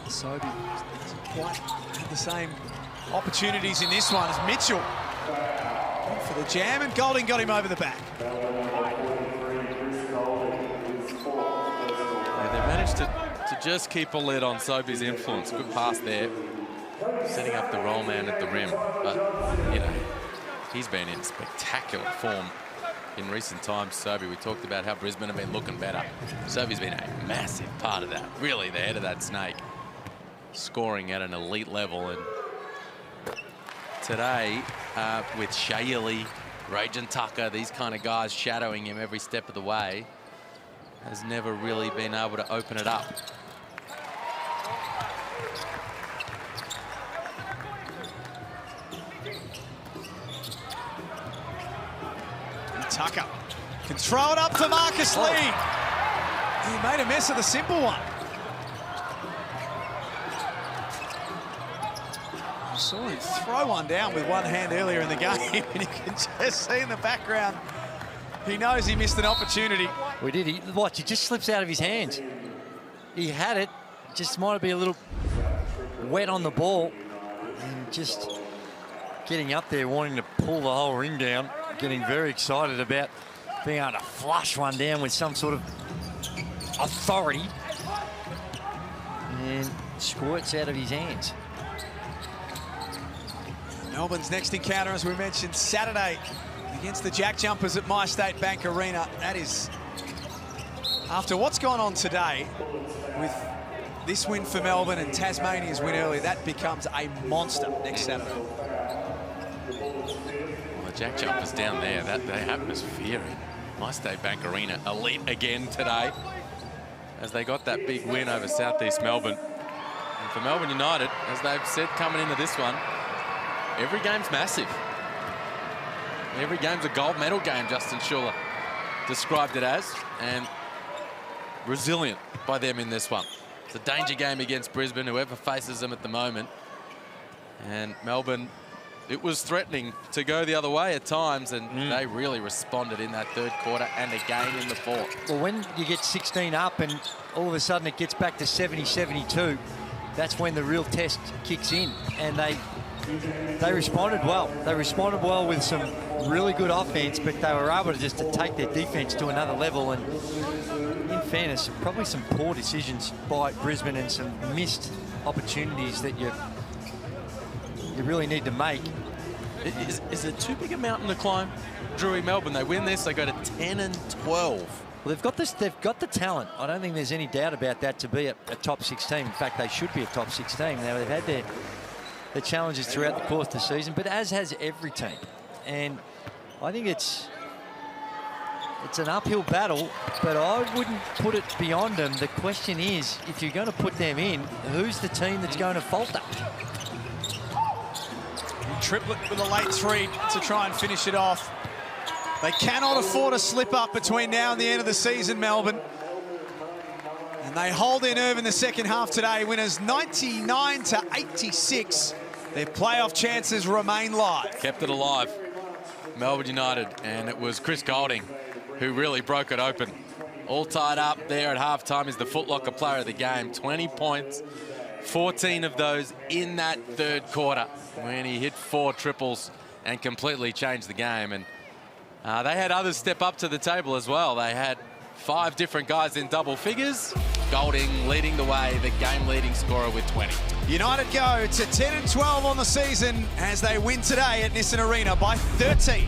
[SPEAKER 2] Sobey doesn't quite have the same opportunities in this one as Mitchell. For the jam, and Golding got him over the back.
[SPEAKER 5] Yeah, they managed to just keep a lid on Sobey's influence. Good pass there, setting up the roll man at the rim. But, you know, he's been in spectacular form in recent times, Sobey. We talked about how Brisbane have been looking better. Sobey's been a massive part of that. Really the head of that snake. Scoring at an elite level. And today, with Shaylee, Rajan Tucker, these kind of guys shadowing him every step of the way, has never really been able to open it up.
[SPEAKER 2] Tucker can throw it up for Marcus Lee. He made a mess of the simple one. I saw him throw one down with one hand earlier in the game, and you can just see in the background, he knows he missed an opportunity.
[SPEAKER 4] We did. Watch, it just slips out of his hands. He had it, just might be a little wet on the ball, and just getting up there, wanting to pull the whole ring down, getting very excited about being able to flush one down with some sort of authority, and squirts out of his hands.
[SPEAKER 2] Melbourne's next encounter, as we mentioned, Saturday against the Jack Jumpers at MyState Bank Arena. That is, after what's gone on today with this win for Melbourne and Tasmania's win earlier, that becomes a monster next Saturday.
[SPEAKER 5] Well, the Jack Jumpers down there, that atmosphere in MyState Bank Arena, elite again today, as they got that big win over Southeast Melbourne. And for Melbourne United, as they've said coming into this one, every game's massive. Every game's a gold medal game, Justin Schuller described it as, and resilient by them in this one. It's a danger game against Brisbane, whoever faces them at the moment. And Melbourne, it was threatening to go the other way at times, and they really responded in that third quarter and again in the fourth.
[SPEAKER 4] Well, when you get 16 up and all of a sudden it gets back to 70-72, that's when the real test kicks in, and they responded well. They responded well with some really good offense, but they were able to just to take their defense to another level. And in fairness, probably some poor decisions by Brisbane and some missed opportunities that you really need to make.
[SPEAKER 5] Is it too big a mountain to climb? Drewy, Melbourne, they win this, they go to 10-12.
[SPEAKER 4] Well, they've got the talent. I don't think there's any doubt about that to be a top 6 team. In fact, they should be a top 6 team. Now, they've had their challenges throughout the course of the season, but as has every team. And I think it's an uphill battle, but I wouldn't put it beyond them. The question is, if you're going to put them in, who's the team that's going to falter?
[SPEAKER 2] Triplet with a late three to try and finish it off. They cannot afford a slip up between now and the end of the season, Melbourne. And they hold their nerve in the second half today. Winners 99-86. Their playoff chances remain live.
[SPEAKER 5] Kept it alive, Melbourne United, and it was Chris Golding who really broke it open. All tied up there at halftime is the Foot Locker player of the game. 20 points, 14 of those in that third quarter when he hit 4 triples and completely changed the game. And they had others step up to the table as well. They had 5 different guys in double figures. Golding leading the way, the game-leading scorer with 20.
[SPEAKER 2] United go to 10-12 on the season as they win today at Nissan Arena by 13.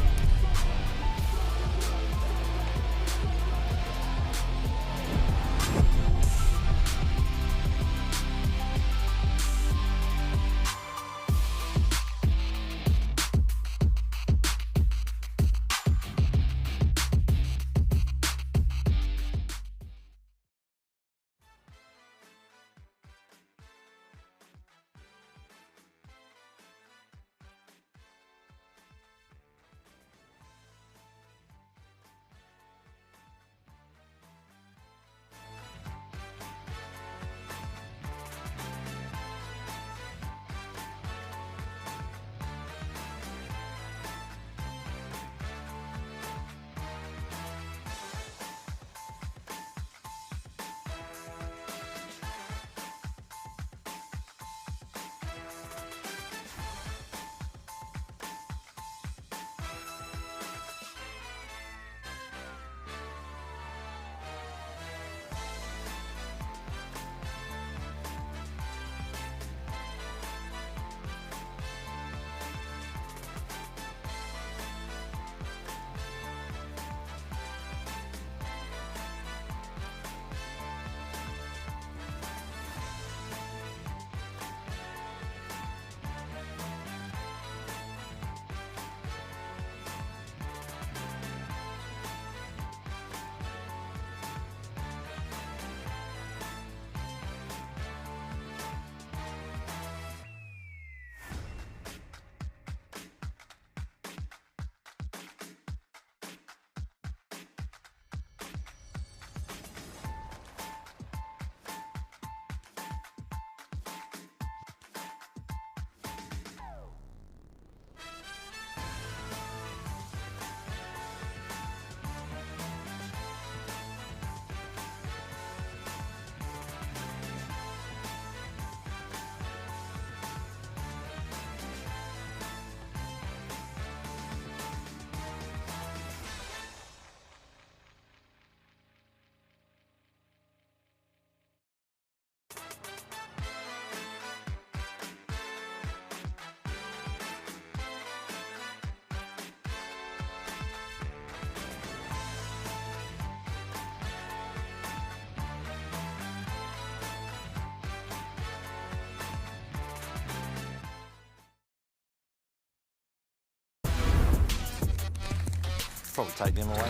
[SPEAKER 4] probably take them away.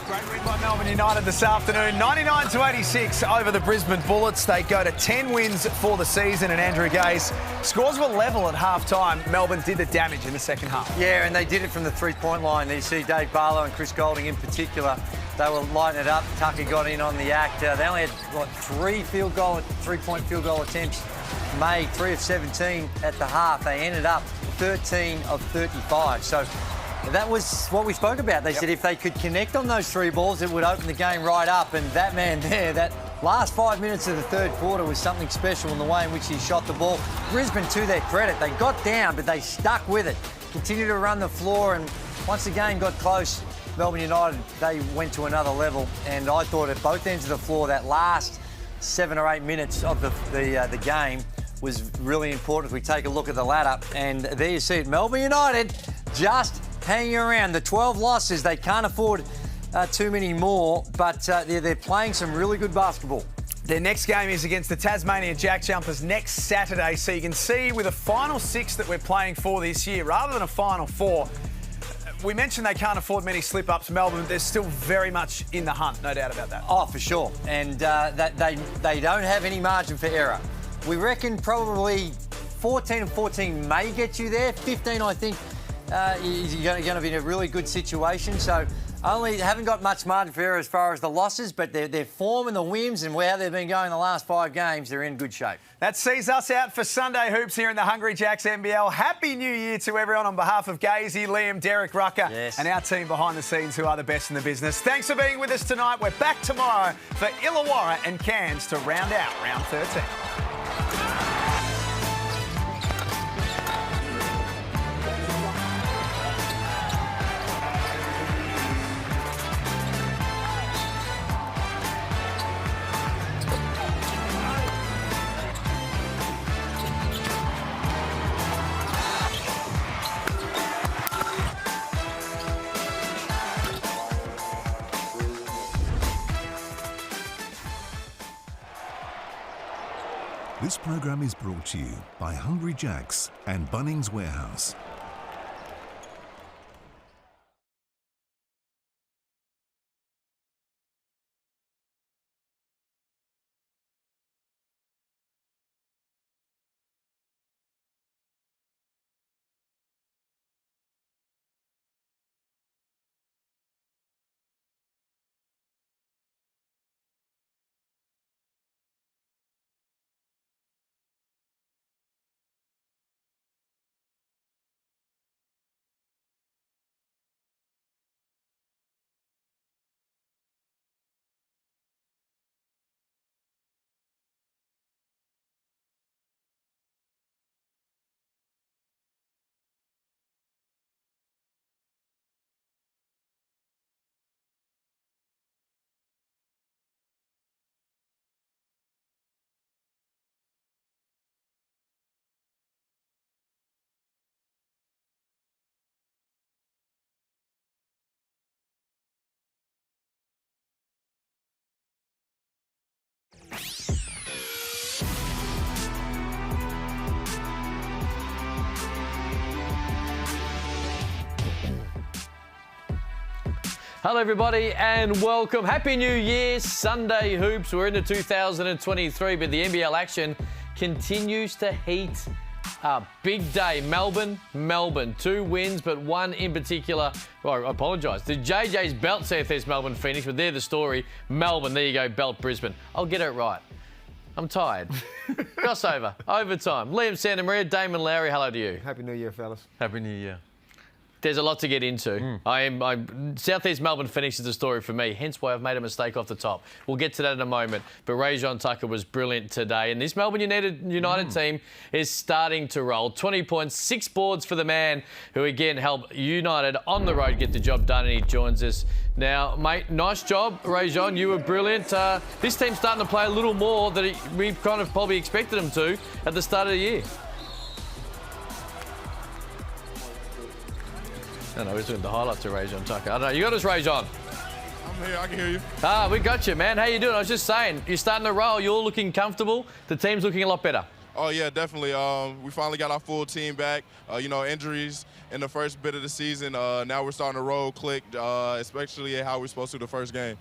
[SPEAKER 2] Great win by Melbourne United this afternoon, 99-86 over the Brisbane Bullets. They go to 10 wins for the season, and Andrew Gaze, scores were level at half-time. Melbourne did the damage in the second half.
[SPEAKER 4] Yeah, and they did it from the three-point line. You see Dave Barlow and Chris Goulding in particular. They were lighting it up. Tucker got in on the act. They only had, 3-point field goal attempts made, 3 of 17 at the half. They ended up 13 of 35. So that was what we spoke about. They said if they could connect on those 3 balls, it would open the game right up. And that man there, that last 5 minutes of the third quarter was something special in the way in which he shot the ball. Brisbane, to their credit, they got down, but they stuck with it. Continued to run the floor, and once the game got close, Melbourne United, they went to another level. And I thought at both ends of the floor, that last 7 or 8 minutes of the game was really important. If we take a look at the ladder, and there you see it, Melbourne United just hanging around. The 12 losses, they can't afford too many more, but they're playing some really good basketball.
[SPEAKER 2] Their next game is against the Tasmania Jack Jumpers next Saturday, so you can see with a final 6 that we're playing for this year, rather than a final 4, we mentioned they can't afford many slip-ups, Melbourne. They're still very much in the hunt, no doubt about that.
[SPEAKER 4] Oh, for sure. And they don't have any margin for error. We reckon probably 14 and 14 may get you there. 15, I think, you're going to be in a really good situation. So only haven't got much margin for error as far as the losses, but their form and the wins and how they've been going the last 5 games, they're in good shape.
[SPEAKER 2] That sees us out for Sunday Hoops here in the Hungry Jacks NBL. Happy New Year to everyone on behalf of Gazy, Liam, Derek Rucker, and our team behind the scenes who are the best in the business. Thanks for being with us tonight. We're back tomorrow for Illawarra and Cairns to round out round 13.
[SPEAKER 1] This program is brought to you by Hungry Jacks and Bunnings Warehouse.
[SPEAKER 8] Hello everybody and welcome. Happy New Year, Sunday Hoops. We're into 2023, but the NBL action continues to heat up. Big day, Melbourne. 2 wins, but one in particular. Well, I apologise. The JJ's belt CFS Melbourne Phoenix, but they're the story. Melbourne, there you go, belt Brisbane. I'll get it right. I'm tired. Crossover, overtime. Liam Santa Maria, Damon Lowry, hello to you.
[SPEAKER 17] Happy New Year, fellas.
[SPEAKER 8] Happy New Year. There's a lot to get into. Southeast Melbourne Phoenix is the story for me, hence why I've made a mistake off the top. We'll get to that in a moment. But Rajon Tucker was brilliant today, and this Melbourne United team is starting to roll. 20 points, 6 boards for the man who, again, helped United on the road get the job done, and he joins us now. Mate, nice job, Rajon. You were brilliant. This team's starting to play a little more than we kind of probably expected them to at the start of the year. I don't know, we're doing the highlights of Rajon Tucker. I don't know, you got us, Rajon?
[SPEAKER 18] I'm here, I can hear you.
[SPEAKER 8] We got you, man. How you doing? I was just saying, you're starting to roll, you're looking comfortable, the team's looking a lot better.
[SPEAKER 18] Oh, yeah, definitely. We finally got our full team back. You know, injuries in the first bit of the season. Now we're starting to roll, click, especially how we're supposed to the first game.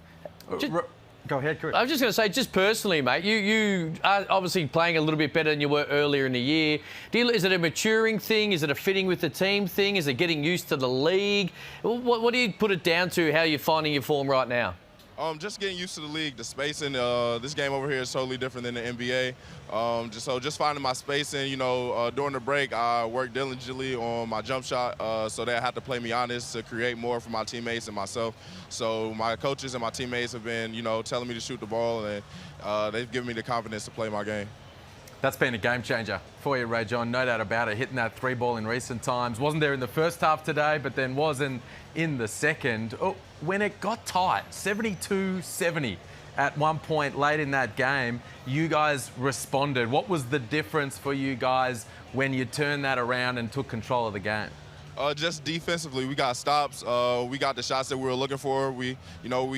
[SPEAKER 17] Go ahead, Chris.
[SPEAKER 8] I was just going to say, just personally, mate, you are obviously playing a little bit better than you were earlier in the year. Is it a maturing thing? Is it a fitting with the team thing? Is it getting used to the league? What do you put it down to, how you're finding your form right now?
[SPEAKER 18] Just getting used to the league, the spacing. This game over here is totally different than the NBA. Just finding my spacing. You know, during the break, I worked diligently on my jump shot, so they had to play me honest to create more for my teammates and myself. So my coaches and my teammates have been, you know, telling me to shoot the ball, and they've given me the confidence to play my game.
[SPEAKER 17] That's been a game changer for you, Ray John, no doubt about it. Hitting that 3-ball in recent times. Wasn't there in the first half today, but then wasn't in the second. Oh, when it got tight, 72-70 at one point late in that game, you guys responded. What was the difference for you guys when you turned that around and took control of the game?
[SPEAKER 18] Just defensively, we got stops. We got the shots that we were looking for. We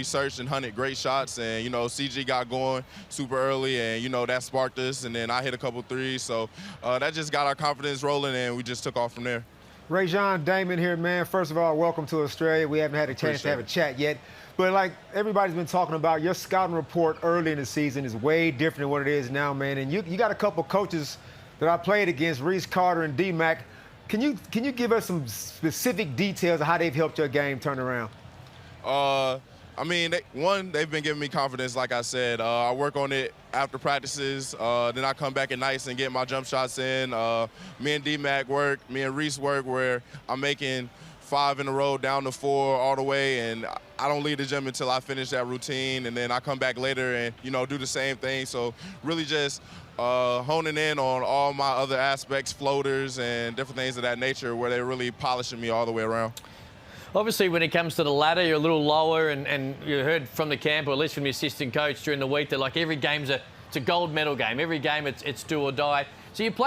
[SPEAKER 18] searched and hunted great shots, and CG got going super early, and that sparked us. And then I hit a couple threes, so that just got our confidence rolling, and we just took off from there.
[SPEAKER 19] Ray John, Damon here, man. First of all, welcome to Australia. We haven't had a chance to have a chat yet, but like everybody's been talking about, your scouting report early in the season is way different than what it is now, man. And you got a couple coaches that I played against, Reese Carter and D-Mac. Can you give us some specific details of how they've helped your game turn around?
[SPEAKER 18] I mean, they've been giving me confidence, like I said. I work on it after practices. Then I come back at nights and get my jump shots in. Me and D-Mac work, me and Reese work where I'm making 5 in a row down to 4 all the way, and I don't leave the gym until I finish that routine, and then I come back later and, do the same thing. So really just honing in on all my other aspects, floaters and different things of that nature, where they're really polishing me all the way around.
[SPEAKER 8] Obviously, when it comes to the ladder, you're a little lower, and you heard from the camp, or at least from the assistant coach during the week, that like every game's it's a gold medal game. Every game it's do or die. So you play